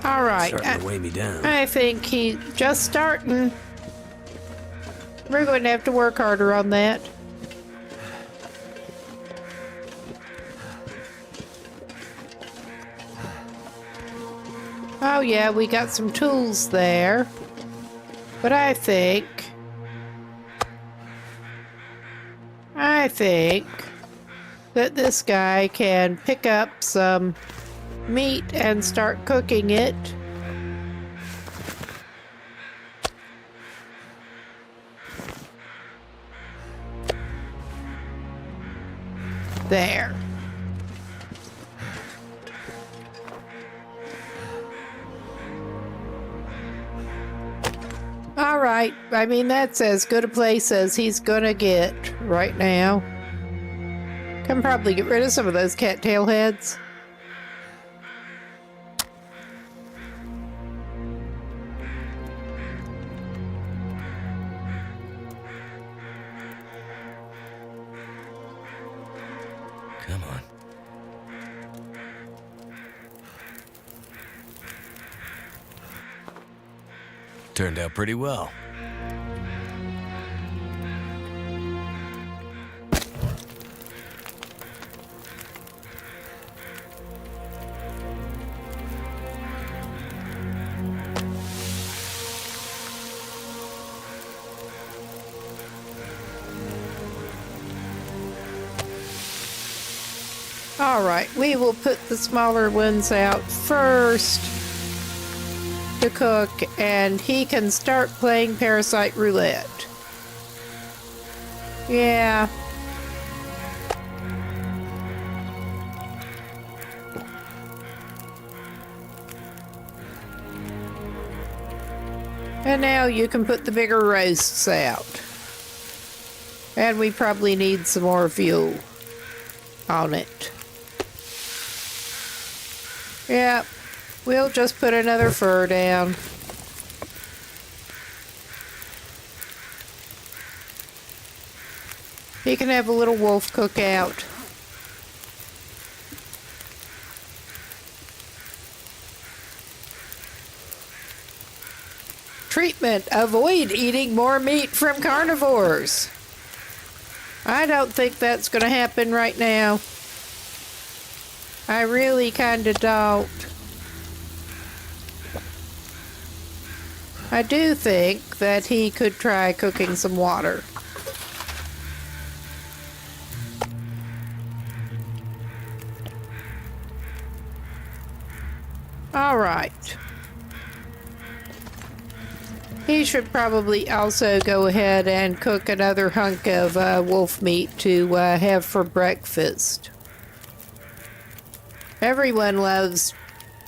all right. Starting to weigh me down. I think he's just starting. We're going to have to work harder on that. Oh yeah, we got some tools there. But I think that this guy can pick up some meat and start cooking it. There. All right. I mean, that's as good a place as he's gonna get right now. Can probably get rid of some of those cattail heads. Come on. Turned out pretty well. All right, we will put the smaller ones out first to cook, and he can start playing Parasite Roulette. Yeah. And now you can put the bigger roasts out. And we probably need some more fuel on it. Yep, we'll just put another fur down. He can have a little wolf cookout. Treatment: avoid eating more meat from carnivores. I don't think that's going to happen right now. I really kind of don't. I do think that he could try cooking some water. All right. He should probably also go ahead and cook another hunk of wolf meat to have for breakfast. Everyone loves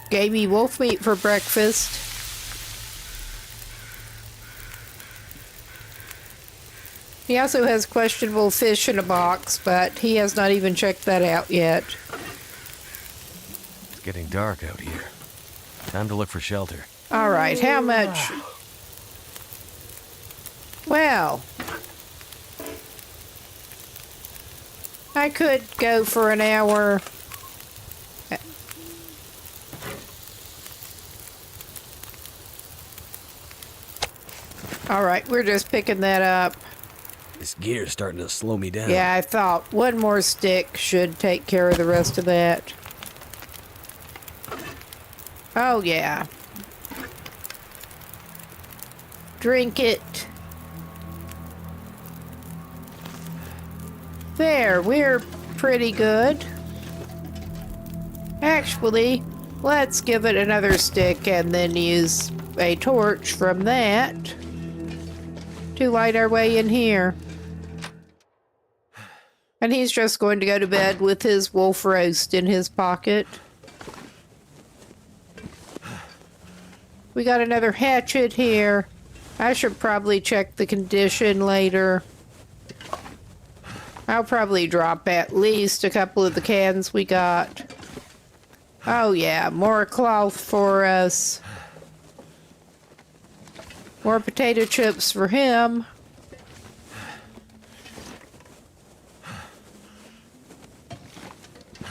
gamey wolf meat for breakfast. He also has questionable fish in a box, but he has not even checked that out yet. It's getting dark out here. Time to look for shelter. All right, how much? Well, I could go for an hour. All right, we're just picking that up. This gear's starting to slow me down. Yeah, I thought one more stick should take care of the rest of that. Oh, yeah. Drink it. There, we're pretty good. Actually, let's give it another stick and then use a torch from that to light our way in here. And he's just going to go to bed with his wolf roast in his pocket. We got another hatchet here. I should probably check the condition later. I'll probably drop at least a couple of the cans we got. Oh yeah, more cloth for us. More potato chips for him.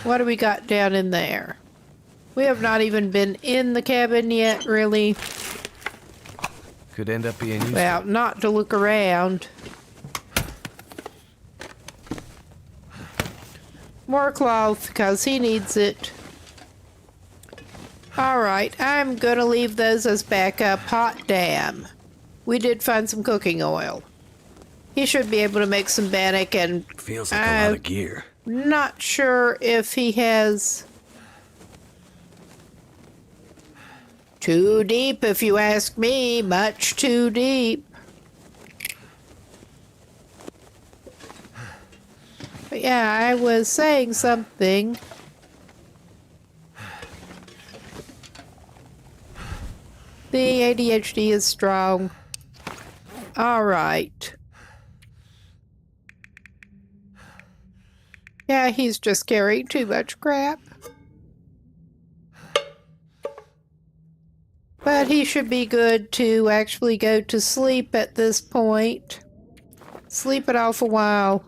What do we got down in there? We have not even been in the cabin yet, really. Could end up being useful. Well, not to look around. More cloth, because he needs it. Alright, I'm gonna leave those as backup. Hot damn. We did find some cooking oil. He should be able to make some bannock, and Feels like a lot of gear. not sure if he has... Too deep, if you ask me. Much too deep. But yeah, I was saying something. The ADHD is strong. All right. Yeah, he's just carrying too much crap. But he should be good to actually go to sleep at this point. Sleep it off a while.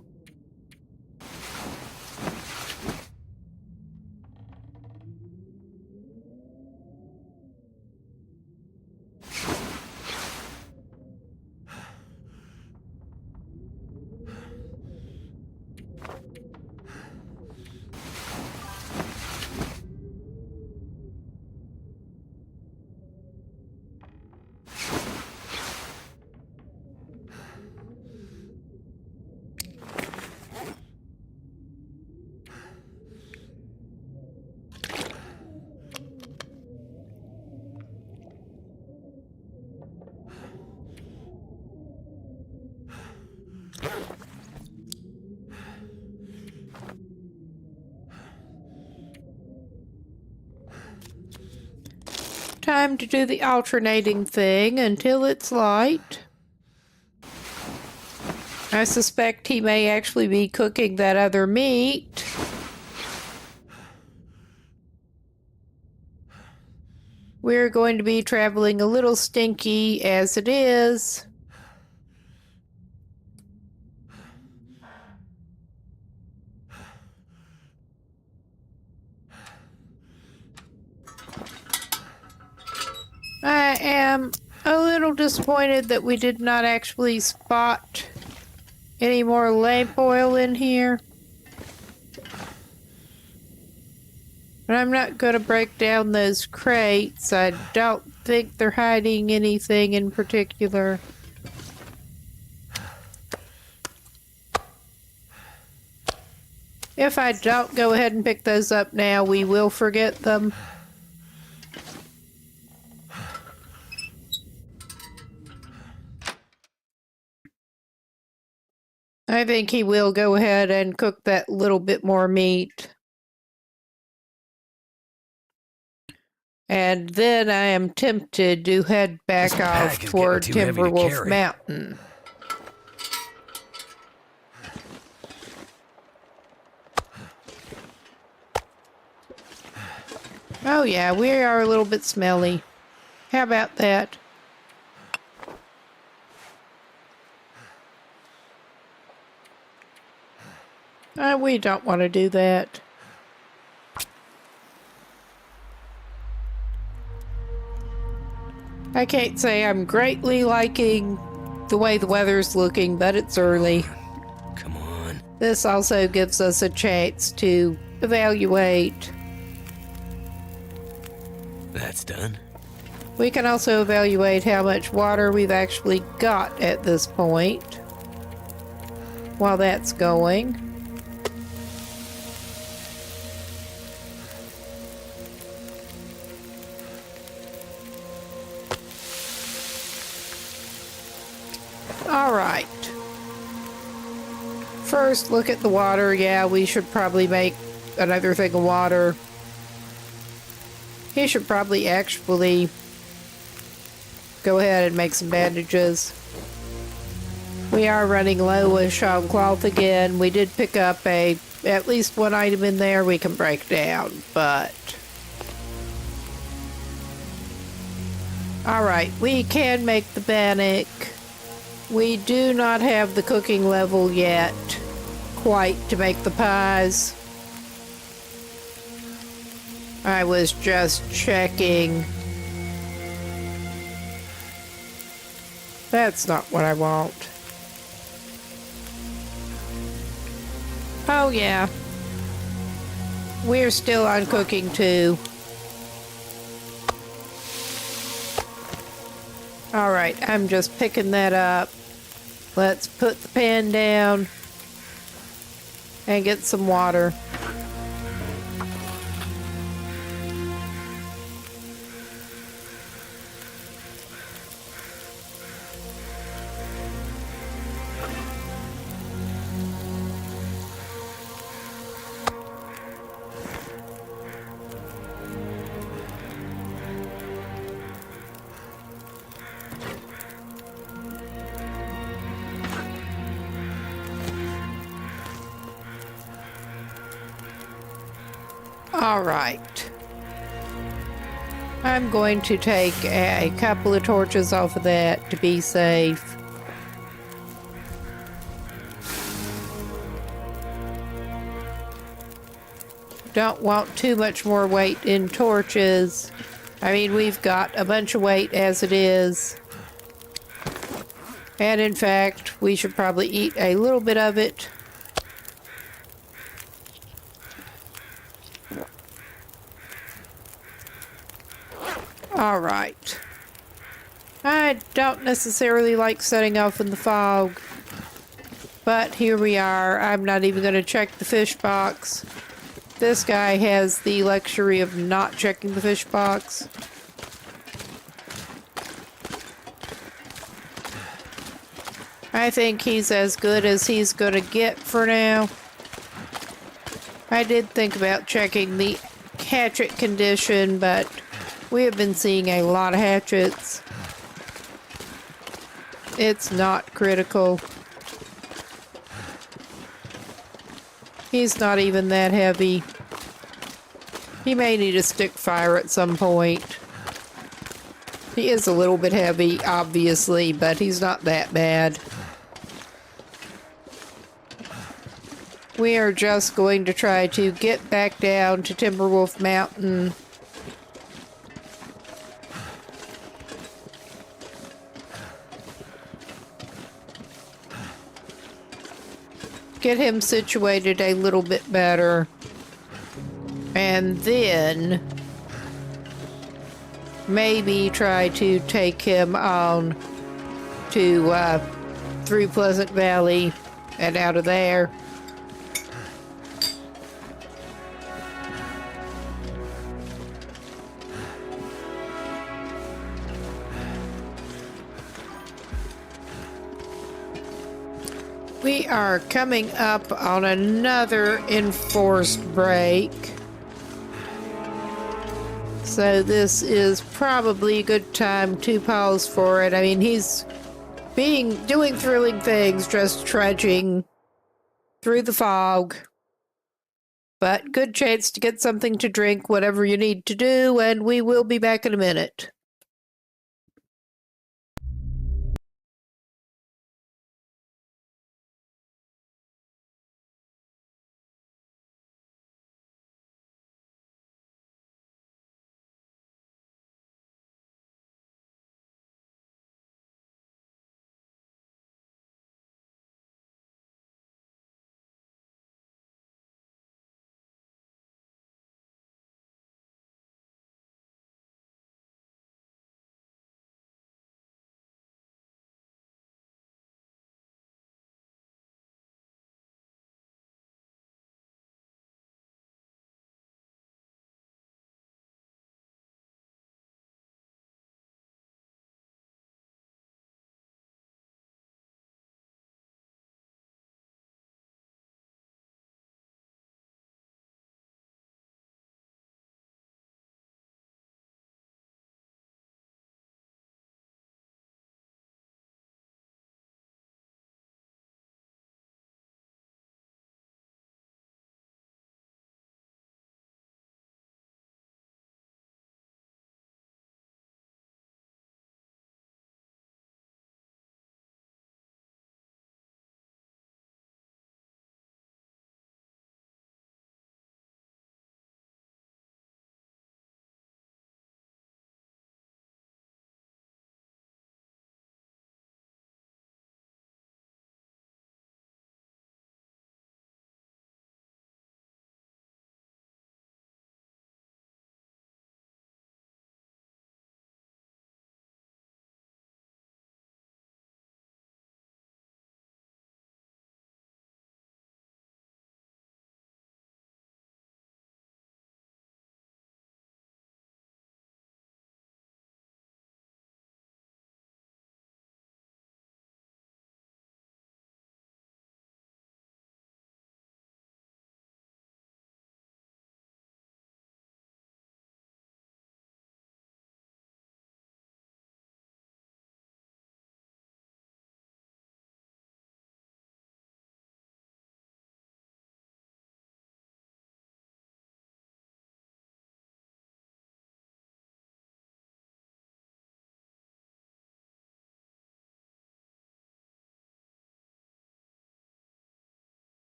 Time to do the alternating thing until it's light. I suspect he may actually be cooking that other meat. We're going to be traveling a little stinky as it is. I am a little disappointed that we did not actually spot any more lamp oil in here. But I'm not going to break down those crates. I don't think they're hiding anything in particular. If I don't go ahead and pick those up now, we will forget them. I think he will go ahead and cook that little bit more meat. And then I am tempted to head back This off bag is getting toward too heavy to Timberwolf carry. Mountain. Oh yeah, we are a little bit smelly. How about that? We don't want to do that. I can't say I'm greatly liking the way the weather's looking, but it's early. Come on. This also gives us a chance to evaluate. That's done. We can also evaluate how much water we've actually got at this point while that's going. All right. First, look at the water. Yeah, we should probably make another thing of water. He should probably actually go ahead and make some bandages. We are running low with shawm cloth again. We did pick up at least one item in there we can break down, but... Alright, we can make the bannock. We do not have the cooking level yet quite to make the pies. I was just checking. That's not what I want. Oh yeah. We're still on cooking too. Alright, I'm just picking that up. Let's put the pan down and get some water. All right. I'm going to take a couple of torches off of that to be safe. Don't want too much more weight in torches. I mean, we've got a bunch of weight as it is. And in fact, we should probably eat a little bit of it. All right. I don't necessarily like setting off in the fog, but here we are. I'm not even going to check the fish box. This guy has the luxury of not checking the fish box. I think he's as good as he's going to get for now. I did think about checking the hatchet condition, but we have been seeing a lot of hatchets. It's not critical. He's not even that heavy. He may need a stick fire at some point. He is a little bit heavy, obviously, but he's not that bad. We are just going to try to get back down to Timberwolf Mountain. Get him situated a little bit better. And then maybe try to take him on to through Pleasant Valley and out of there. We are coming up on another enforced break. So this is probably a good time to pause for it. I mean, he's doing thrilling things, just trudging through the fog. But good chance to get something to drink, whatever you need to do, and we will be back in a minute.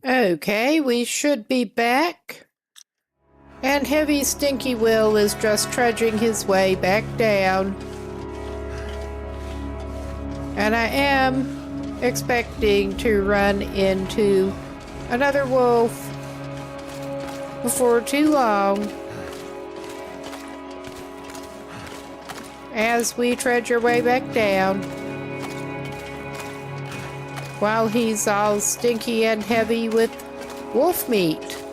Okay, we should be back. And Heavy Stinky Will is just trudging his way back down. And I am expecting to run into another wolf before too long. As we trudge our way back down. While he's all stinky and heavy with wolf meat.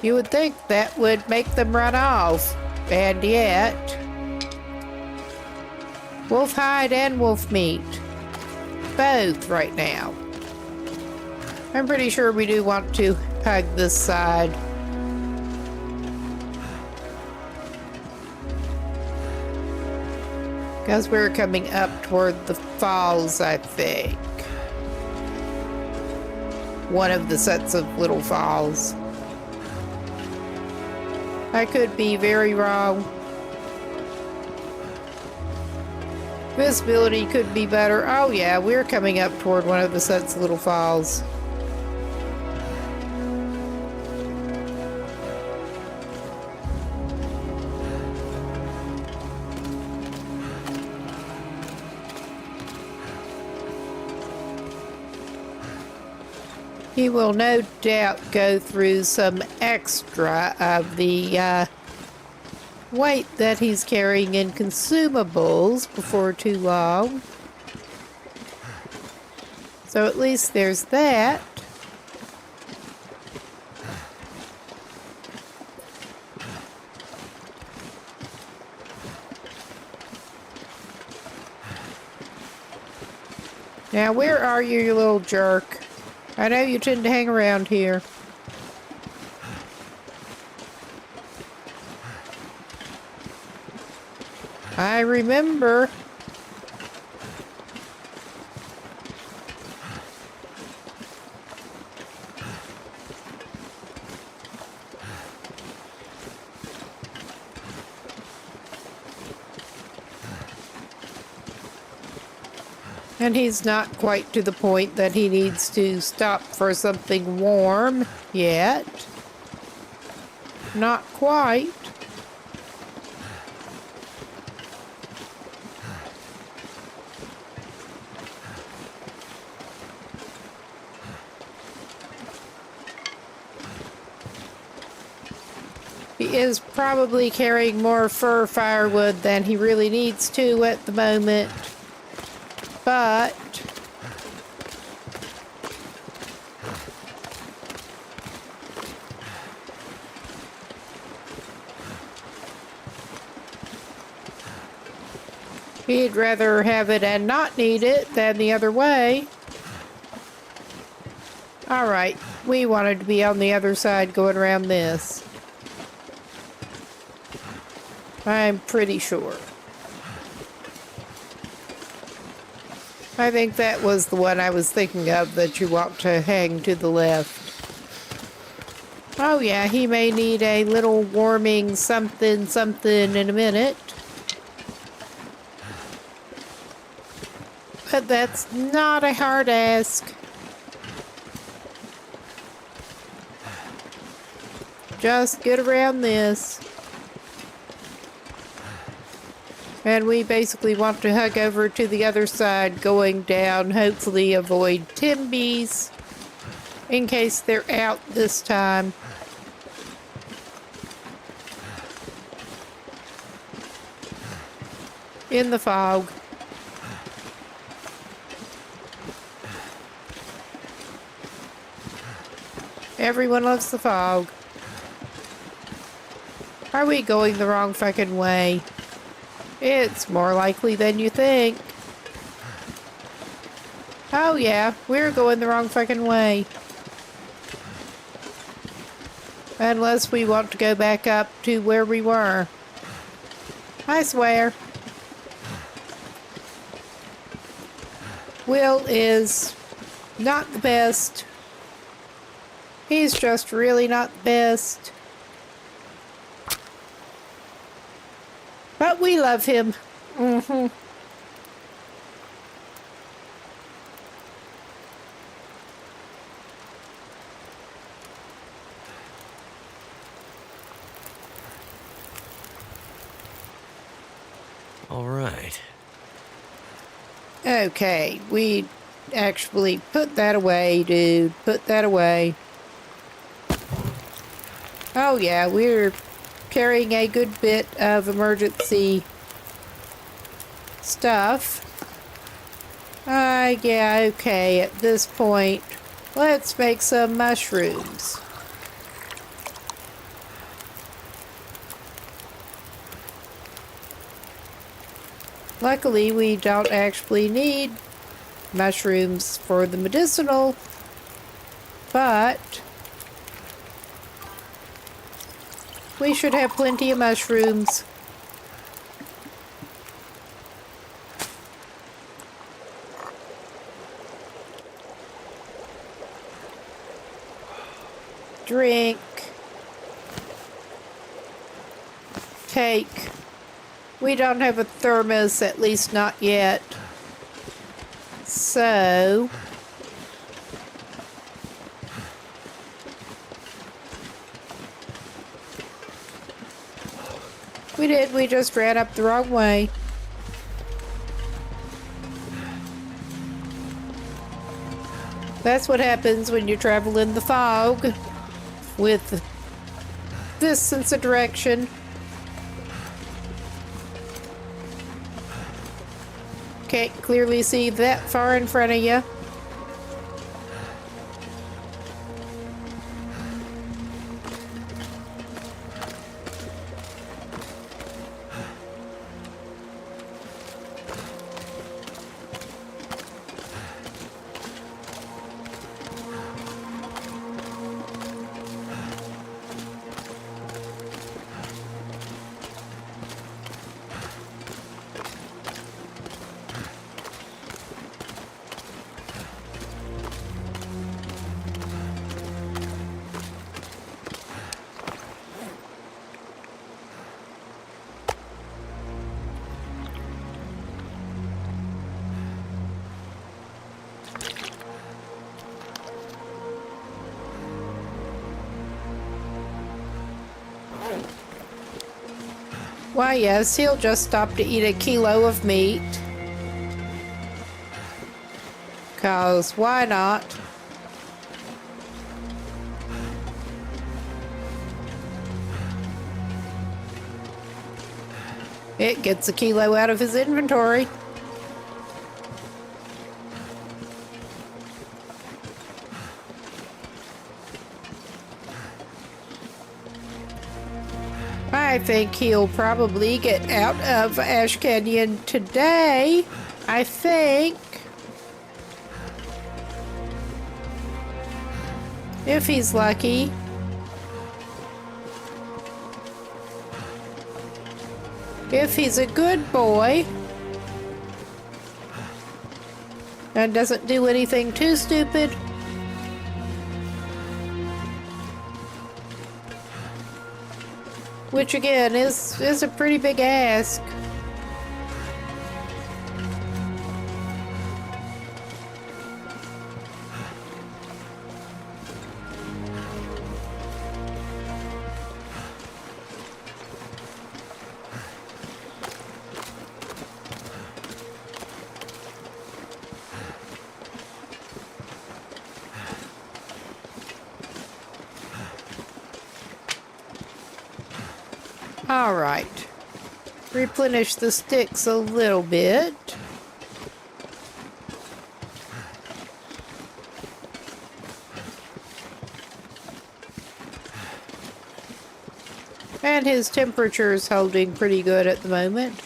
You would think that would make them run off, and yet, wolf hide and wolf meat, both right now. I'm pretty sure we do want to hug this side. Because we're coming up toward the falls, I think. One of the sets of little falls. I could be very wrong. Visibility could be better. Oh yeah, we're coming up toward one of the Sutt's little falls. He will no doubt go through some extra of the weight that he's carrying in consumables before too long. So at least there's that. Now, where are you, you little jerk? I know you tend to hang around here. I remember. And he's not quite to the point that he needs to stop for something warm yet. Not quite. He is probably carrying more fir firewood than he really needs to at the moment. But he'd rather have it and not need it than the other way. Alright, we wanted to be on the other side going around this. I'm pretty sure. I think that was the one I was thinking of that you want to hang to the left. Oh yeah, he may need a little warming something in a minute. But that's not a hard ask. Just get around this. And we basically want to hug over to the other side, going down, hopefully avoid Timbies, in case they're out this time. In the fog. Everyone loves the fog. Are we going the wrong fucking way? It's more likely than you think. Oh yeah, we're going the wrong fucking way. Unless we want to go back up to where we were. I swear. Will is not the best. He's just really not the best. But we love him. Mm-hmm. All right. Okay, we actually put that away, dude. Put that away. Oh yeah, we're carrying a good bit of emergency stuff. Yeah, okay, at this point, let's make some mushrooms. Luckily, we don't actually need mushrooms for the medicinal, but we should have plenty of mushrooms. Drink. cake. We don't have a thermos, at least not yet. So we just ran up the wrong way. That's what happens when you travel in the fog with this sense of direction. Can't clearly see that far in front of you. Why, yes, he'll just stop to eat a kilo of meat. 'Cause why not? It gets a kilo out of his inventory. I think he'll probably get out of Ash Canyon today. I think. If he's lucky. If he's a good boy. And doesn't do anything too stupid. Which again is a pretty big ask. All right. Replenish the sticks a little bit. And his temperature's holding pretty good at the moment.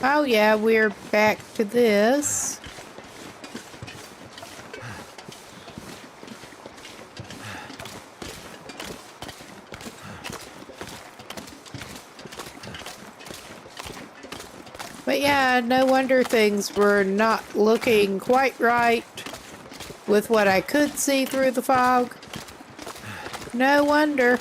Oh yeah, we're back to this. But yeah, no wonder things were not looking quite right with what I could see through the fog. No wonder.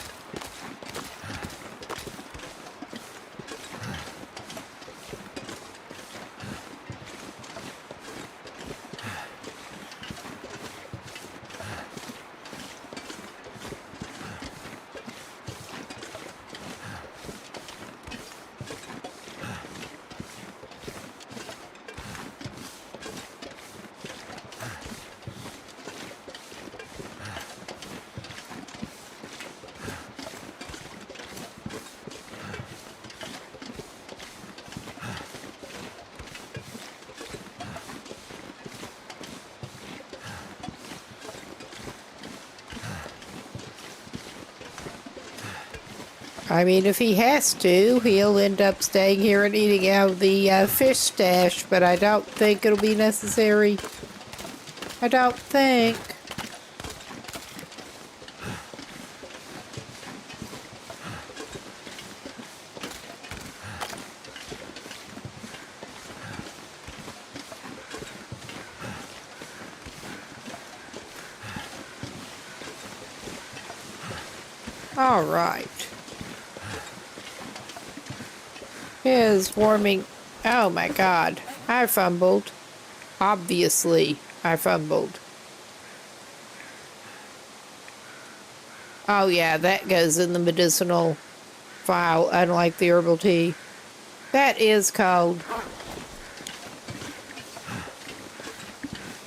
I mean, if he has to, he'll end up staying here and eating out of the fish stash, but I don't think it'll be necessary. I don't think. All right. is warming. Oh my god. I fumbled. Obviously, I fumbled. Oh yeah, that goes in the medicinal file, unlike the herbal tea. That is cold.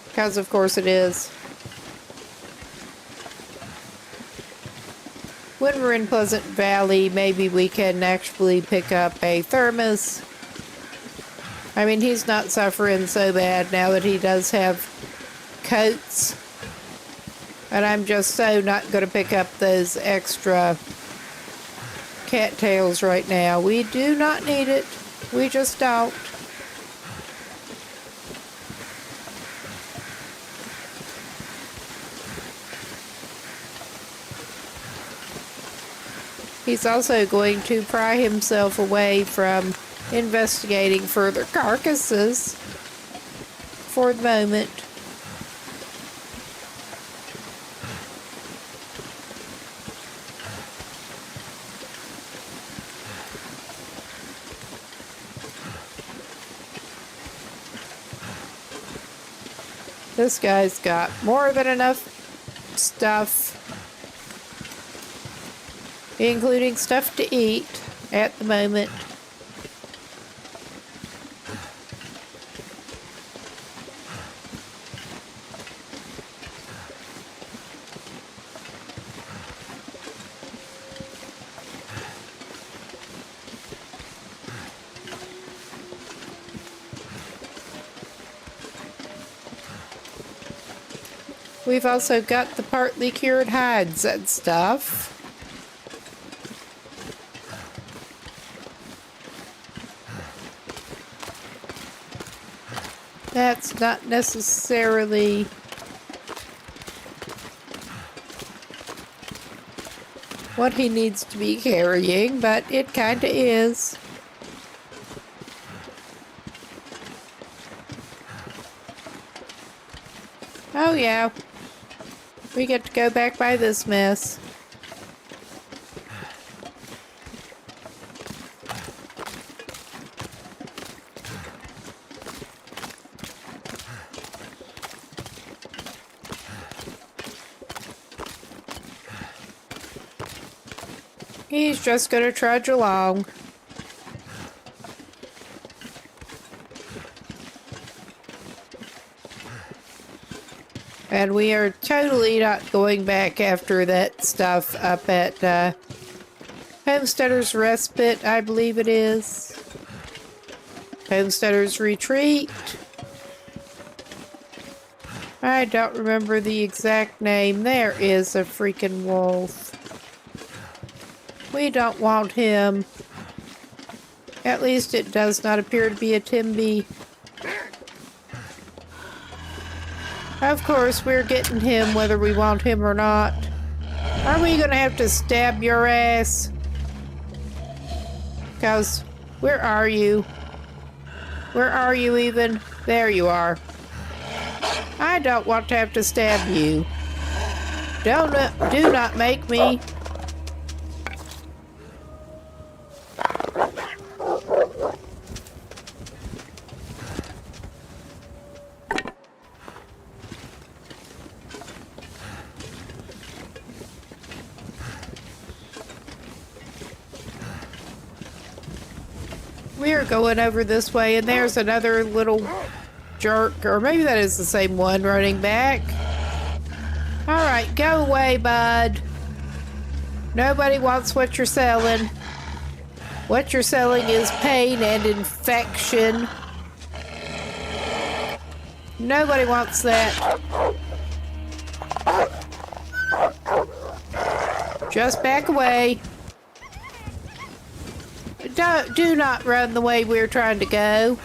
Because of course it is. When we're in Pleasant Valley, maybe we can actually pick up a thermos. I mean, he's not suffering so bad now that he does have coats. And I'm just so not going to pick up those extra cattails right now. We do not need it. We just don't. He's also going to pry himself away from investigating further carcasses for the moment. This guy's got more than enough stuff, including stuff to eat at the moment. We've also got the partly cured hides and stuff. That's not necessarily what he needs to be carrying, but it kinda is. Oh yeah. We get to go back by this mess. He's just gonna trudge along. And we are totally not going back after that stuff up at Homesteader's Respite, I believe it is. Homesteader's Retreat. I don't remember the exact name. There is a freaking wolf. We don't want him. At least it does not appear to be a Timby. Of course, we're getting him whether we want him or not. Are we gonna have to stab your ass? Because, where are you? Where are you even? There you are. I don't want to have to stab you. Do not make me. We're going over this way, and there's another little jerk, or maybe that is the same one running back. Alright, go away, bud. Nobody wants what you're selling. What you're selling is pain and infection. Nobody wants that. Just back away. Do not run the way we're trying to go.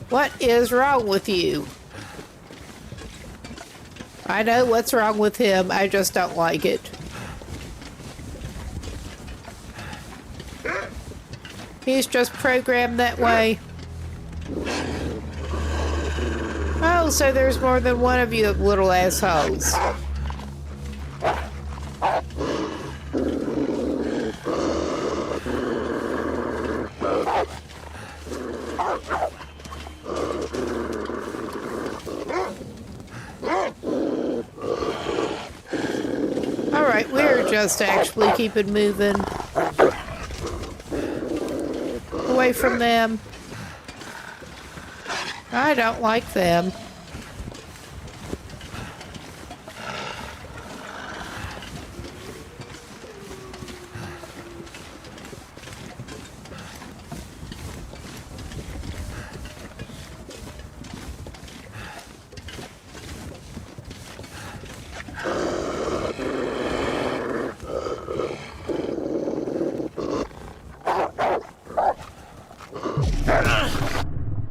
What is wrong with you? I know what's wrong with him. I just don't like it. He's just programmed that way. Oh, so there's more than one of you little assholes. Alright, we're just actually keeping moving. Away from them. I don't like them.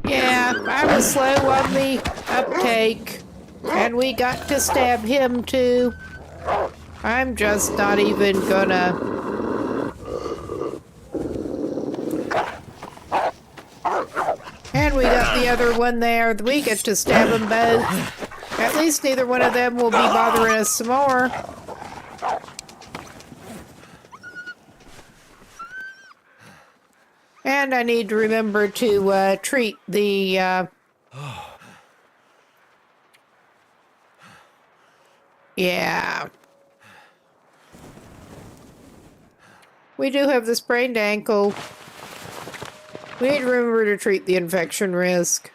Yeah, I was slow on the uptake, and we got to stab him too. I'm just not even gonna. And we got the other one there. We get to stab them both. At least neither one of them will be bothering us some more. And I need to remember to treat the... Yeah. We do have the sprained ankle. We need to remember to treat the infection risk.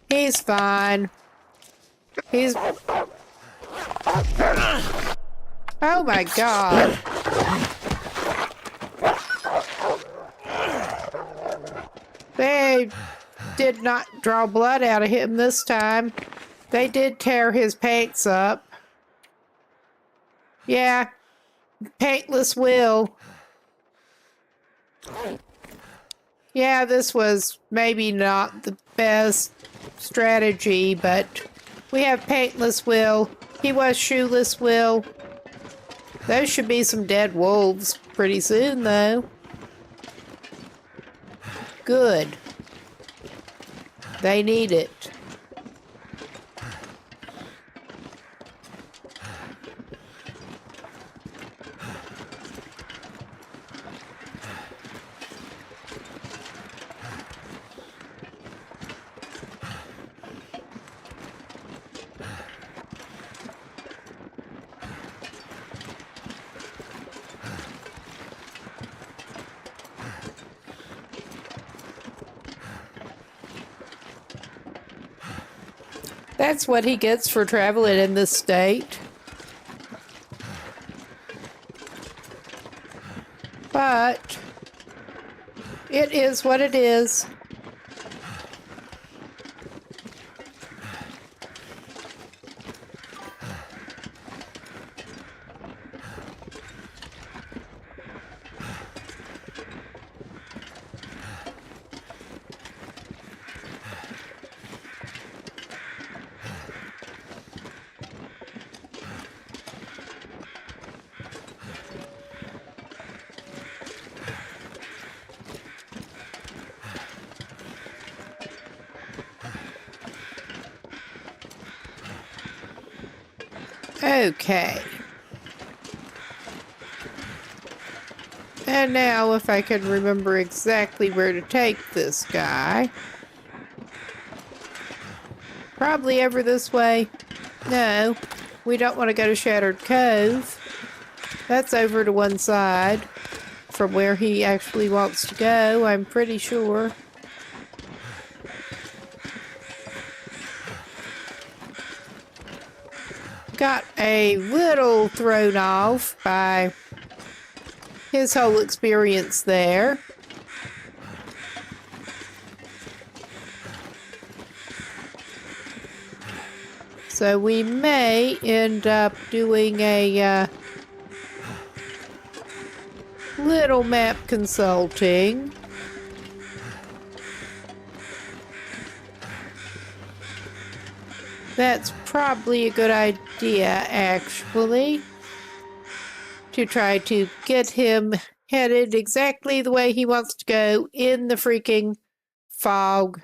He's fine. He's... Oh my god. They did not draw blood out of him this time. They did tear his pants up. Yeah. Paintless will. Yeah, this was maybe not the best strategy, but we have paintless will. He was shoeless will. Those should be some dead wolves pretty soon, though. Good. They need it. That's what he gets for traveling in this state. But it is what it is. Okay. And now, if I can remember exactly where to take this guy. Probably over this way. No, we don't want to go to Shattered Cove. That's over to one side from where he actually wants to go, I'm pretty sure. Got a little thrown off by his whole experience there. So we may end up doing a little map consulting. That's probably a good idea, actually, to try to get him headed exactly the way he wants to go in the freaking fog.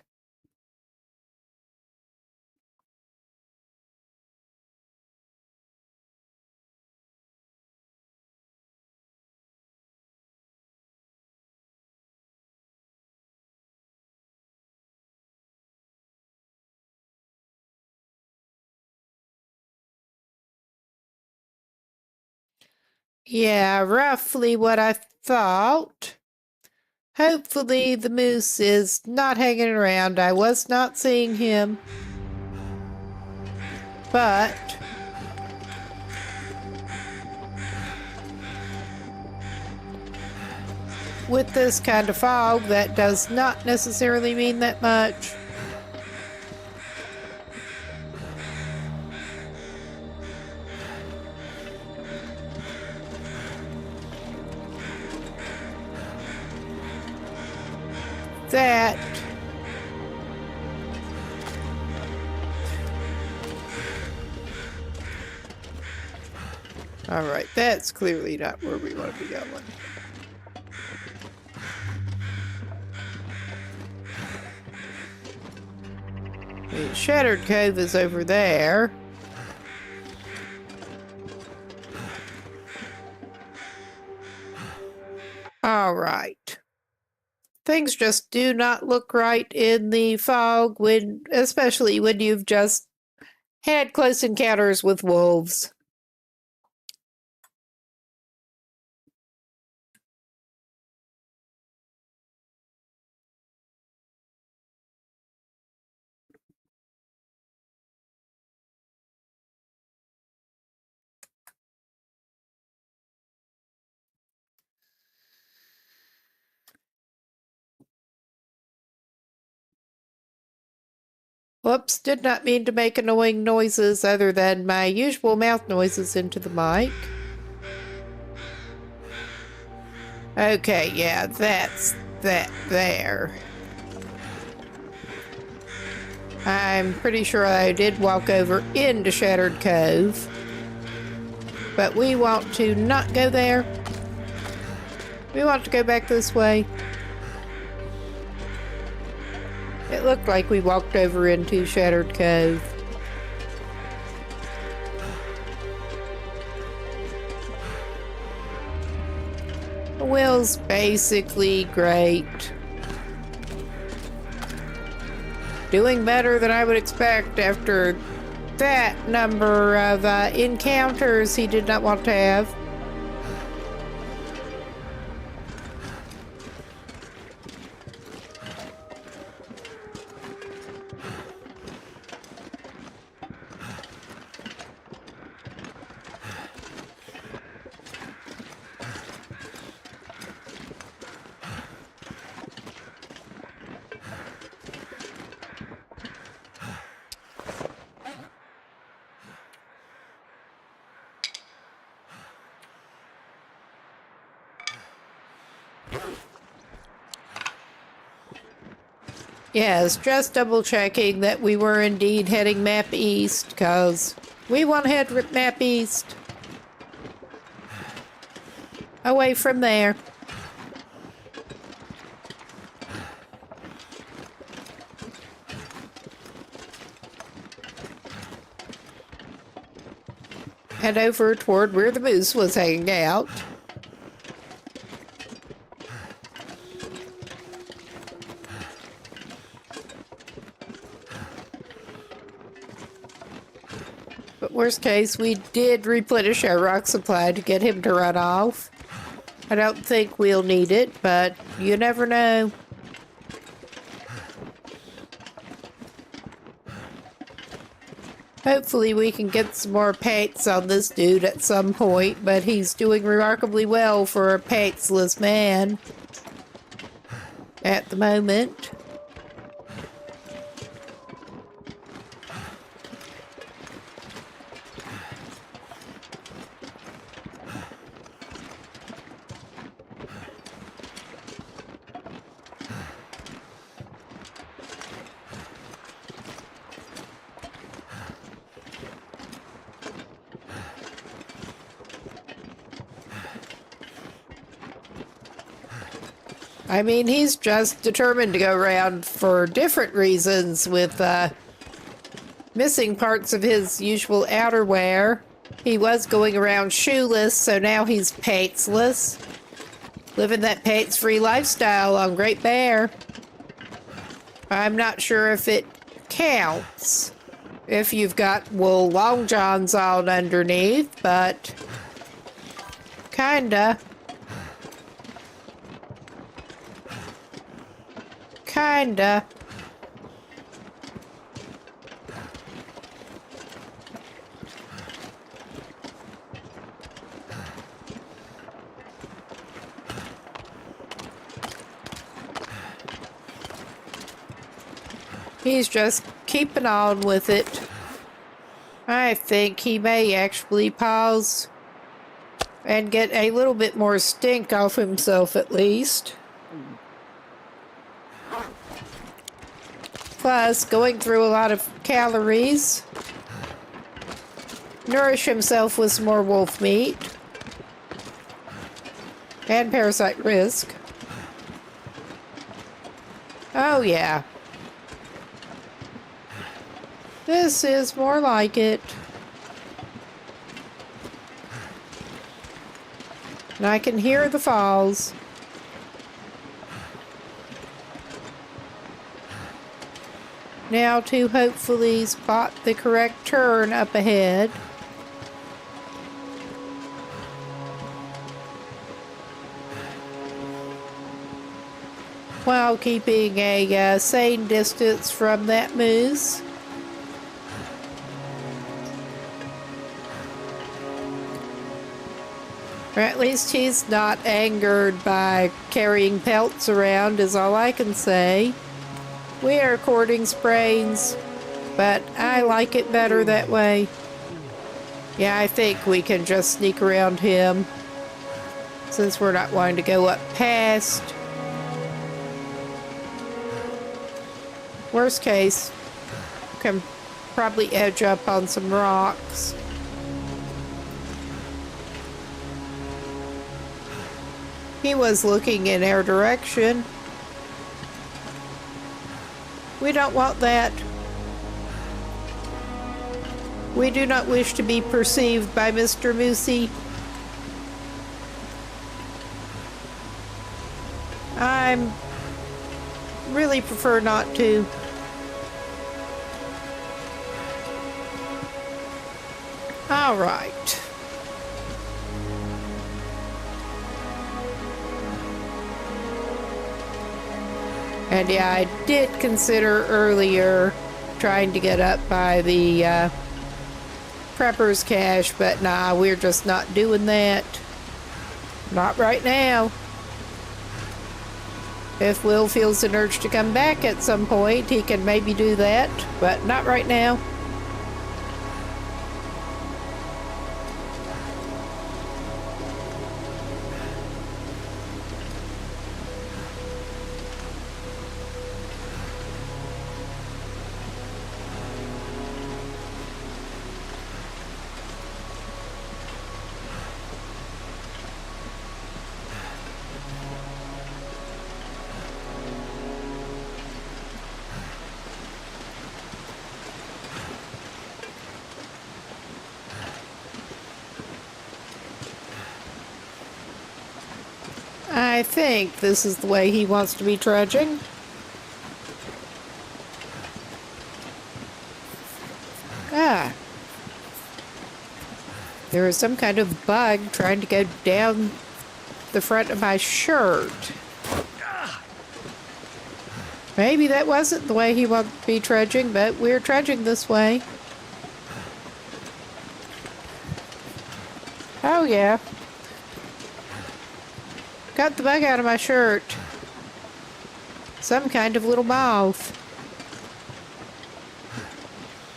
Yeah, roughly what I thought. Hopefully the moose is not hanging around. I was not seeing him. But with this kind of fog, that does not necessarily mean that much. That all right, that's clearly not where we want to be going. The Shattered Cove is over there. All right. Things just do not look right in the fog, especially when you've just had close encounters with wolves. Whoops, did not mean to make annoying noises other than my usual mouth noises into the mic. Okay, yeah, that's that there. I'm pretty sure I did walk over into Shattered Cove. But we want to not go there. We want to go back this way. It looked like we walked over into Shattered Cove. The wheel's basically great. Doing better than I would expect after that number of encounters he did not want to have. Yes, just double checking that we were indeed heading map east, because we want to head map east. Away from there. And over toward where the moose was hanging out. But worst case, we did replenish our rock supply to get him to run off. I don't think we'll need it, but you never know. Hopefully we can get some more paints on this dude at some point, but he's doing remarkably well for a paintsless man at the moment. I mean, he's just determined to go around for different reasons with missing parts of his usual outerwear. He was going around shoeless, so now he's paintsless. Living that paints-free lifestyle on Great Bear. I'm not sure if it counts if you've got wool long johns on underneath, but Kinda. Kinda. He's just keeping on with it. I think he may actually pause and get a little bit more stink off himself at least. Plus, going through a lot of calories. Nourish himself with some more wolf meat. And parasite risk. Oh yeah. This is more like it. And I can hear the falls. Now to hopefully spot the correct turn up ahead. While keeping a sane distance from that moose. Or at least he's not angered by carrying pelts around, is all I can say. We are courting sprains, but I like it better that way. Yeah, I think we can just sneak around him, since we're not wanting to go up past. Worst case, can probably edge up on some rocks. He was looking in our direction. We don't want that. We do not wish to be perceived by Mr. Moosey. I'm really prefer not to. All right. And yeah, I did consider earlier trying to get up by the prepper's cache, but nah, we're just not doing that. Not right now. If Will feels an urge to come back at some point, he can maybe do that, but not right now. I think this is the way he wants to be trudging. Ah. There is some kind of bug trying to go down the front of my shirt. Maybe that wasn't the way he wanted to be trudging, but we're trudging this way. Oh yeah. Got the bug out of my shirt. Some kind of little moth.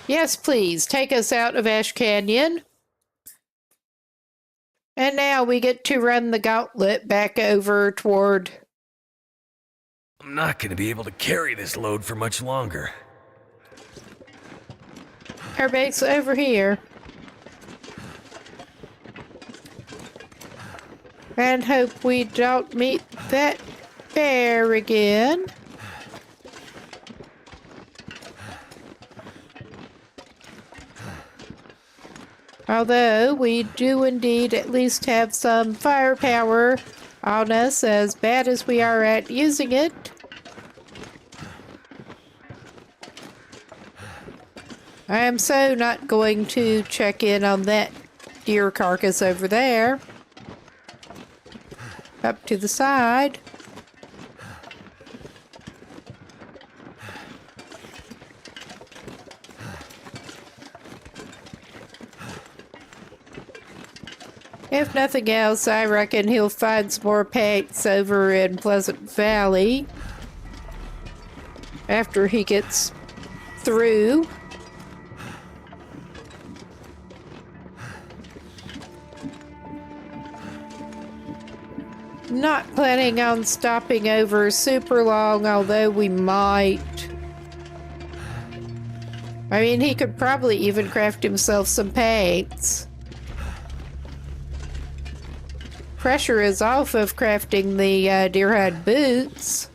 Yes, please, take us out of Ash Canyon. And now we get to run the gauntlet back over toward... I'm not going to be able to carry this load for much longer. Our base over here. And hope we don't meet that bear again. Although we do indeed at least have some firepower on us, as bad as we are at using it. I am so not going to check in on that deer carcass over there. up to the side. If nothing else, I reckon he'll find some more pets over in Pleasant Valley after he gets through. Not planning on stopping over super long, although we might. I mean, he could probably even craft himself some paints. Pressure is off of crafting the deerhide boots.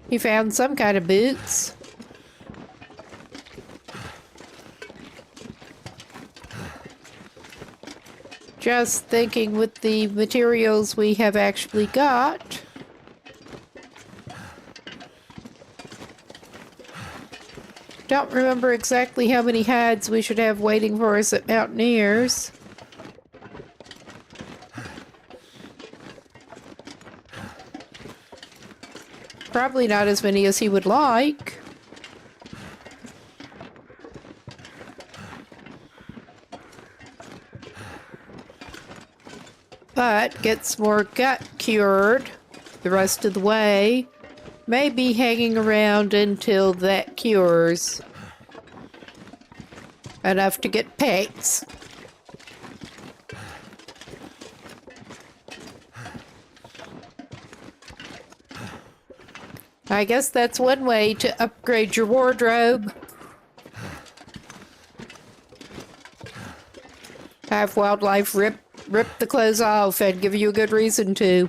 He found some kind of boots. Just thinking with the materials we have actually got. Don't remember exactly how many hides we should have waiting for us at Mountaineers. Probably not as many as he would like. But gets more gut cured the rest of the way. May be hanging around until that cures. Enough to get pets. I guess that's one way to upgrade your wardrobe. Have wildlife rip the clothes off and give you a good reason to.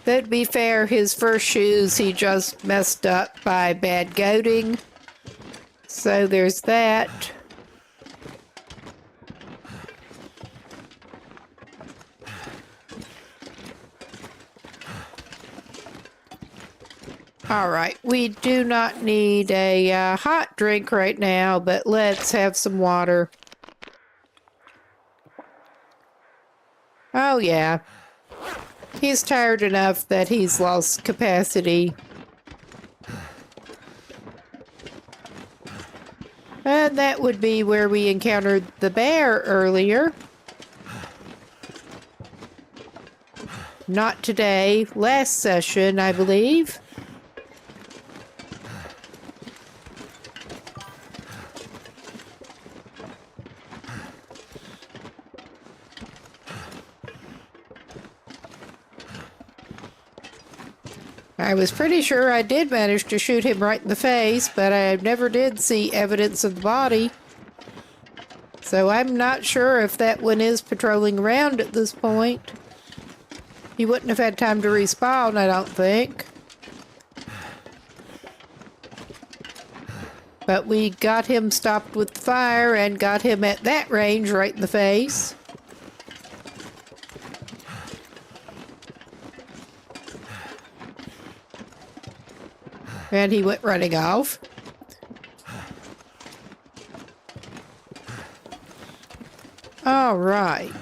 Though to be fair, his first shoes he just messed up by bad goating. So there's that. All right, we do not need a hot drink right now, but let's have some water. Oh yeah, he's tired enough that he's lost capacity. And that would be where we encountered the bear earlier. Not today, last session, I believe. I was pretty sure I did manage to shoot him right in the face, but I never did see evidence of the body. So I'm not sure if that one is patrolling around at this point. He wouldn't have had time to respawn, I don't think. But we got him stopped with the fire and got him at that range right in the face. And he went running off. All right.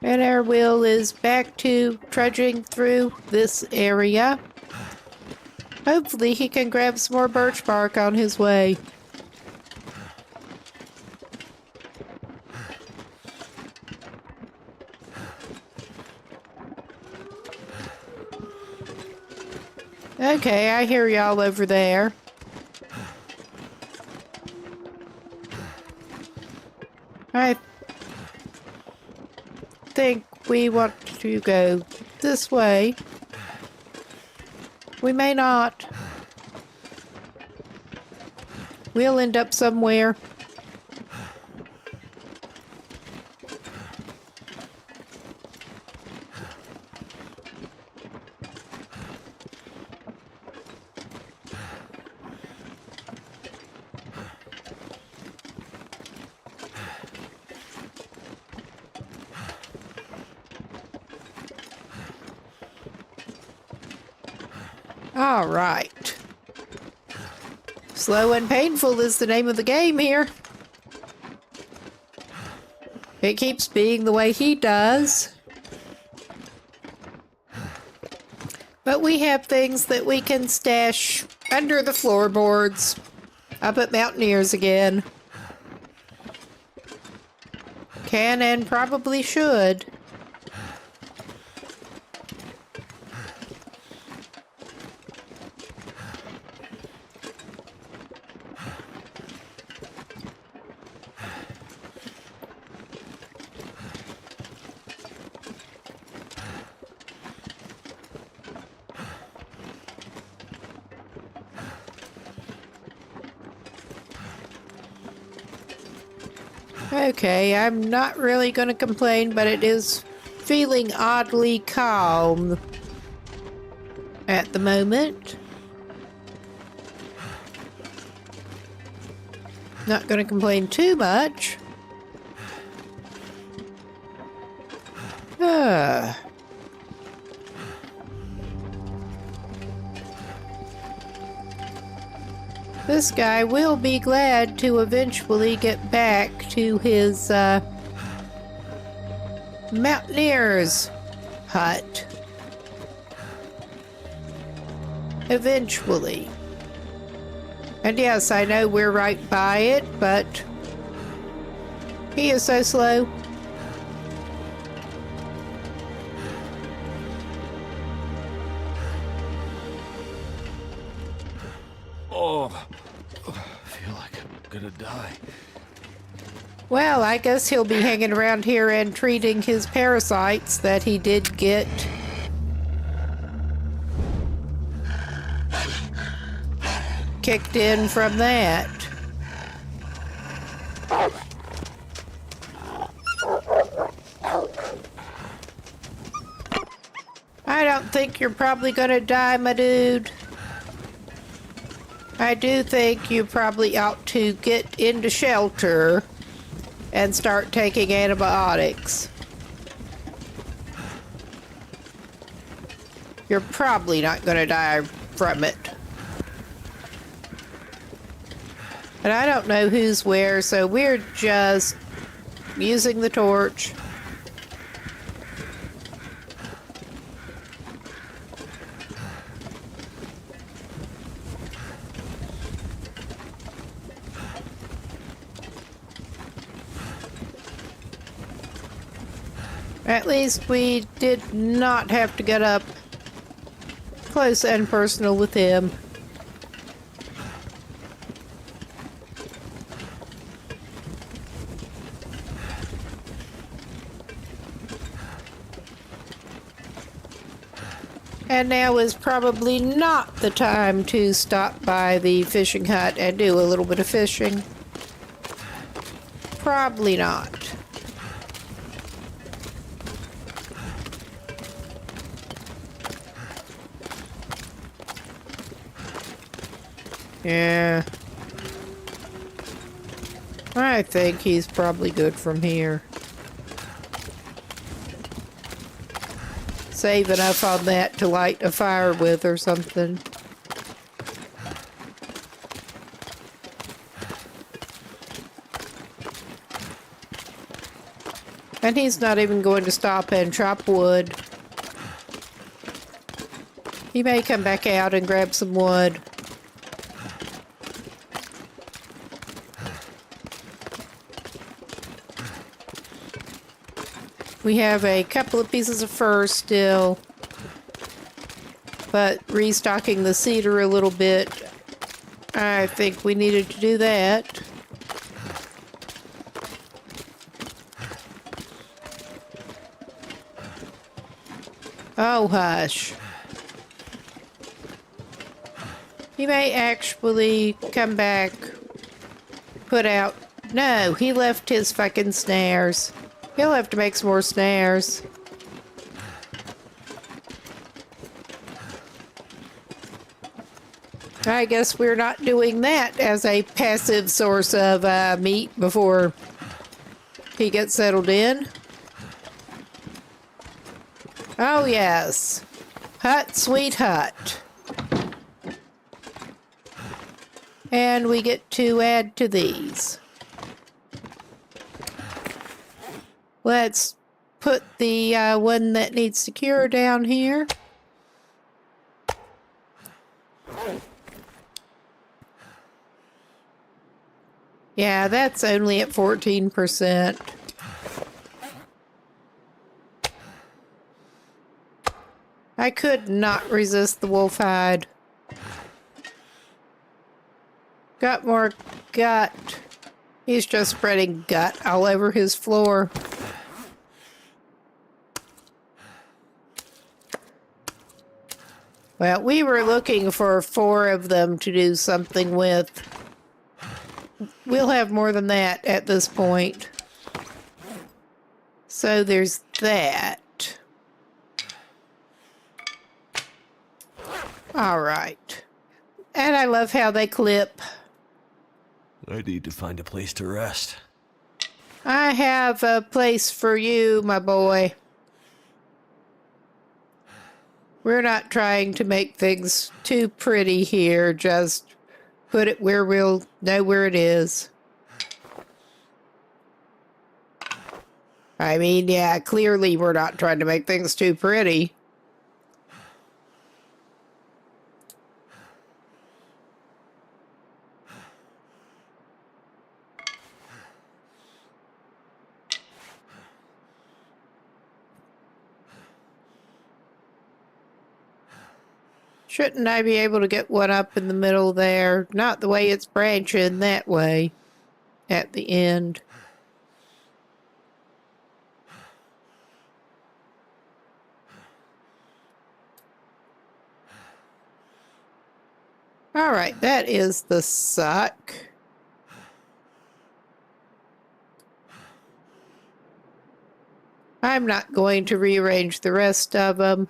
And our wheel is back to trudging through this area. Hopefully he can grab some more birch bark on his way. Okay, I hear y'all over there. I think we want to go this way. We may not. We'll end up somewhere. All right. Slow and painful is the name of the game here. It keeps being the way he does. But we have things that we can stash under the floorboards. Up at Mountaineers again. Can and probably should. Okay, I'm not really going to complain, but it is feeling oddly calm at the moment. Not going to complain too much. This guy will be glad to eventually get back to his Mountaineers hut. Eventually. And yes, I know we're right by it, but he is so slow. Oh, I feel like I'm gonna die. Well, I guess he'll be hanging around here and treating his parasites that he did get. Kicked in from that. I don't think you're probably gonna die, my dude. I do think you probably ought to get into shelter and start taking antibiotics. You're probably not going to die from it. And I don't know who's where, so we're just using the torch. At least we did not have to get up close and personal with him. And now is probably not the time to stop by the fishing hut and do a little bit of fishing. Probably not. Yeah. I think he's probably good from here. Save enough on that to light a fire with or something. And he's not even going to stop and chop wood. He may come back out and grab some wood. We have a couple of pieces of fur still, but restocking the cedar a little bit, I think we needed to do that. Oh, hush. He may actually come back, put out... No, he left his fucking snares. He'll have to make some more snares. I guess we're not doing that as a passive source of meat before he gets settled in. Oh, yes. Hut, sweet hut. And we get to add to these. Let's put the one that needs to cure down here. Yeah, that's only at 14%. I could not resist the wolf hide. Got more gut. He's just spreading gut all over his floor. Well, we were looking for 4 of them to do something with. We'll have more than that at this point. So there's that. All right. And I love how they clip. I need to find a place to rest. I have a place for you, my boy. We're not trying to make things too pretty here. Just put it where we'll know where it is. I mean, yeah, clearly we're not trying to make things too pretty. Shouldn't I be able to get one up in the middle there? Not the way it's branching that way at the end. All right, that is the suck. I'm not going to rearrange the rest of them.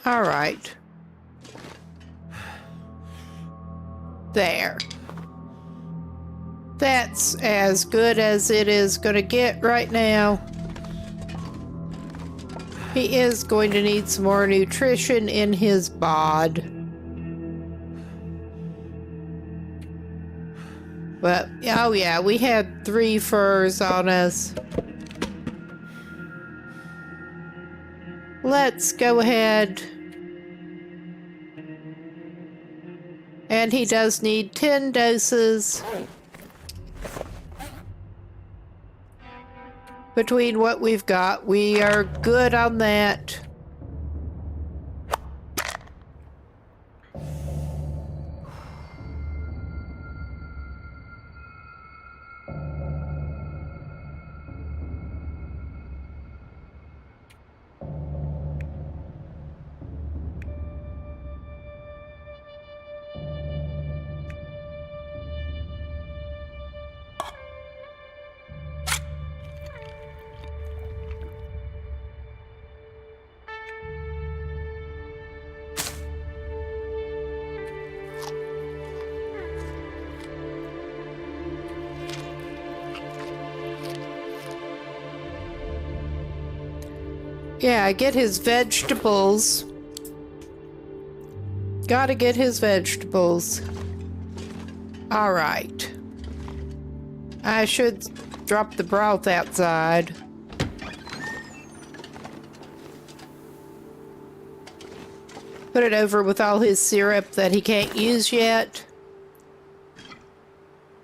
All right. There. That's as good as it is going to get right now. He is going to need some more nutrition in his bod. But, oh yeah, we had 3 furs on us. Let's go ahead. And he does need 10 doses. Between what we've got, we are good on that. Yeah, get his vegetables. Gotta get his vegetables. All right. I should drop the broth outside. Put it over with all his syrup that he can't use yet.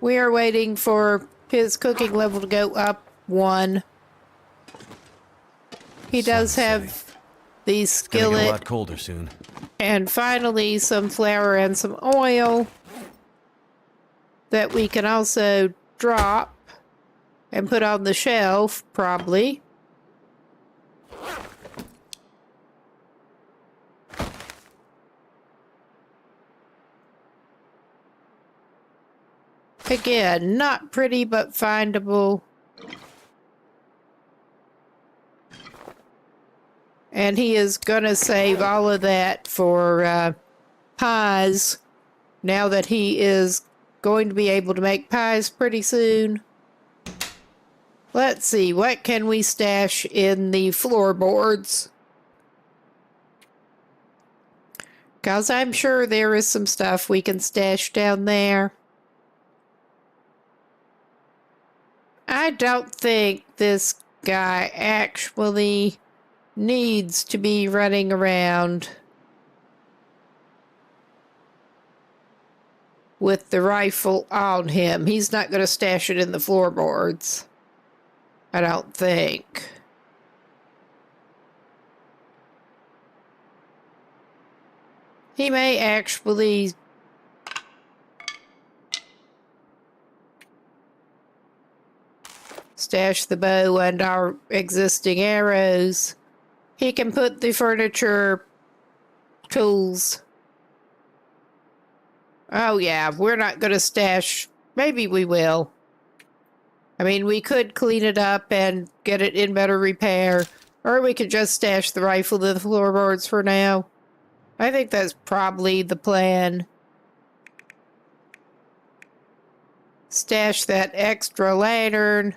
We are waiting for his cooking level to go up 1. He does have the It's gonna get a skillet. lot colder soon. And finally, some flour and some oil that we can also drop and put on the shelf, probably. Again, not pretty, but findable. And he is going to save all of that for pies now that he is going to be able to make pies pretty soon. Let's see, what can we stash in the floorboards? Because I'm sure there is some stuff we can stash down there. I don't think this guy actually needs to be running around with the rifle on him. He's not going to stash it in the floorboards, I don't think. He may actually stash the bow and our existing arrows. He can put the furniture tools. Oh yeah, we're not going to stash. Maybe we will. I mean, we could clean it up and get it in better repair. Or we could just stash the rifle to the floorboards for now. I think that's probably the plan. Stash that extra lantern.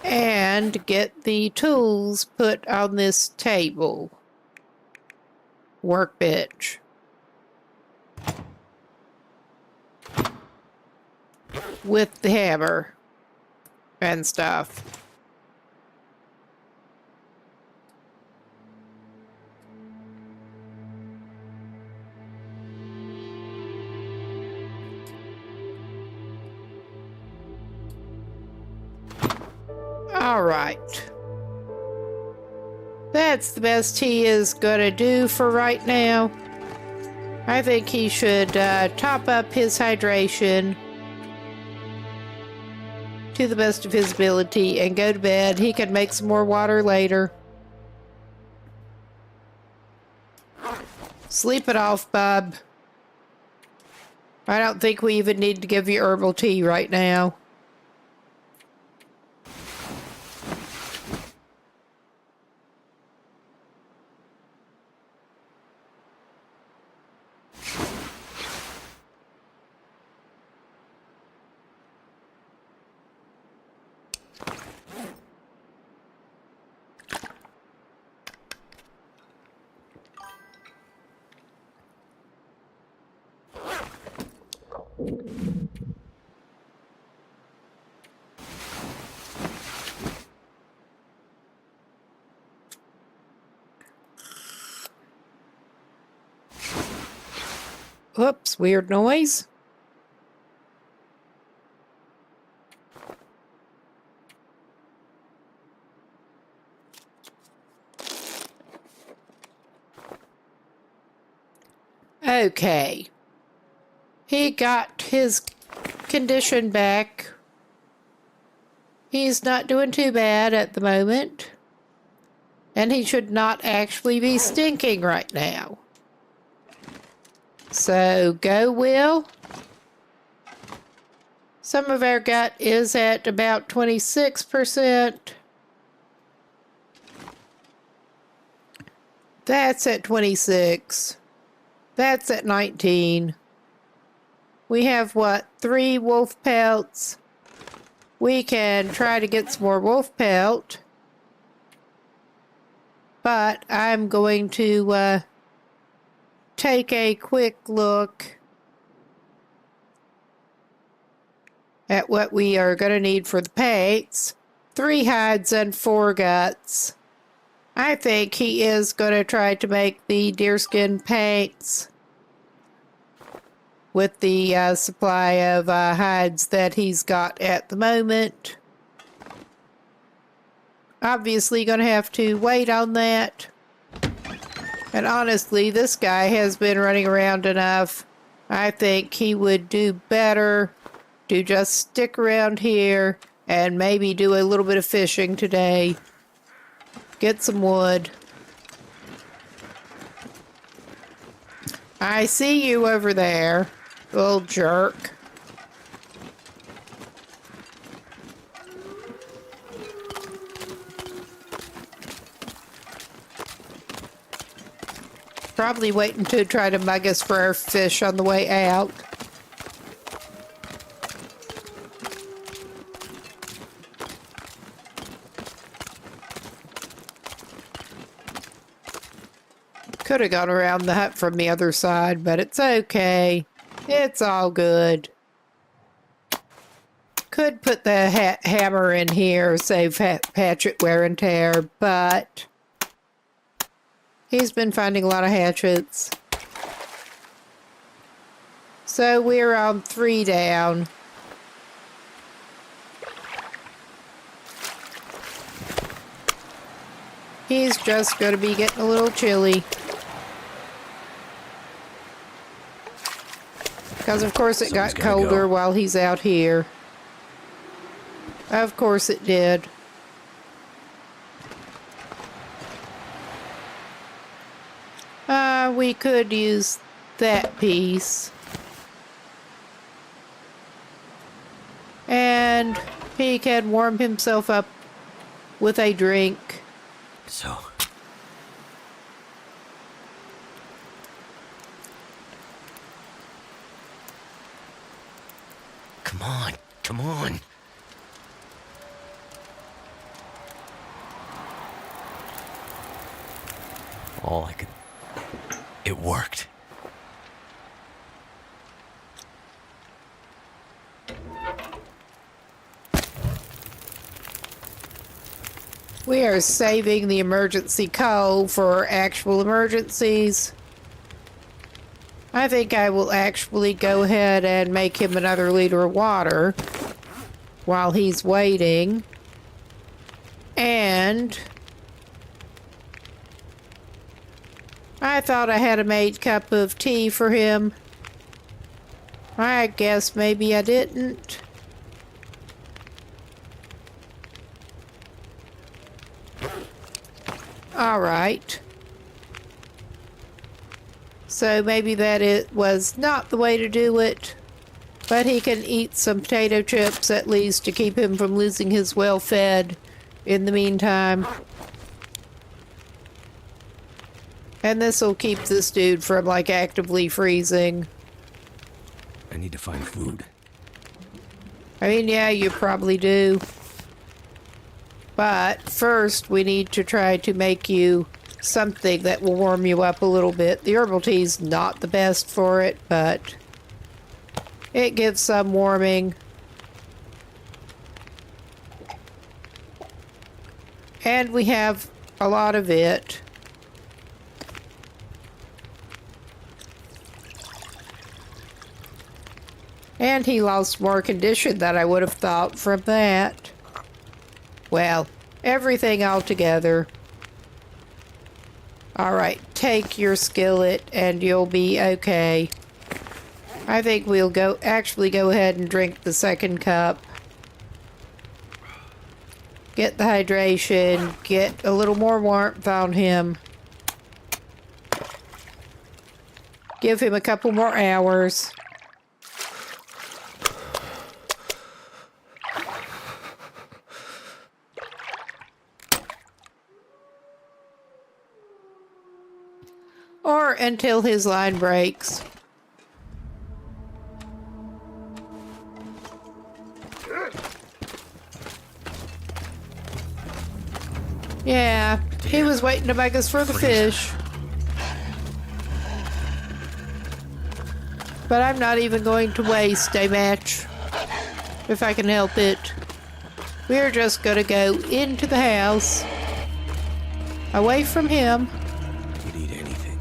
And get the tools put on this table. Workbench. With the hammer and stuff. All right. That's the best he is gonna do for right now. I think he should top up his hydration to the best of his ability and go to bed. He can make some more water later. Sleep it off, bub. I don't think we even need to give you herbal tea right now. Whoops, weird noise. Okay. He got his condition back. He's not doing too bad at the moment. And he should not actually be stinking right now. So, go, Will. Some of our gut is at about 26%. That's at 26. That's at 19. We have, what, 3 wolf pelts? We can try to get some more wolf pelt. But I'm going to take a quick look at what we are going to need for the paints. 3 hides and 4 guts. I think he is going to try to make the deerskin paints with the supply of hides that he's got at the moment. Obviously going to have to wait on that. And honestly, this guy has been running around enough. I think he would do better to just stick around here and maybe do a little bit of fishing today. Get some wood. I see you over there, little jerk. Probably waiting to try to mug us for our fish on the way out. Could have gone around the hut from the other side, but it's okay. It's all good. Could put the hammer in here, save hatchet wear and tear, but he's been finding a lot of hatchets. So we're on 3 down. He's just going to be getting a little chilly. Because of course it got colder while he's out here. Of course it did. We could use that piece. And he can warm himself up with a drink. So. Come on, come on. All I could... It worked. We are saving the emergency coal for actual emergencies. I think I will actually go ahead and make him another liter of water while he's waiting. And I thought I had a made cup of tea for him. I guess maybe I didn't. All right. So maybe that it was not the way to do it, but he can eat some potato chips at least to keep him from losing his well-fed in the meantime. And this will keep this dude from, like, actively freezing. I need to find food. I mean, yeah, you probably do. But first, we need to try to make you something that will warm you up a little bit. The herbal tea's not the best for it, but it gives some warming. And we have a lot of it. And he lost more condition than I would have thought from that. Well, everything all together. Alright, take your skillet and you'll be okay. I think we'll actually go ahead and drink the second cup. Get the hydration, get a little more warmth on him. Give him a couple more hours. Or until his line breaks. Yeah, he was waiting to beg us for the fish. But I'm not even going to waste a match, if I can help it. We're just gonna go into the house, away from him. You'd eat anything.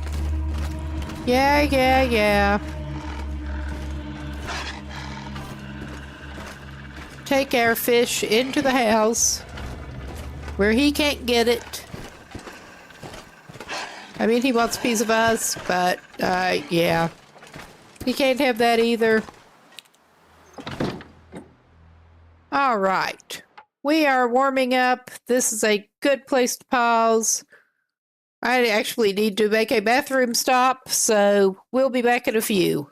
Yeah. Take our fish into the house, where he can't get it. I mean, he wants a piece of us, but, yeah. He can't have that either. All right. We are warming up. This is a good place to pause. I actually need to make a bathroom stop, so we'll be back in a few.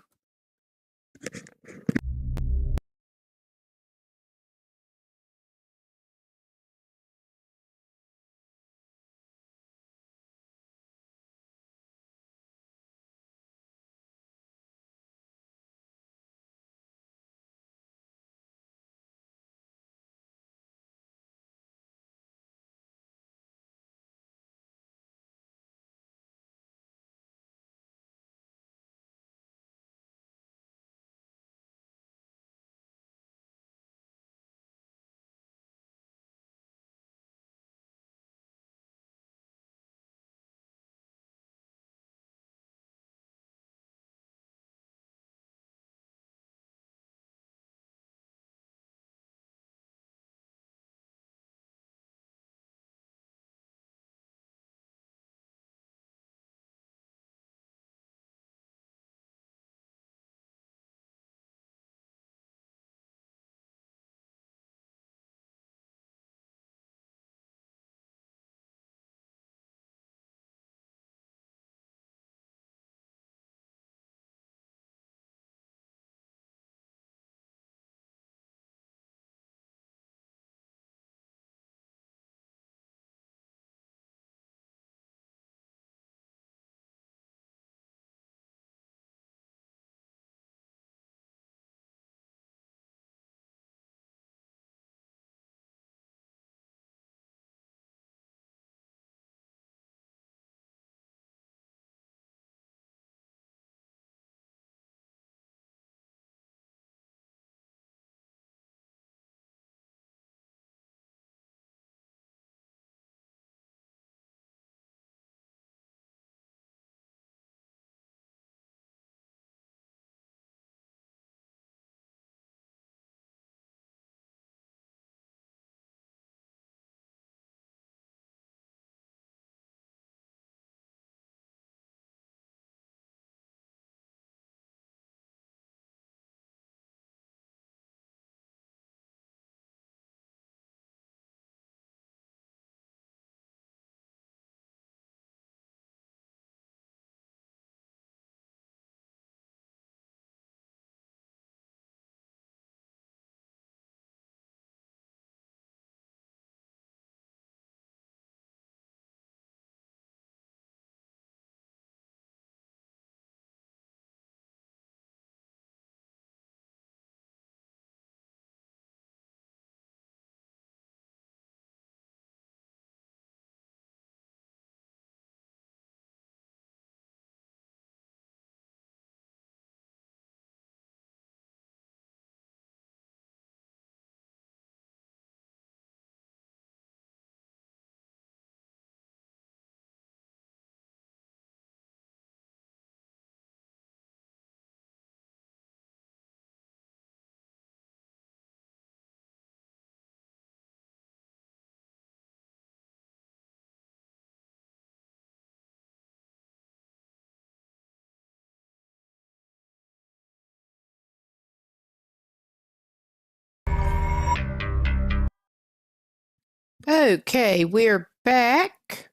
Okay, we're back.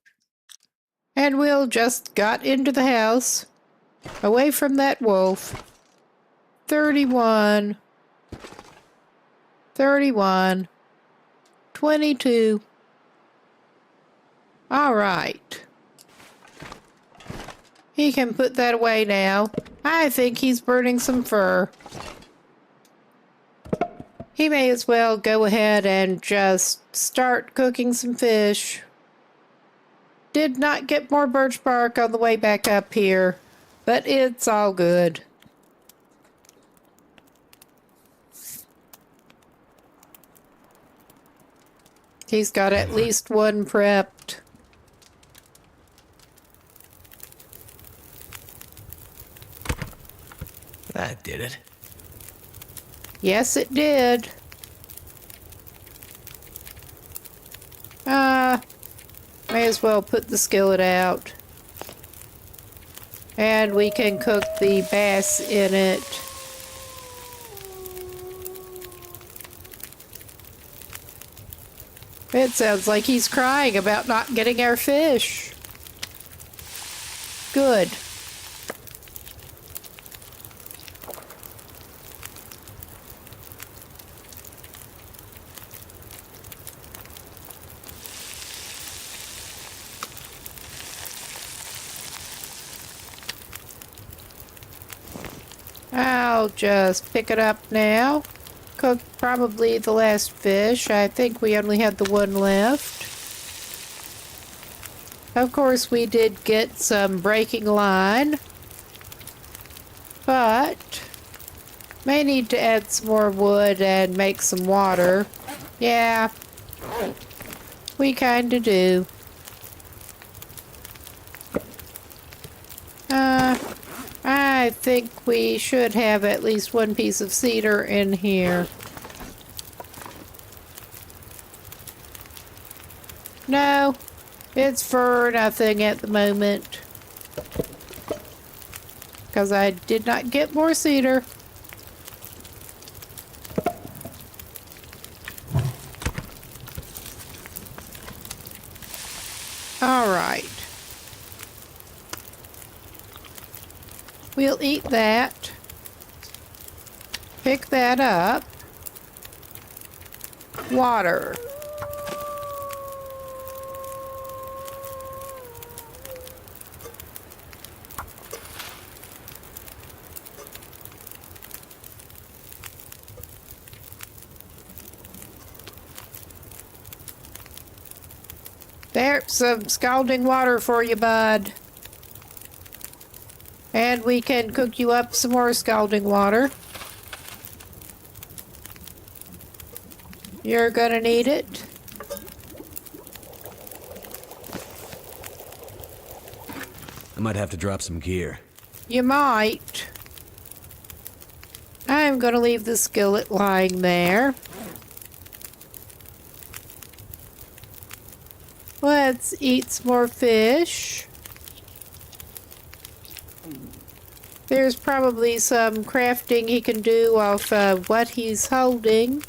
And Will just got into the house, away from that wolf. 31, 31, 22. All right. He can put that away now. I think he's burning some fur. He may as well go ahead and just start cooking some fish. Did not get more birch bark on the way back up here, but it's all good. He's got at least one prepped. That did it. Yes, it did. May as well put the skillet out. And we can cook the bass in it. It sounds like he's crying about not getting our fish. Good. I'll just pick it up now. Cook probably the last fish. I think we only had the one left. Of course, we did get some breaking line, but may need to add some more wood and make some water. Yeah, we kinda do. I think we should have at least one piece of cedar in here. No, it's for nothing at the moment. Because I did not get more cedar. All right. We'll eat that. Pick that up. Water. There's some scalding water for you, bud. And we can cook you up some more scalding water. You're gonna need it. I might have to drop some gear. You might. I'm gonna leave the skillet lying there. Let's eat some more fish. There's probably some crafting he can do off what he's holding.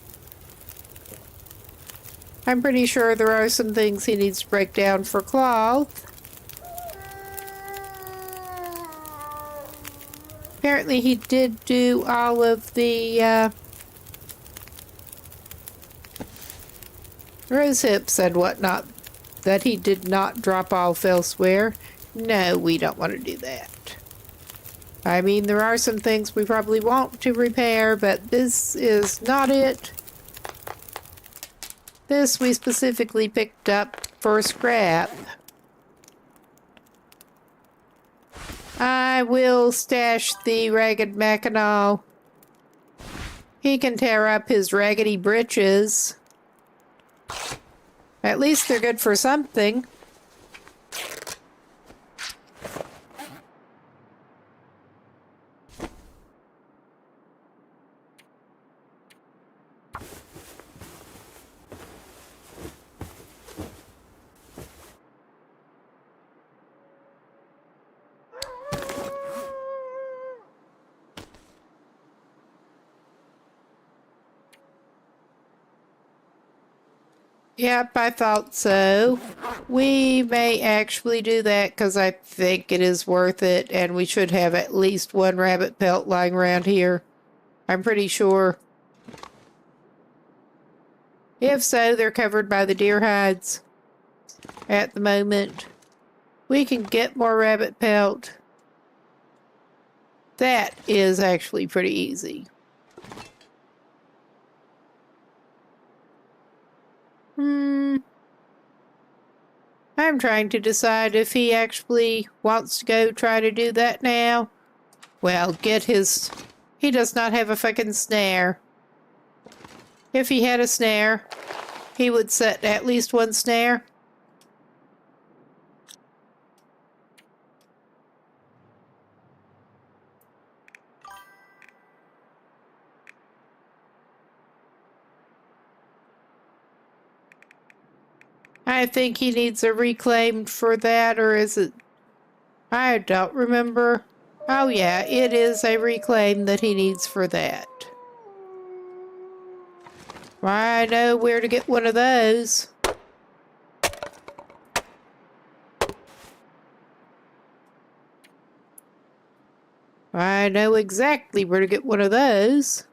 I'm pretty sure there are some things he needs to break down for cloth. Apparently he did do all of the rose hips and whatnot that he did not drop off elsewhere. No, we don't want to do that. I mean, there are some things we probably want to repair, but this is not it. This we specifically picked up for scrap. I will stash the ragged Mackinaw. He can tear up his raggedy britches. At least they're good for something. Yep, I thought so. We may actually do that because I think it is worth it, and we should have at least one rabbit pelt lying around here. I'm pretty sure. If so, they're covered by the deer hides at the moment. We can get more rabbit pelt. That is actually pretty easy. I'm trying to decide if he actually wants to go try to do that now. Well, get his... He does not have a fucking snare. If he had a snare, he would set at least one snare. I think he needs a reclaimed for that, or is it... I don't remember. Oh yeah, it is a reclaim that he needs for that. I know where to get one of those. I know exactly where to get one of those.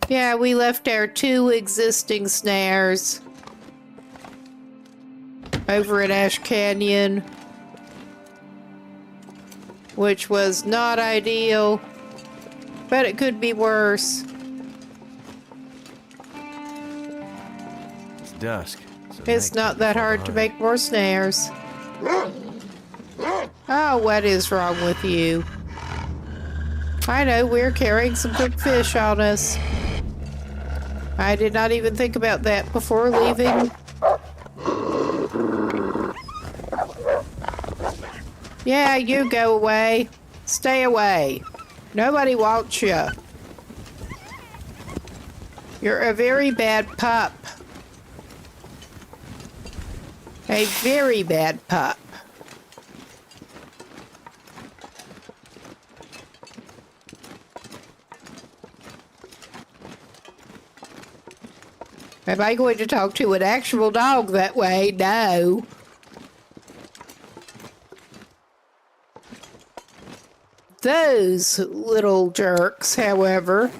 Yeah, we left our 2 existing snares over at Ash Canyon, which was not ideal, but it could be worse. It's dusk. So It's night not could be that far hard to behind. make more snares. Oh, what is wrong with you? I know, we're carrying some cooked fish on us. I did not even think about that before leaving. Yeah, you go away. Stay away. Nobody wants you. You're a very bad pup. A very bad pup. Am I going to talk to an actual dog that way? No. Those little jerks, however.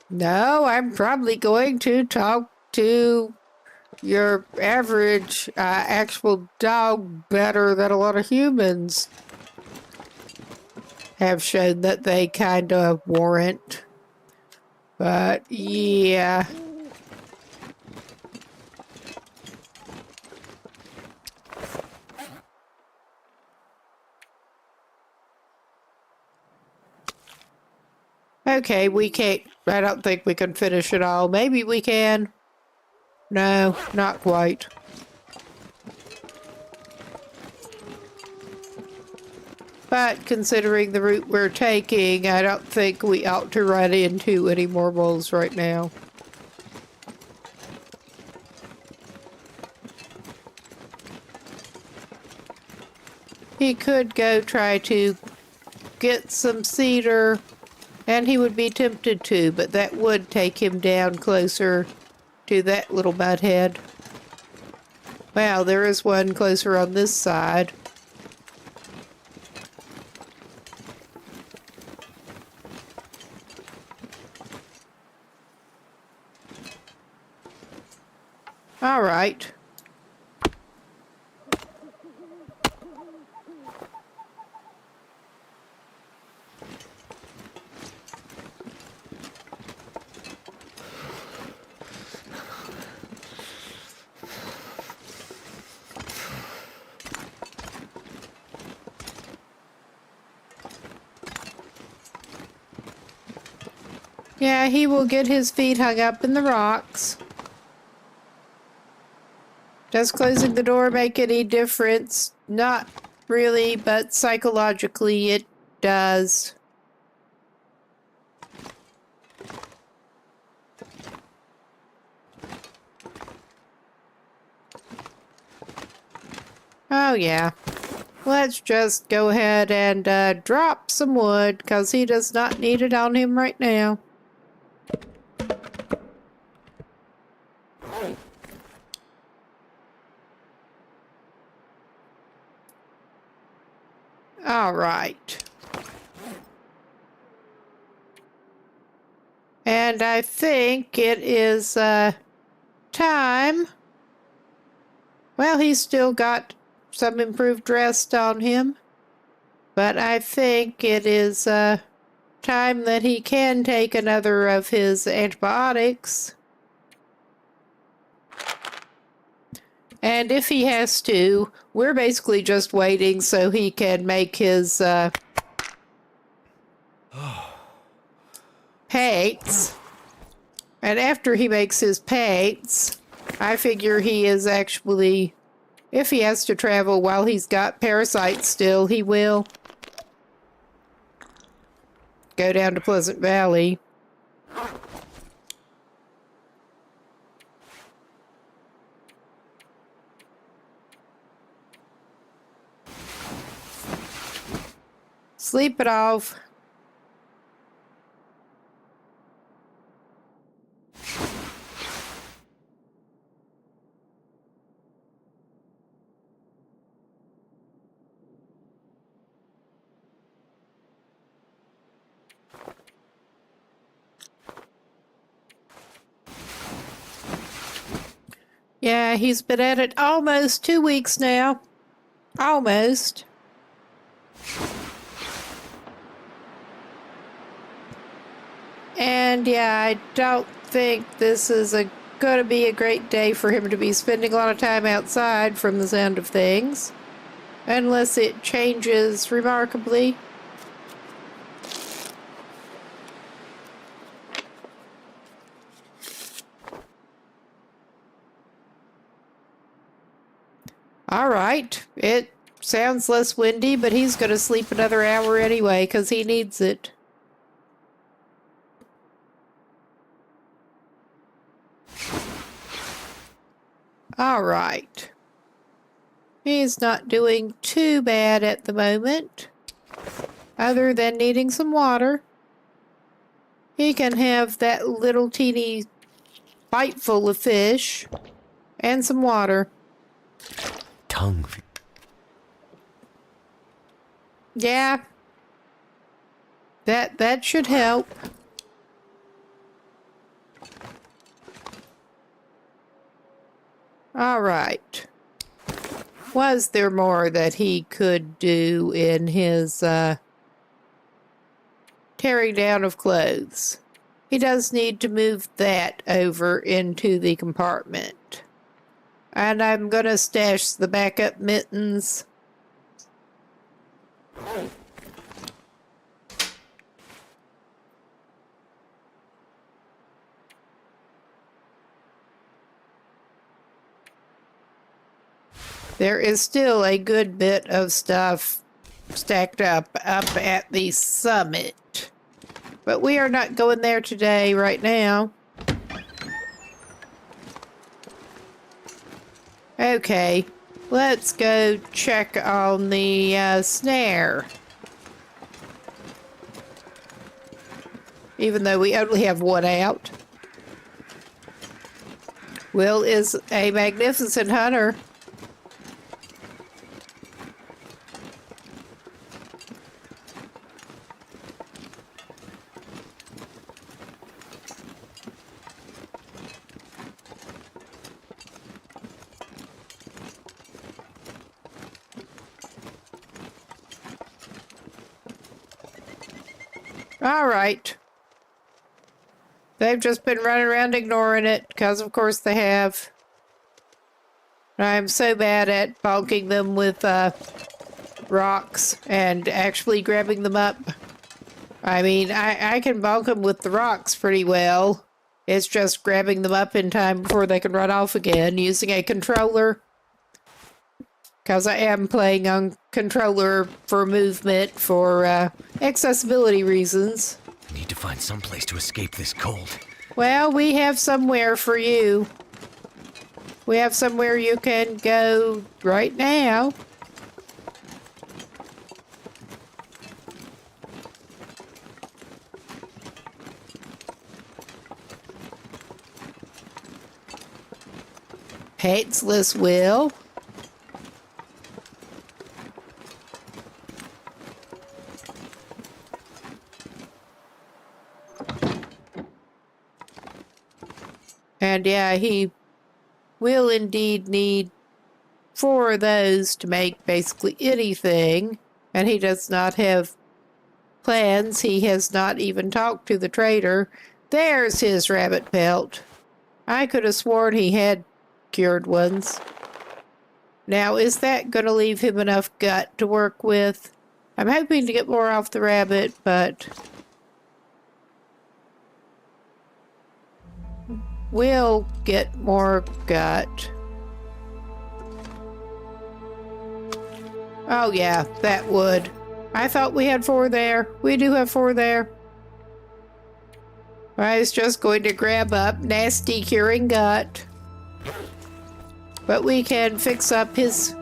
No, I'm probably going to talk to your average actual dog better than a lot of humans have shown that they kind of warrant. But yeah. Okay, we can't. I don't think we can finish it all. Maybe we can. No, not quite. But considering the route we're taking, I don't think we ought to run into any more wolves right now. He could go try to get some cedar, and he would be tempted to, but that would take him down closer to that little butthead. Wow, there is one closer on this side. All right. Yeah, he will get his feet hung up in the rocks. Does closing the door make any difference? Not really, but psychologically it does. Oh, yeah. Let's just go ahead and drop some wood, because he does not need it on him right now. All right. And I think it is time. Well, he's still got some improved rest on him. But I think it is time that he can take another of his antibiotics. And if he has to, we're basically just waiting so he can make his pates. And after he makes his pates, I figure he is actually, if he has to travel while he's got parasites still, he will go down to Pleasant Valley. Sleep it off. Yeah, he's been at it almost 2 weeks now. Almost. And yeah, I don't think this is going to be a great day for him to be spending a lot of time outside from the sound of things. Unless it changes remarkably. All right. It sounds less windy, but he's going to sleep another hour anyway because he needs it. All right. He's not doing too bad at the moment, other than needing some water. He can have that little teeny bite full of fish and some water. Tongue. Yeah. That should help. All right. Was there more that he could do in his tearing down of clothes? He does need to move that over into the compartment. And I'm going to stash the backup mittens. There is still a good bit of stuff stacked up at the summit. But we are not going there today, right now. Okay, let's go check on the snare. Even though we only have one out. Will is a magnificent hunter. All right. They've just been running around ignoring it, because of course they have. I'm so bad at bonking them with rocks and actually grabbing them up. I mean, I can bonk them with the rocks pretty well. It's just grabbing them up in time before they can run off again using a controller. Because I am playing on controller for movement for accessibility reasons. I need to find some place to escape this cold. Well, we have somewhere for you. We have somewhere you can go right now. Paintless Will. And yeah, he will indeed need 4 of those to make basically anything. And he does not have plans. He has not even talked to the trader. There's his rabbit pelt. I could have sworn he had cured ones. Now, is that going to leave him enough gut to work with? I'm hoping to get more off the rabbit, but we'll get more gut. Oh yeah, that would. I thought we had 4 there. We do have 4 there. I was just going to grab up nasty curing gut. But we can fix up his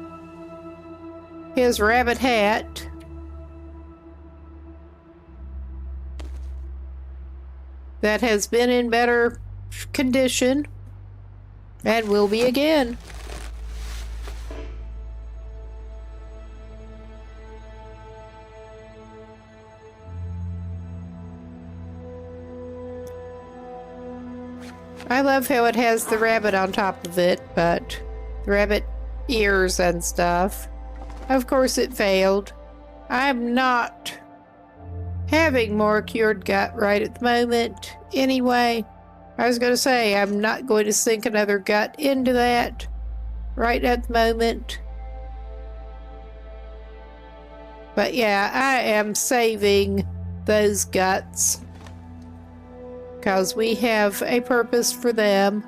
rabbit hat. That has been in better condition. And will be again. I love how it has the rabbit on top of it, but the rabbit ears and stuff. Of course it failed. I'm not having more cured gut right at the moment. Anyway, I was going to say I'm not going to sink another gut into that right at the moment. But yeah, I am saving those guts because we have a purpose for them.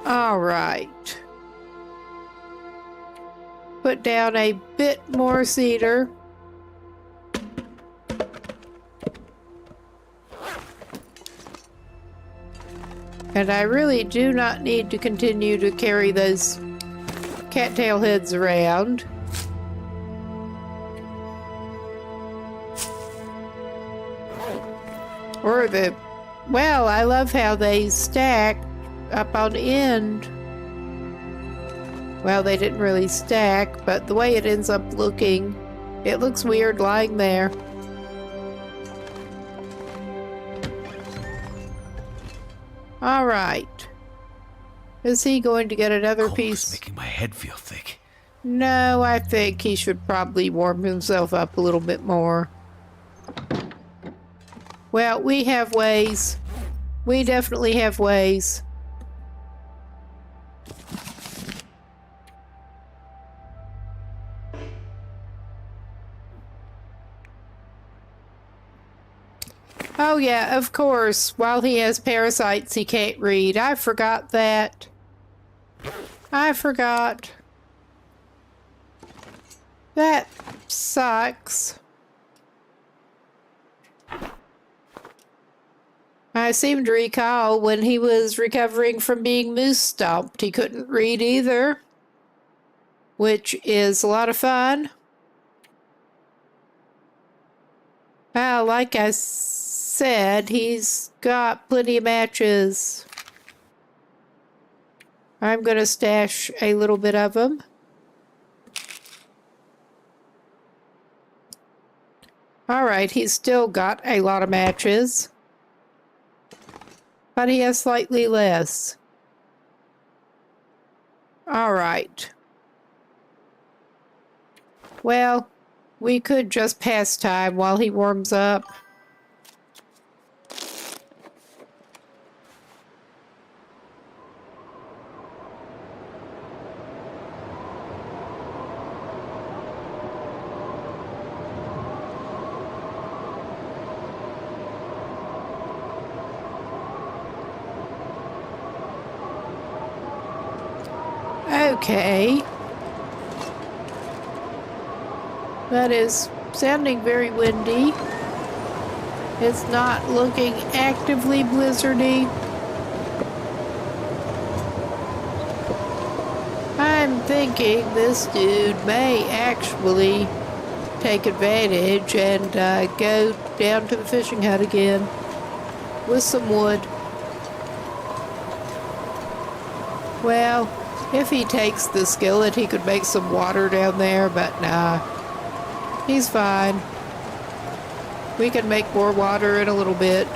All right. Put down a bit more cedar. And I really do not need to continue to carry those cattail heads around. Or well, I love how they stack up on end. Well, they didn't really stack, but the way it ends up looking, it looks weird lying there. All right. Is he going to get another piece? Making my head feel thick. No, I think he should probably warm himself up a little bit more. Well, we have ways. We definitely have ways. Oh yeah, of course. While he has parasites, he can't read. I forgot that. I forgot. That sucks. I seem to recall when he was recovering from being moose stomped, he couldn't read either, which is a lot of fun. Like I said, he's got plenty of matches. I'm going to stash a little bit of them. All right, he's still got a lot of matches. But he has slightly less. All right. Well, we could just pass time while he warms up. Okay. That is sounding very windy. It's not looking actively blizzardy. thinking this dude may actually take advantage and go down to the fishing hut again with some wood. Well, if he takes the skillet, he could make some water down there, but nah, he's fine. We can make more water in a little bit.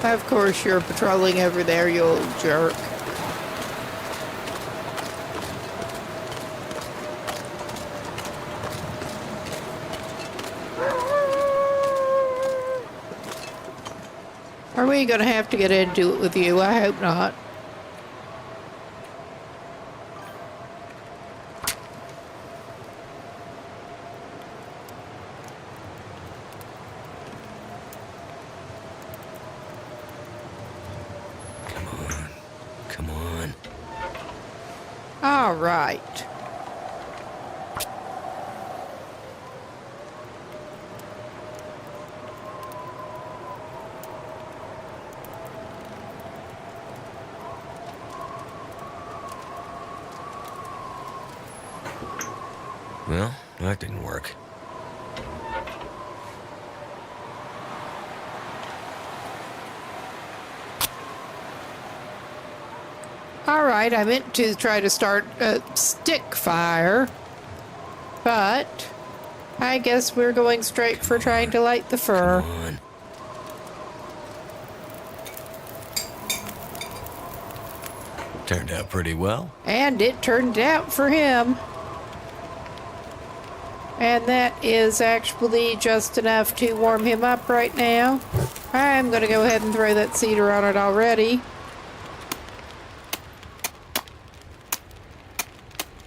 Of course you're patrolling over there, you old jerk. Are we gonna have to get into it with you? I hope not. Come on. All right. Well, that didn't work. All right, I meant to try to start a stick fire, but I guess we're going straight for trying to light the fur. Come on. Turned out pretty well. And it turned out for him. And that is actually just enough to warm him up right now. I'm going to go ahead and throw that cedar on it already.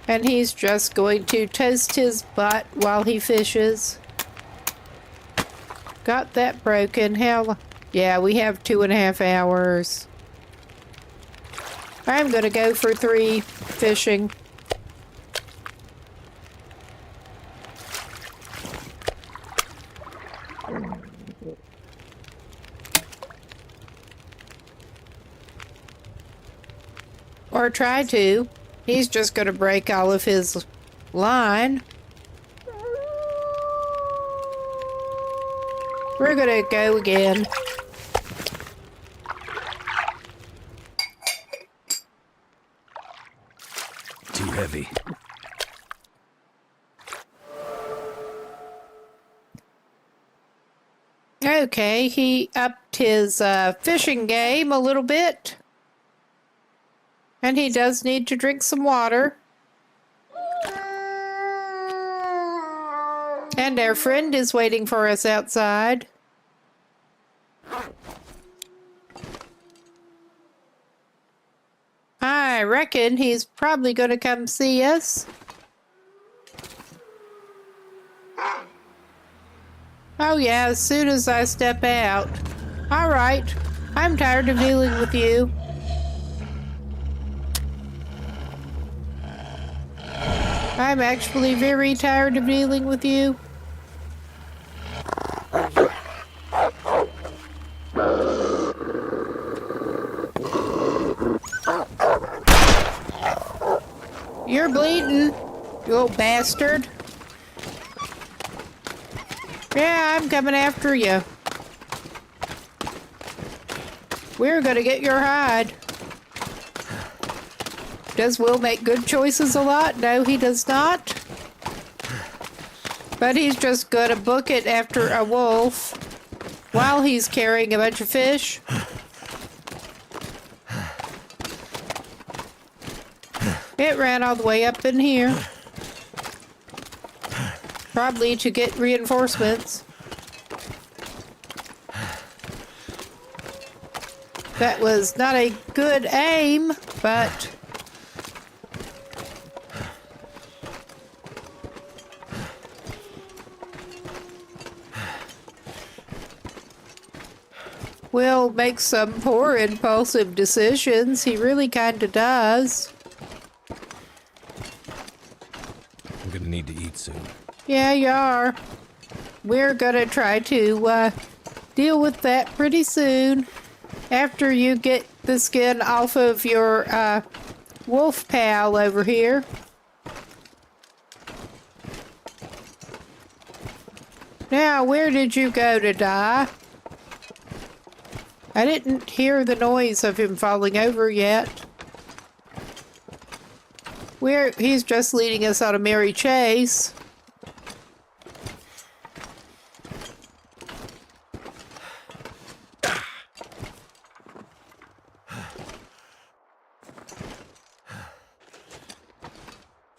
And he's just going to toast his butt while he fishes. Got that broken. Hell, yeah, we have 2.5 hours. I'm going to go for 3 fishing. Or try to. He's just going to break all of his line. We're going to go again. Too heavy. Okay, he upped his fishing game a little bit. And he does need to drink some water. And our friend is waiting for us outside. I reckon he's probably going to come see us. Oh yeah, as soon as I step out. All right, I'm tired of dealing with you. I'm actually very tired of dealing with you. You're bleeding, you old bastard. Yeah, I'm coming after you. We're gonna get your hide. Does Will make good choices a lot? No, he does not. But he's just gonna book it after a wolf while he's carrying a bunch of fish. It ran all the way up in here. Probably to get reinforcements. That was not a good aim, but... Will makes some poor impulsive decisions. He really kind of does. I'm gonna need to eat soon. Yeah, you are. We're gonna try to deal with that pretty soon. After you get the skin off of your wolf pal over here. Now, where did you go to die? I didn't hear the noise of him falling over yet. He's just leading us on a merry chase.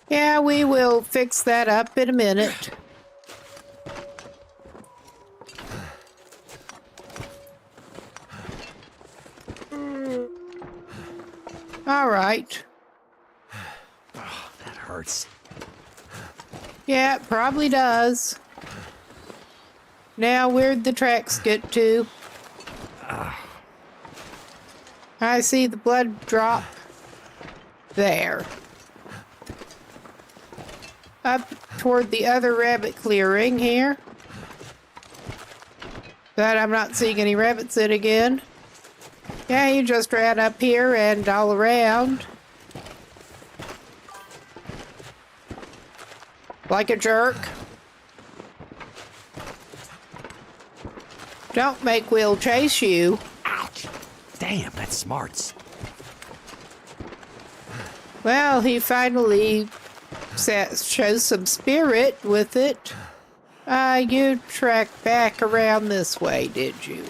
Yeah, we will fix that up in a minute. All right. Oh, that hurts. Yeah, it probably does. Now, where'd the tracks get to? I see the blood drop. There. Up toward the other rabbit clearing here. But I'm not seeing any rabbits in again. Yeah, you just ran up here and all around. Like a jerk. Don't make Will chase you. Ouch! Damn, that smarts. Well, he finally shows some spirit with it. You tracked back around this way, did you?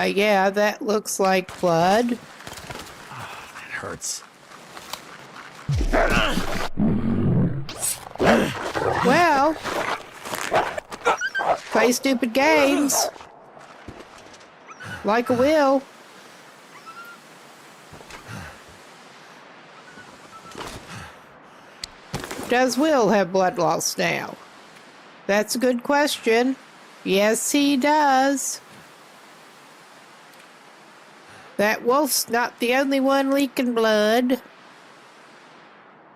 Yeah, that looks like blood. Oh, that hurts. Well, play stupid games. Like a Will. Does Will have blood loss now? That's a good question. Yes, he does. That wolf's not the only one leaking blood.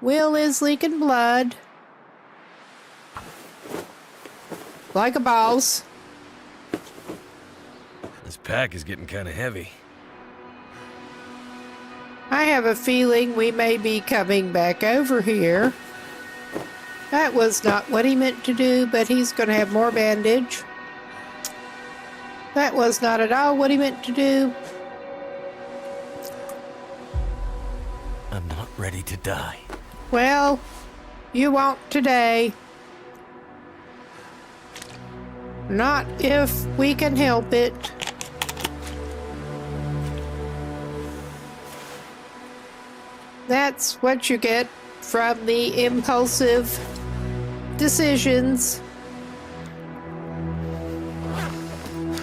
Will is leaking blood. Like a boss. This pack is getting kind of heavy. I have a feeling we may be coming back over here. That was not what he meant to do, but he's going to have more bandage. That was not at all what he meant to do. I'm not ready to die. Well, you won't today. Not if we can help it. That's what you get from the impulsive decisions.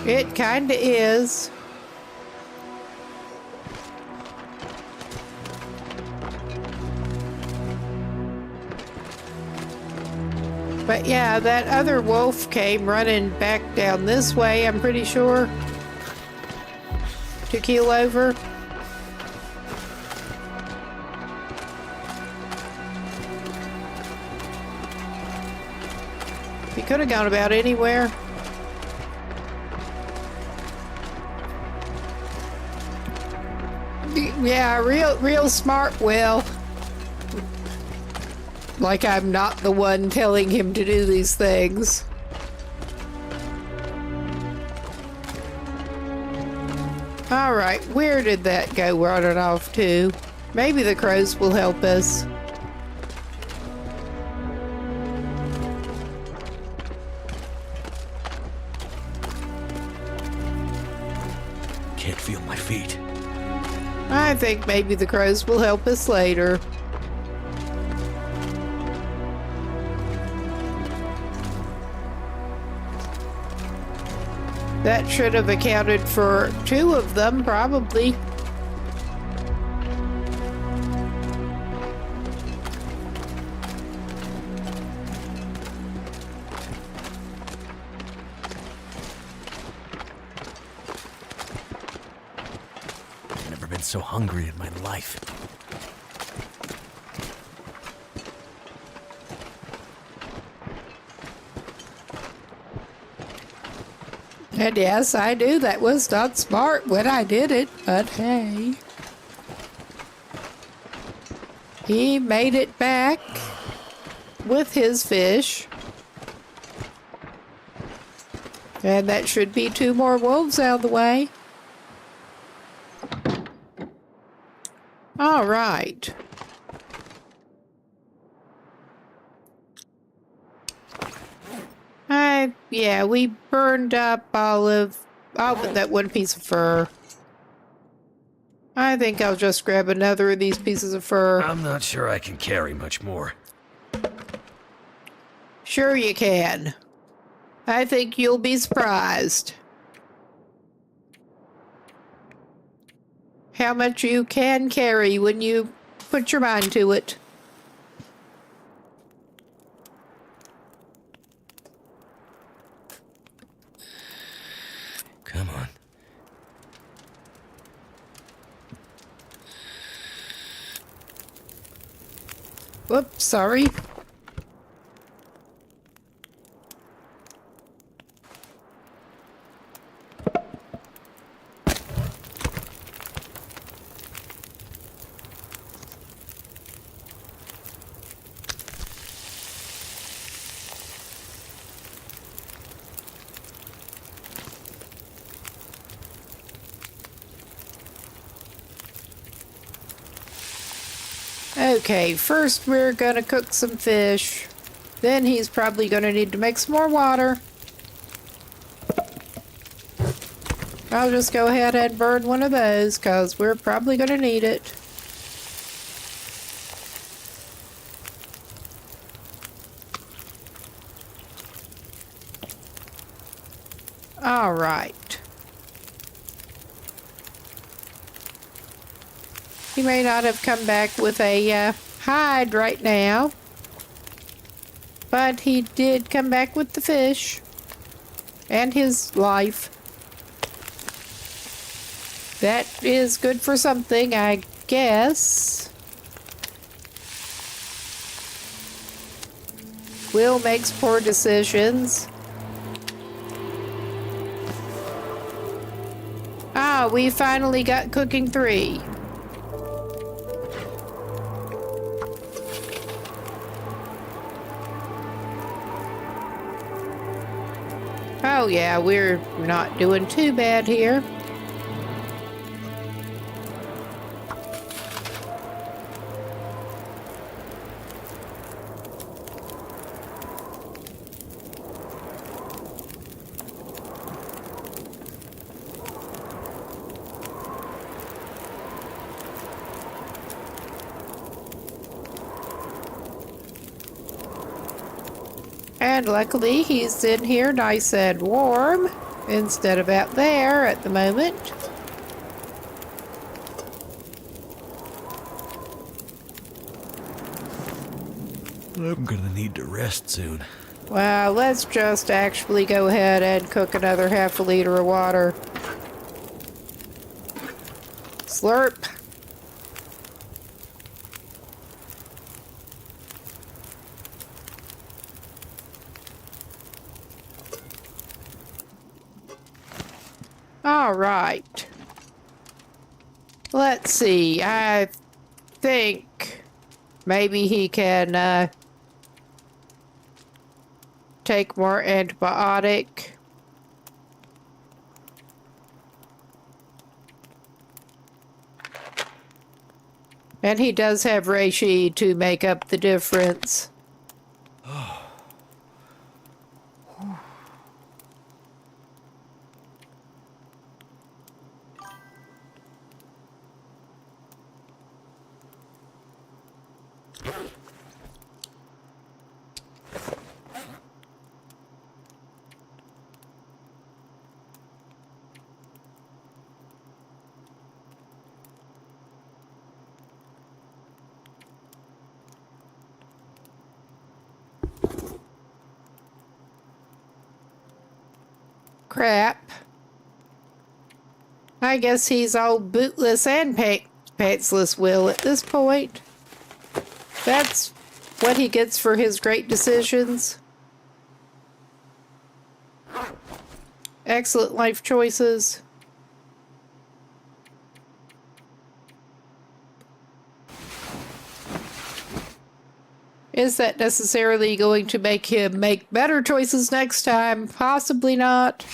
It kinda is. But yeah, that other wolf came running back down this way, I'm pretty sure, to keel over. He could have gone about anywhere. Yeah, real smart Will. Like I'm not the one telling him to do these things. Alright, where did that go running off to? Maybe the crows will help us. Can't feel my feet. I think maybe the crows will help us later. That should have accounted for 2 of them, probably. Never been so hungry in my life. And yes, I knew that was not smart when I did it, but hey. He made it back with his fish. And that should be 2 more wolves out of the way. All right. Yeah, we burned up all but that one piece of fur. I think I'll just grab another of these pieces of fur. I'm not sure I can carry much more. Sure you can. I think you'll be surprised how much you can carry when you put your mind to it. Come on. Whoops, sorry. Okay, first we're gonna cook some fish. Then he's probably gonna need to make some more water. I'll just go ahead and burn one of those because we're probably gonna need it. All right. He may not have come back with a hide right now, but he did come back with the fish and his life. That is good for something, I guess. Will makes poor decisions. Ah, we finally got cooking 3. Oh yeah, we're not doing too bad here. And luckily he's in here nice and warm instead of out there at the moment. I'm gonna need to rest soon. Well, let's just actually go ahead and cook another half a liter of water. Slurp. All right. Let's see. I think maybe he can take more antibiotic. And he does have reishi to make up the difference. Crap. I guess he's all bootless and pantsless, Will, at this point. That's what he gets for his great decisions. Excellent life choices. Is that necessarily going to make him make better choices next time? Possibly not.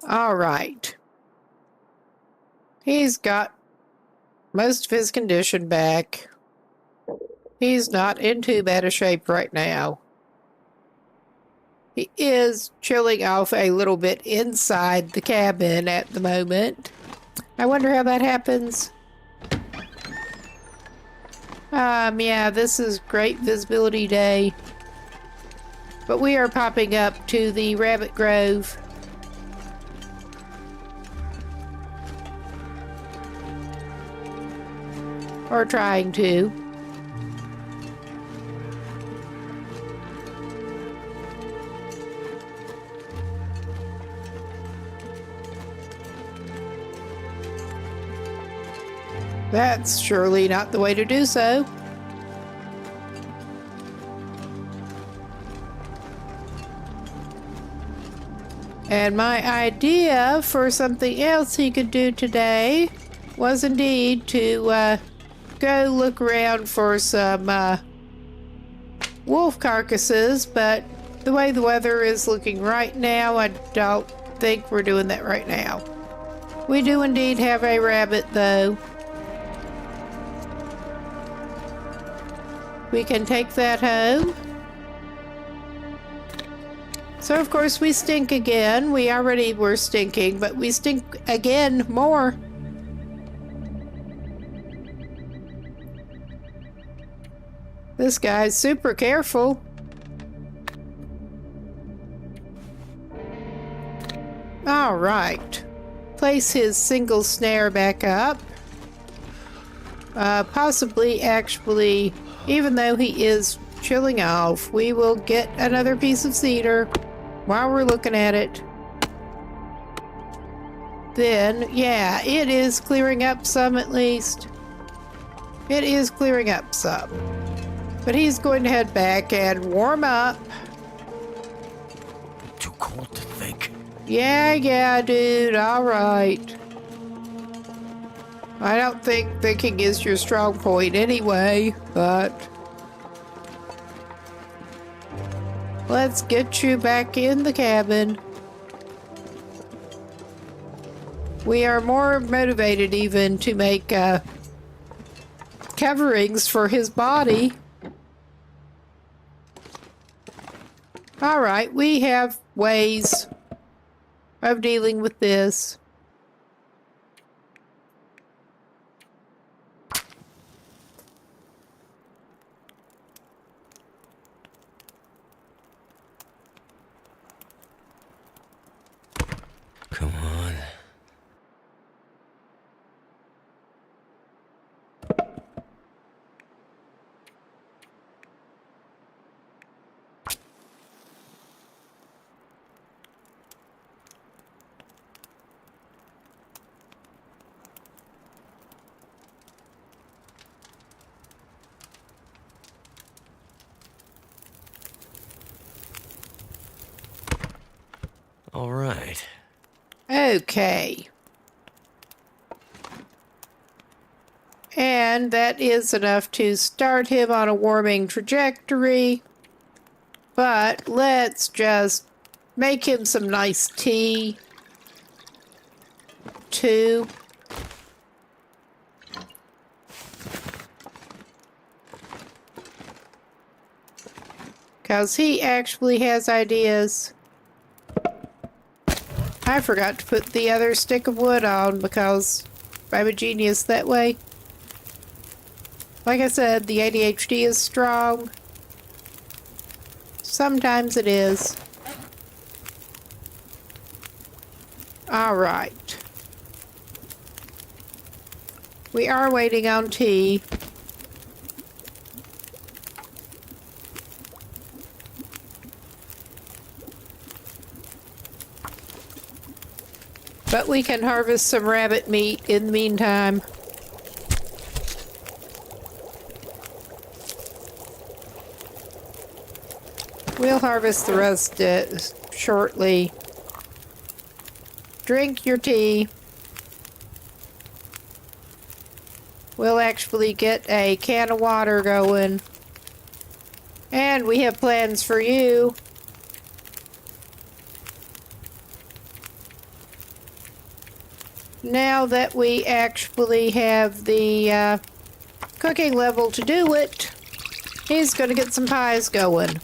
All right. He's got most of his condition back. He's not in too bad a shape right now. He is chilling off a little bit inside the cabin at the moment. I wonder how that happens. Yeah, this is great visibility day. But we are popping up to the rabbit grove. Or trying to. That's surely not the way to do so. And my idea for something else he could do today was indeed to go look around for some wolf carcasses, but the way the weather is looking right now, I don't think we're doing that right now. We do indeed have a rabbit, though. We can take that home. So, of course, we stink again. We already were stinking, but we stink again more. This guy's super careful. All right. Place his single snare back up. Possibly, actually, even though he is chilling off, we will get another piece of cedar while we're looking at it. Then, yeah, it is clearing up some at least. It is clearing up some. But he's going to head back and warm up. Too cold to think. Yeah, dude, all right. I don't think thinking is your strong point anyway, but let's get you back in the cabin. We are more motivated even to make coverings for his body. All right, we have ways of dealing with this. Come on. All right. Okay. And that is enough to start him on a warming trajectory. But let's just make him some nice tea, too. Because he actually has ideas. I forgot to put the other stick of wood on because I'm a genius that way. Like I said, the ADHD is strong. Sometimes it is. All right. We are waiting on tea. But we can harvest some rabbit meat in the meantime. We'll harvest the rest shortly. Drink your tea. We'll actually get a can of water going. And we have plans for you. Now that we actually have the cooking level to do it, he's going to get some pies going.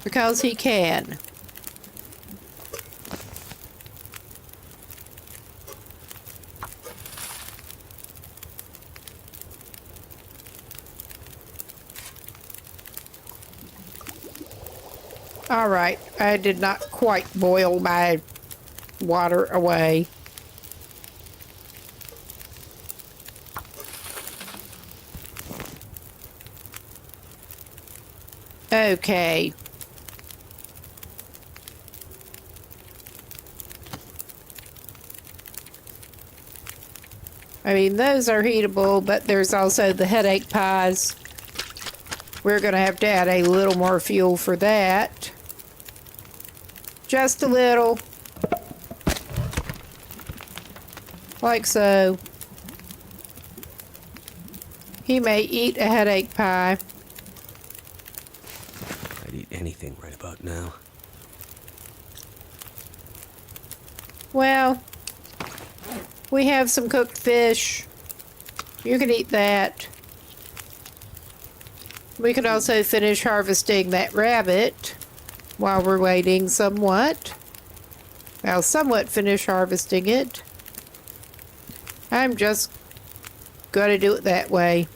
Because he can. All right, I did not quite boil my water away. Okay. I mean, those are heatable, but there's also the headache pies. We're going to have to add a little more fuel for that. Just a little. Like so. He may eat a headache pie. I'd eat anything right about now. Well, we have some cooked fish. You can eat that. We could also finish harvesting that rabbit while we're waiting somewhat. Well, somewhat finish harvesting it. I'm just going to do it that way.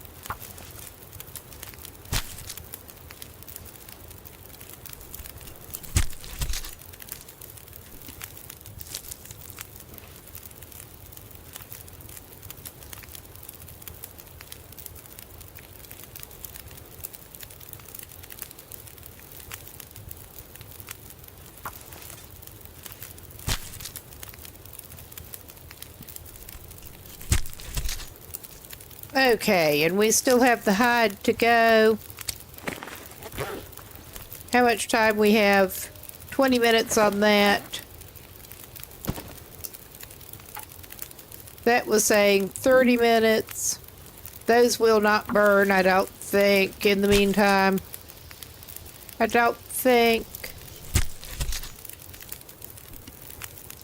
Okay, and we still have the hide to go. How much time we have? 20 minutes on that. That was saying 30 minutes. Those will not burn, I don't think, in the meantime. I don't think.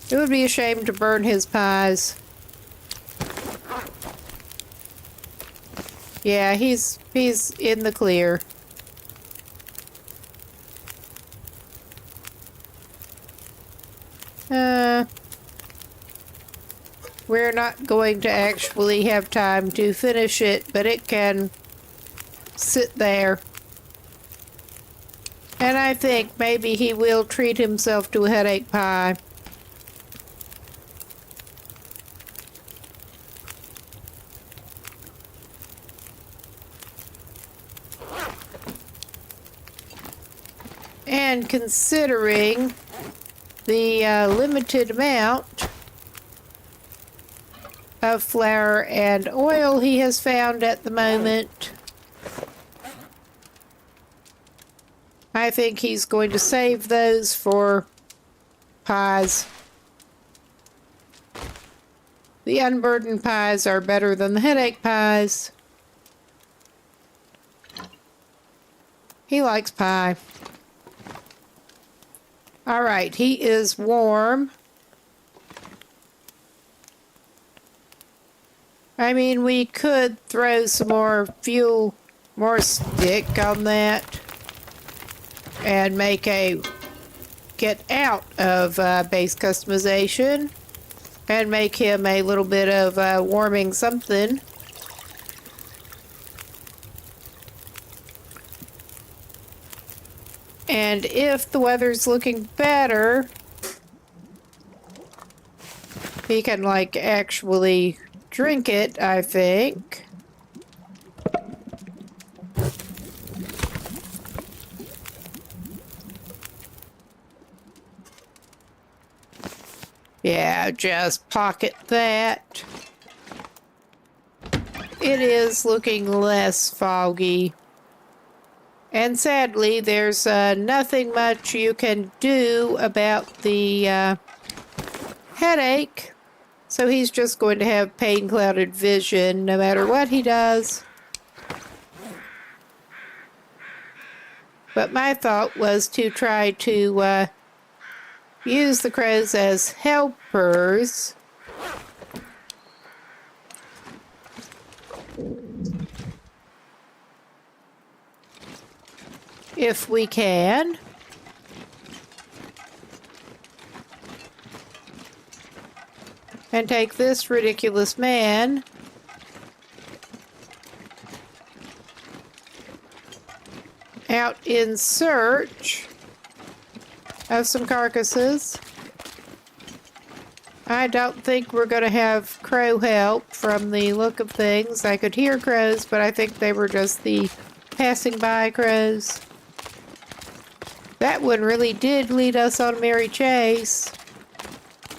It would be a shame to burn his pies. Yeah, he's in the clear. We're not going to actually have time to finish it, but it can sit there. And I think maybe he will treat himself to a headache pie. And considering the limited amount of flour and oil he has found at the moment, I think he's going to save those for pies. The unburdened pies are better than the headache pies. He likes pie. All right, he is warm. I mean, we could throw some more fuel, more stick on that, and make a get out of base customization and make him a little bit of warming something. And if the weather's looking better, he can, like, actually drink it, I think. Yeah, just pocket that. It is looking less foggy. And sadly, there's nothing much you can do about the headache. So he's just going to have pain-clouded vision no matter what he does. But my thought was to try to use the crows as helpers. If we can. And take this ridiculous man out in search of some carcasses. I don't think we're going to have crow help from the look of things. I could hear crows, but I think they were just the passing by crows. That one really did lead us on a merry chase.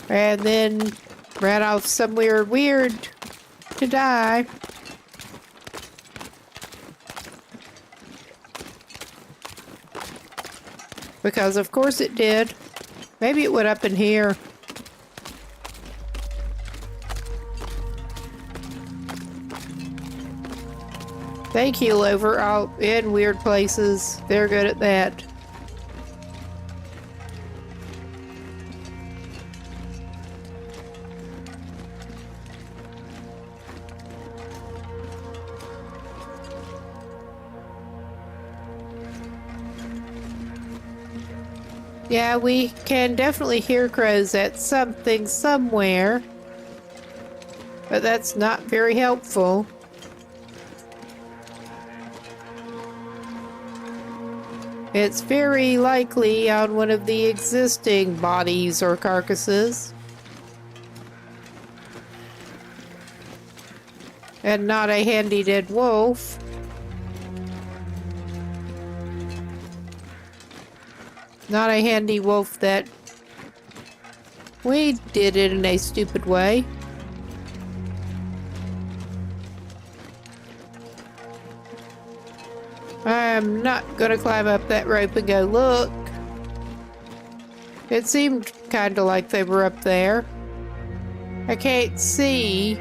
And then ran off somewhere weird to die. Because of course it did. Maybe it went up in here. They keel over out in weird places. They're good at that. Yeah, we can definitely hear crows at something somewhere, but that's not very helpful. It's very likely on one of the existing bodies or carcasses, and not a handy dead wolf. Not a handy wolf that we did it in a stupid way. I'm not gonna climb up that rope and go look. It seemed kind of like they were up there. I can't see.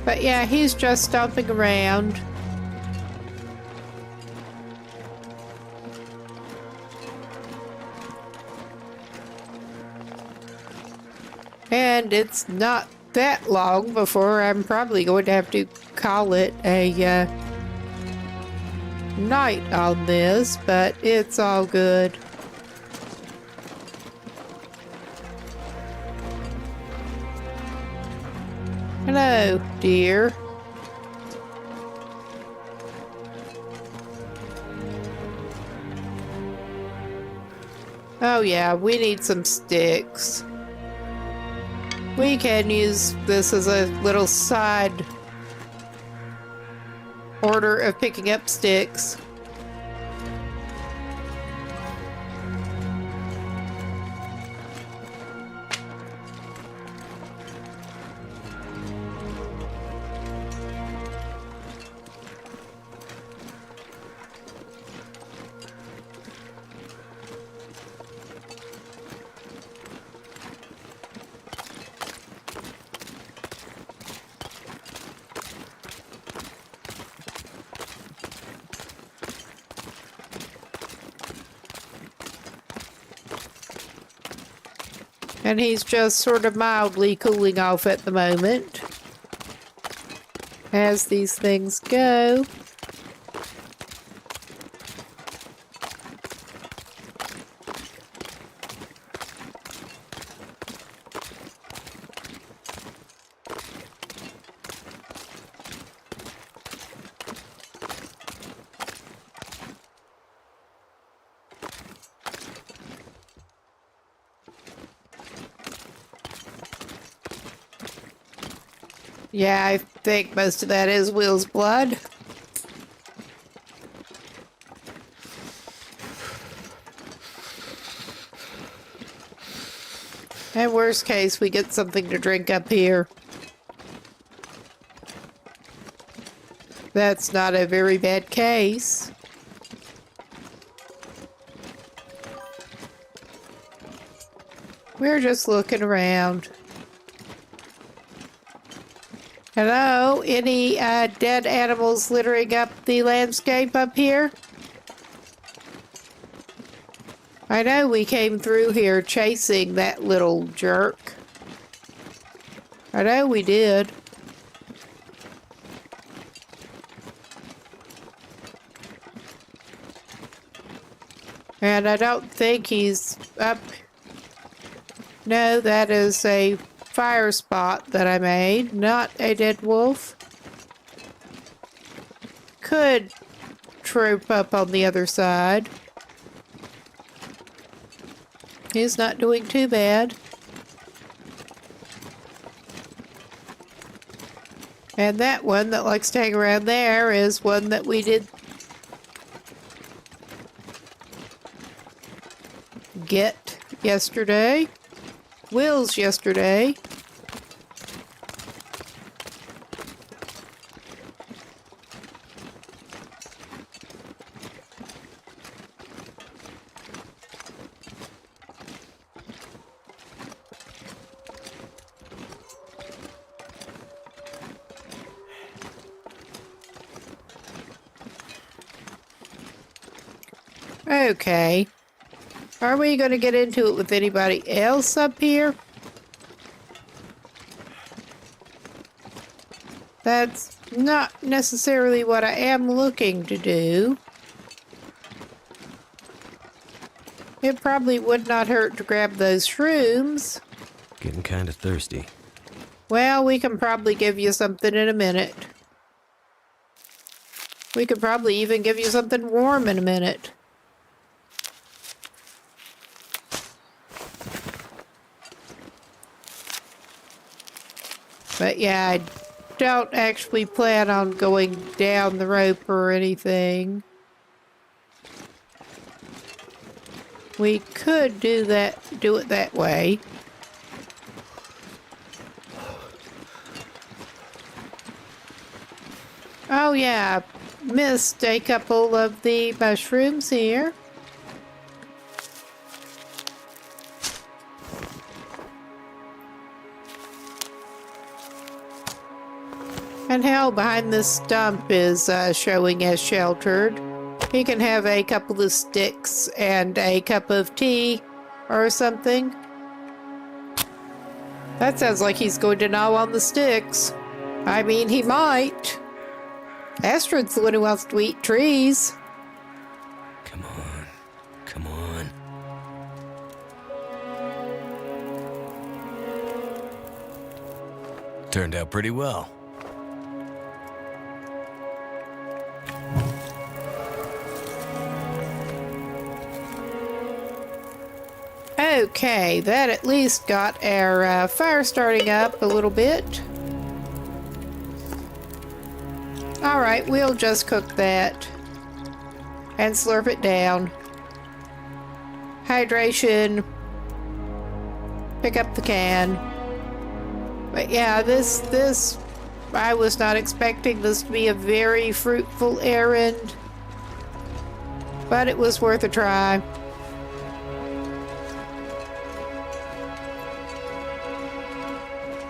But yeah, he's just stomping around. And it's not that long before I'm probably going to have to call it a night on this, but it's all good. Hello, dear. Oh yeah, we need some sticks. We can use this as a little side order of picking up sticks. And he's just sort of mildly cooling off at the moment. as these things go. Yeah, I think most of that is Will's blood. And worst case, we get something to drink up here. That's not a very bad case. We're just looking around. Hello? Any dead animals littering up the landscape up here? I know we came through here chasing that little jerk. I know we did. And I don't think he's up. No, that is a fire spot that I made, not a dead wolf. Could troop up on the other side. He's not doing too bad. And that one that likes to hang around there is one that we did get yesterday. Will's yesterday. Okay. Are we going to get into it with anybody else up here? That's not necessarily what I am looking to do. It probably would not hurt to grab those shrooms. Getting kind of thirsty. Well, we can probably give you something in a minute. We could probably even give you something warm in a minute. But yeah, I don't actually plan on going down the rope or anything. We could do it that way. Oh yeah, missed a couple of the mushrooms here. And hell, behind this stump is showing as sheltered. He can have a couple of sticks and a cup of tea or something. That sounds like he's going to gnaw on the sticks. I mean, he might. Astrid's the one who wants to eat trees. Come on. Come on. Turned out pretty well. Okay, that at least got our fire starting up a little bit. Alright, we'll just cook that and slurp it down. Hydration. Pick up the can. But yeah, this, I was not expecting this to be a very fruitful errand, but it was worth a try.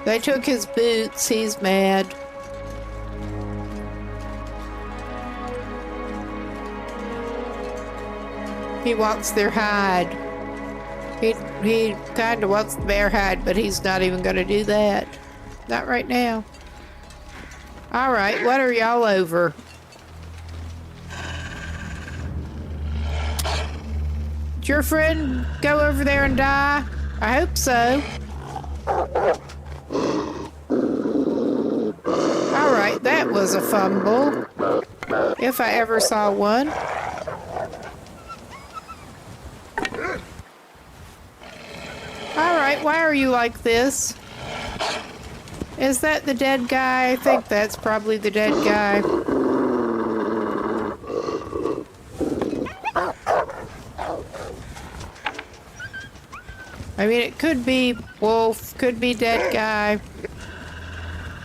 They took his boots, he's mad. He wants their hide. He kind of wants the bear hide, but he's not even going to do that. Not right now. All right, what are y'all over? Did your friend go over there and die? I hope so. All right, that was a fumble. If I ever saw one. All right, why are you like this? Is that the dead guy? I think that's probably the dead guy. I mean, it could be wolf, could be dead guy.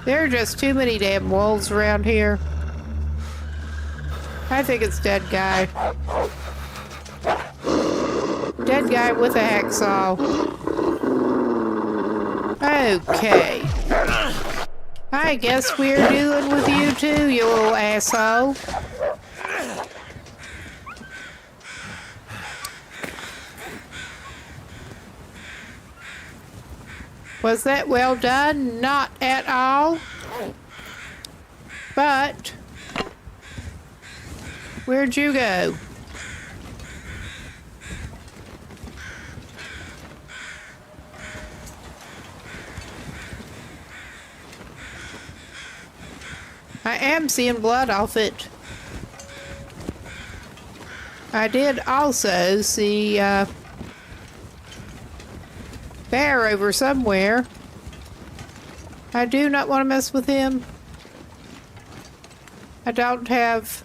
There are just too many damn wolves around here. I think it's dead guy. Dead guy with a hacksaw. Okay. I guess we're dealing with you too, you little asshole. Was that well done? Not at all. But where'd you go? I am seeing blood off it. I did also see bear over somewhere. I do not want to mess with him. I don't have...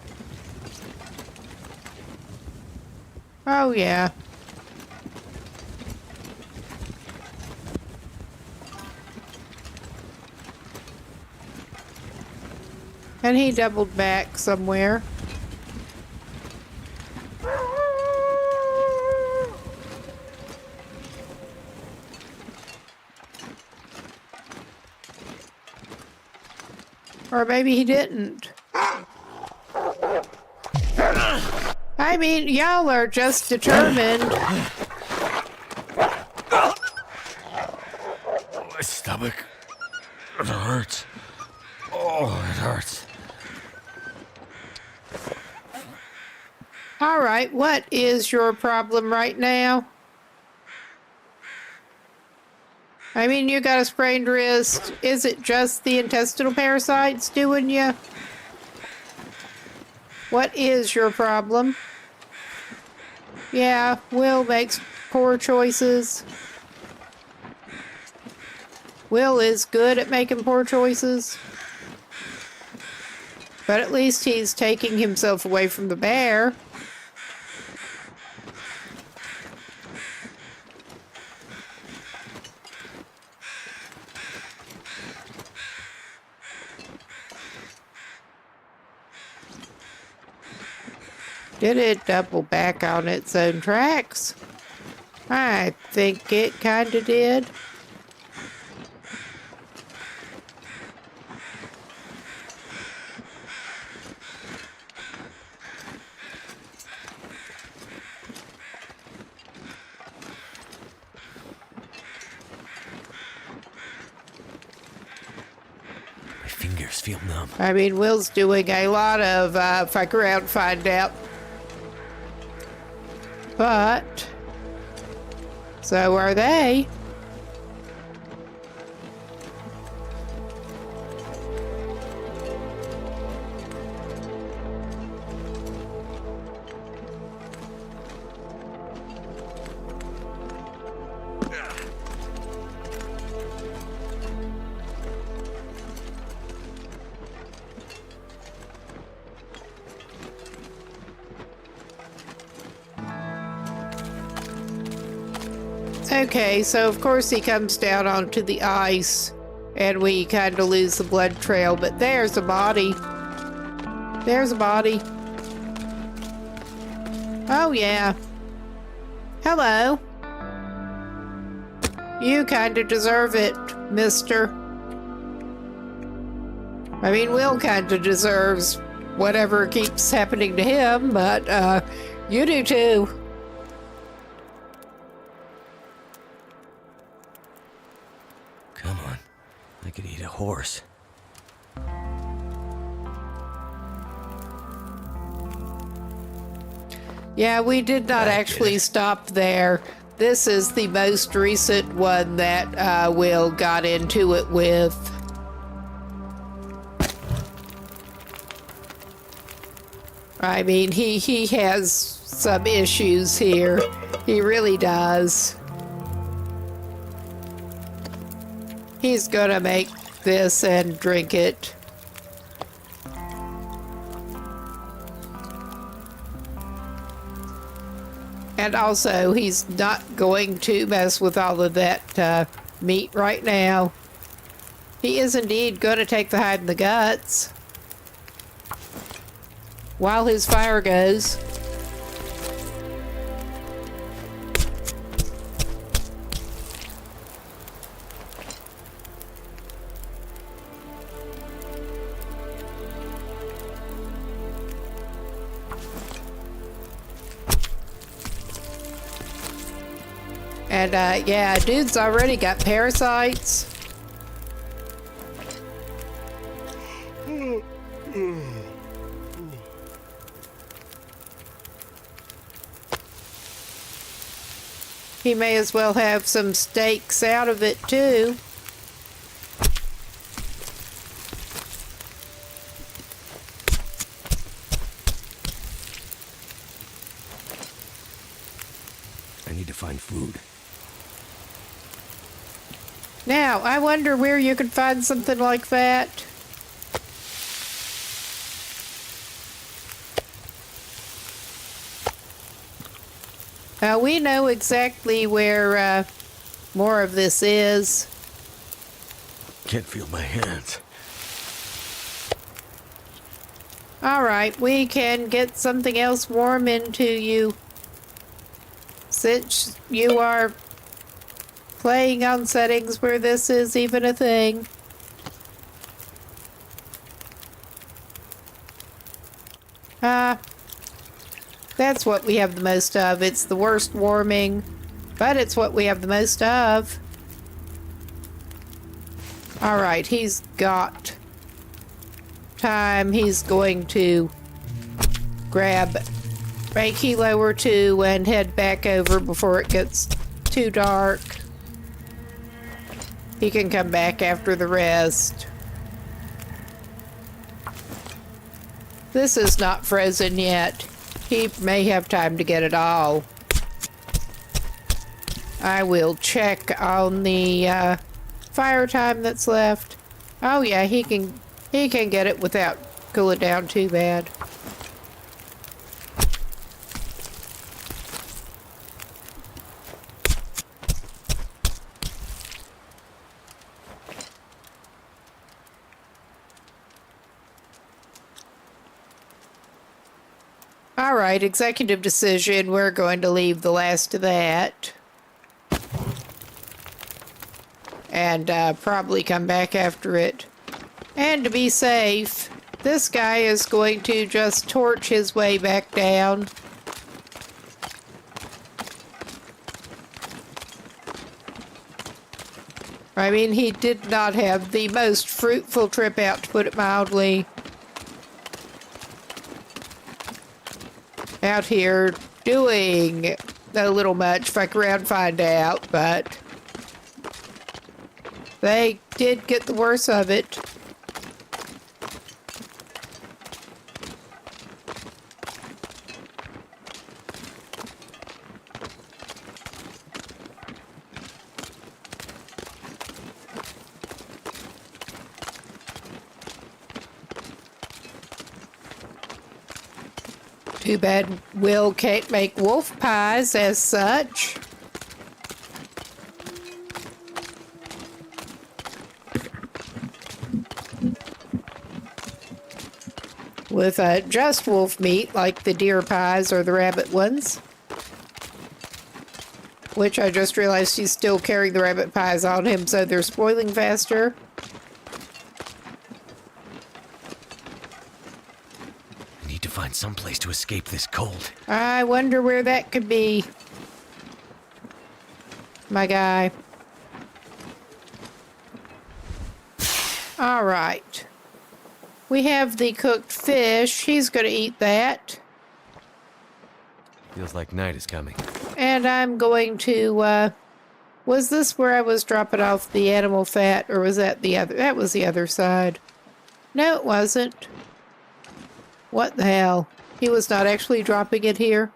Oh, yeah. And he doubled back somewhere. Or maybe he didn't. I mean, y'all are just determined. My stomach. It hurts. Oh, it hurts. All right, what is your problem right now? I mean, you got a sprained wrist. Is it just the intestinal parasites doing you? What is your problem? Yeah, Will makes poor choices. Will is good at making poor choices. But at least he's taking himself away from the bear. Did it double back on its own tracks? I think it kinda did. My fingers feel numb. I mean, Will's doing a lot of fuck around, find out. But so are they. Okay, so of course he comes down onto the ice and we kind of lose the blood trail, but there's a body. There's a body. Oh yeah. Hello. You kind of deserve it, mister. I mean, Will kind of deserves whatever keeps happening to him, but you do too. Come on. I could eat a horse. Yeah, we did not I get actually it. stop there. This is the most recent one that Will got into it with. I mean, he has some issues here. He really does. He's gonna make this and drink it. And also, he's not going to mess with all of that meat right now. He is indeed going to take the hide and the guts while his fire goes. And yeah, dude's already got parasites. He may as well have some steaks out of it too. I need to find food. Now, I wonder where you could find something like that. We know exactly where more of this is. Can't feel my hands. All right, we can get something else warm into you. Since you are playing on settings where this is even a thing. That's what we have the most of. It's the worst warming, but it's what we have the most of. All right, he's got time. He's going to grab a kilo or two and head back over before it gets too dark. He can come back after the rest. This is not frozen yet. He may have time to get it all. I will check on the fire time that's left. Oh yeah, he can get it without cooling down too bad. All right, executive decision. We're going to leave the last of that. And probably come back after it. And to be safe, this guy is going to just torch his way back down. I mean, he did not have the most fruitful trip out, to put it mildly. Out here doing a little much. Fuck around, find out, but they did get the worst of it. Too bad Will can't make wolf pies as such. With just wolf meat, like the deer pies or the rabbit ones. Which I just realized he's still carrying the rabbit pies on him, so they're spoiling faster. I need to find some place to escape this cold. I wonder where that could be. My guy. All right. We have the cooked fish. He's going to eat that. Feels like night is coming. And I'm going to, was this where I was dropping off the animal fat, or was that the other? That was the other side. No, it wasn't. What the hell? He was not actually dropping it here.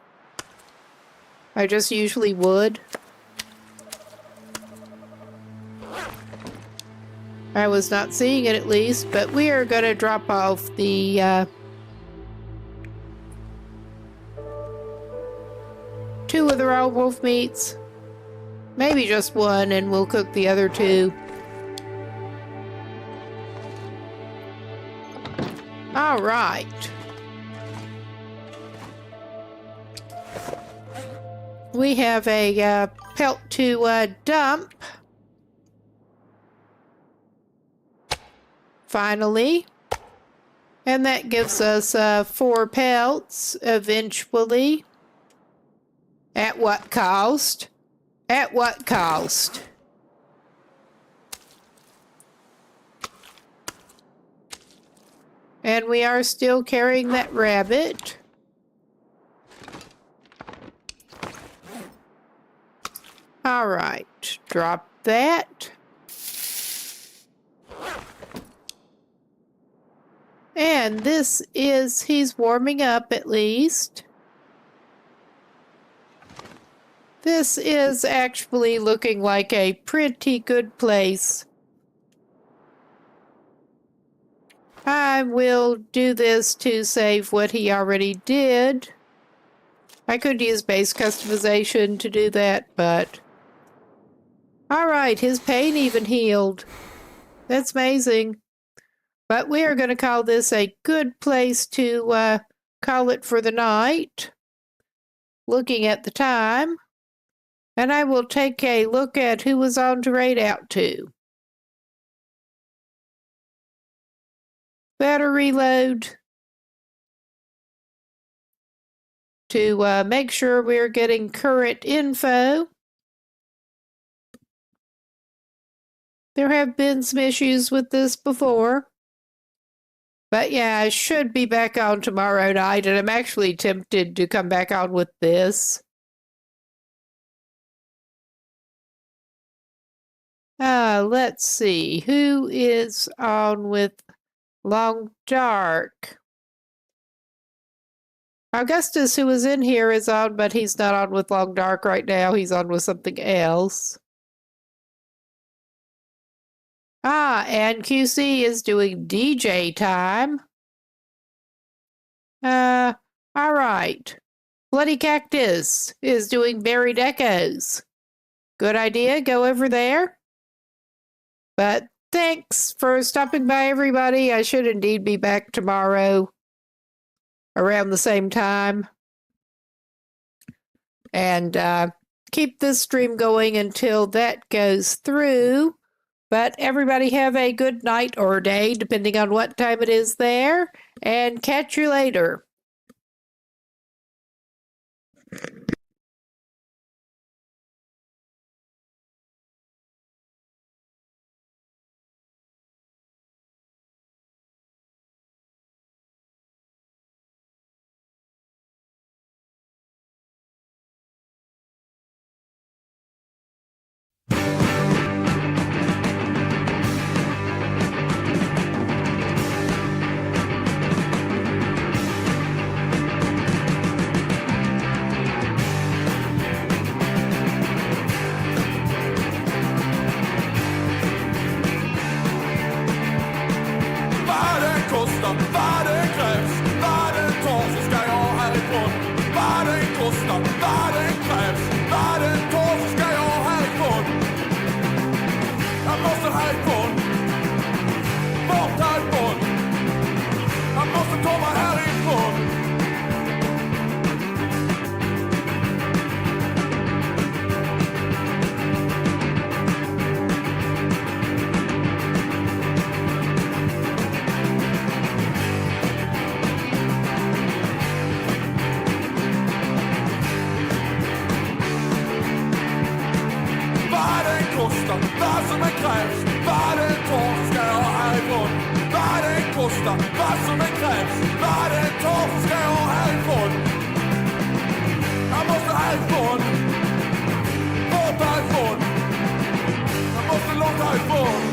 I just usually would. I was not seeing it at least, but we are going to drop off the 2 of the raw wolf meats. Maybe just 1, and we'll cook the other 2. All right. We have a pelt to dump. Finally. And that gives us 4 pelts eventually. At what cost? At what cost? And we are still carrying that rabbit. All right, drop that. And this is, he's warming up at least. This is actually looking like a pretty good place. I will do this to save what he already did. I could use base customization to do that, but... Alright, his pain even healed. That's amazing. But we are going to call this a good place to call it for the night. Looking at the time. And I will take a look at who was on to raid out to. Better reload. To make sure we're getting current info. There have been some issues with this before. But yeah, I should be back on tomorrow night, and I'm actually tempted to come back on with this. Let's see. Who is on with Long Dark? Augustus, who was in here, is on, but he's not on with Long Dark right now. He's on with something else. And QC is doing DJ time. Alright. Bloody Cactus is doing Buried Echoes. Good idea, go over there. But thanks for stopping by, everybody. I should indeed be back tomorrow around the same time. And keep this stream going until that goes through. But everybody have a good night or day, depending on what time it is there. And catch you later. my fault!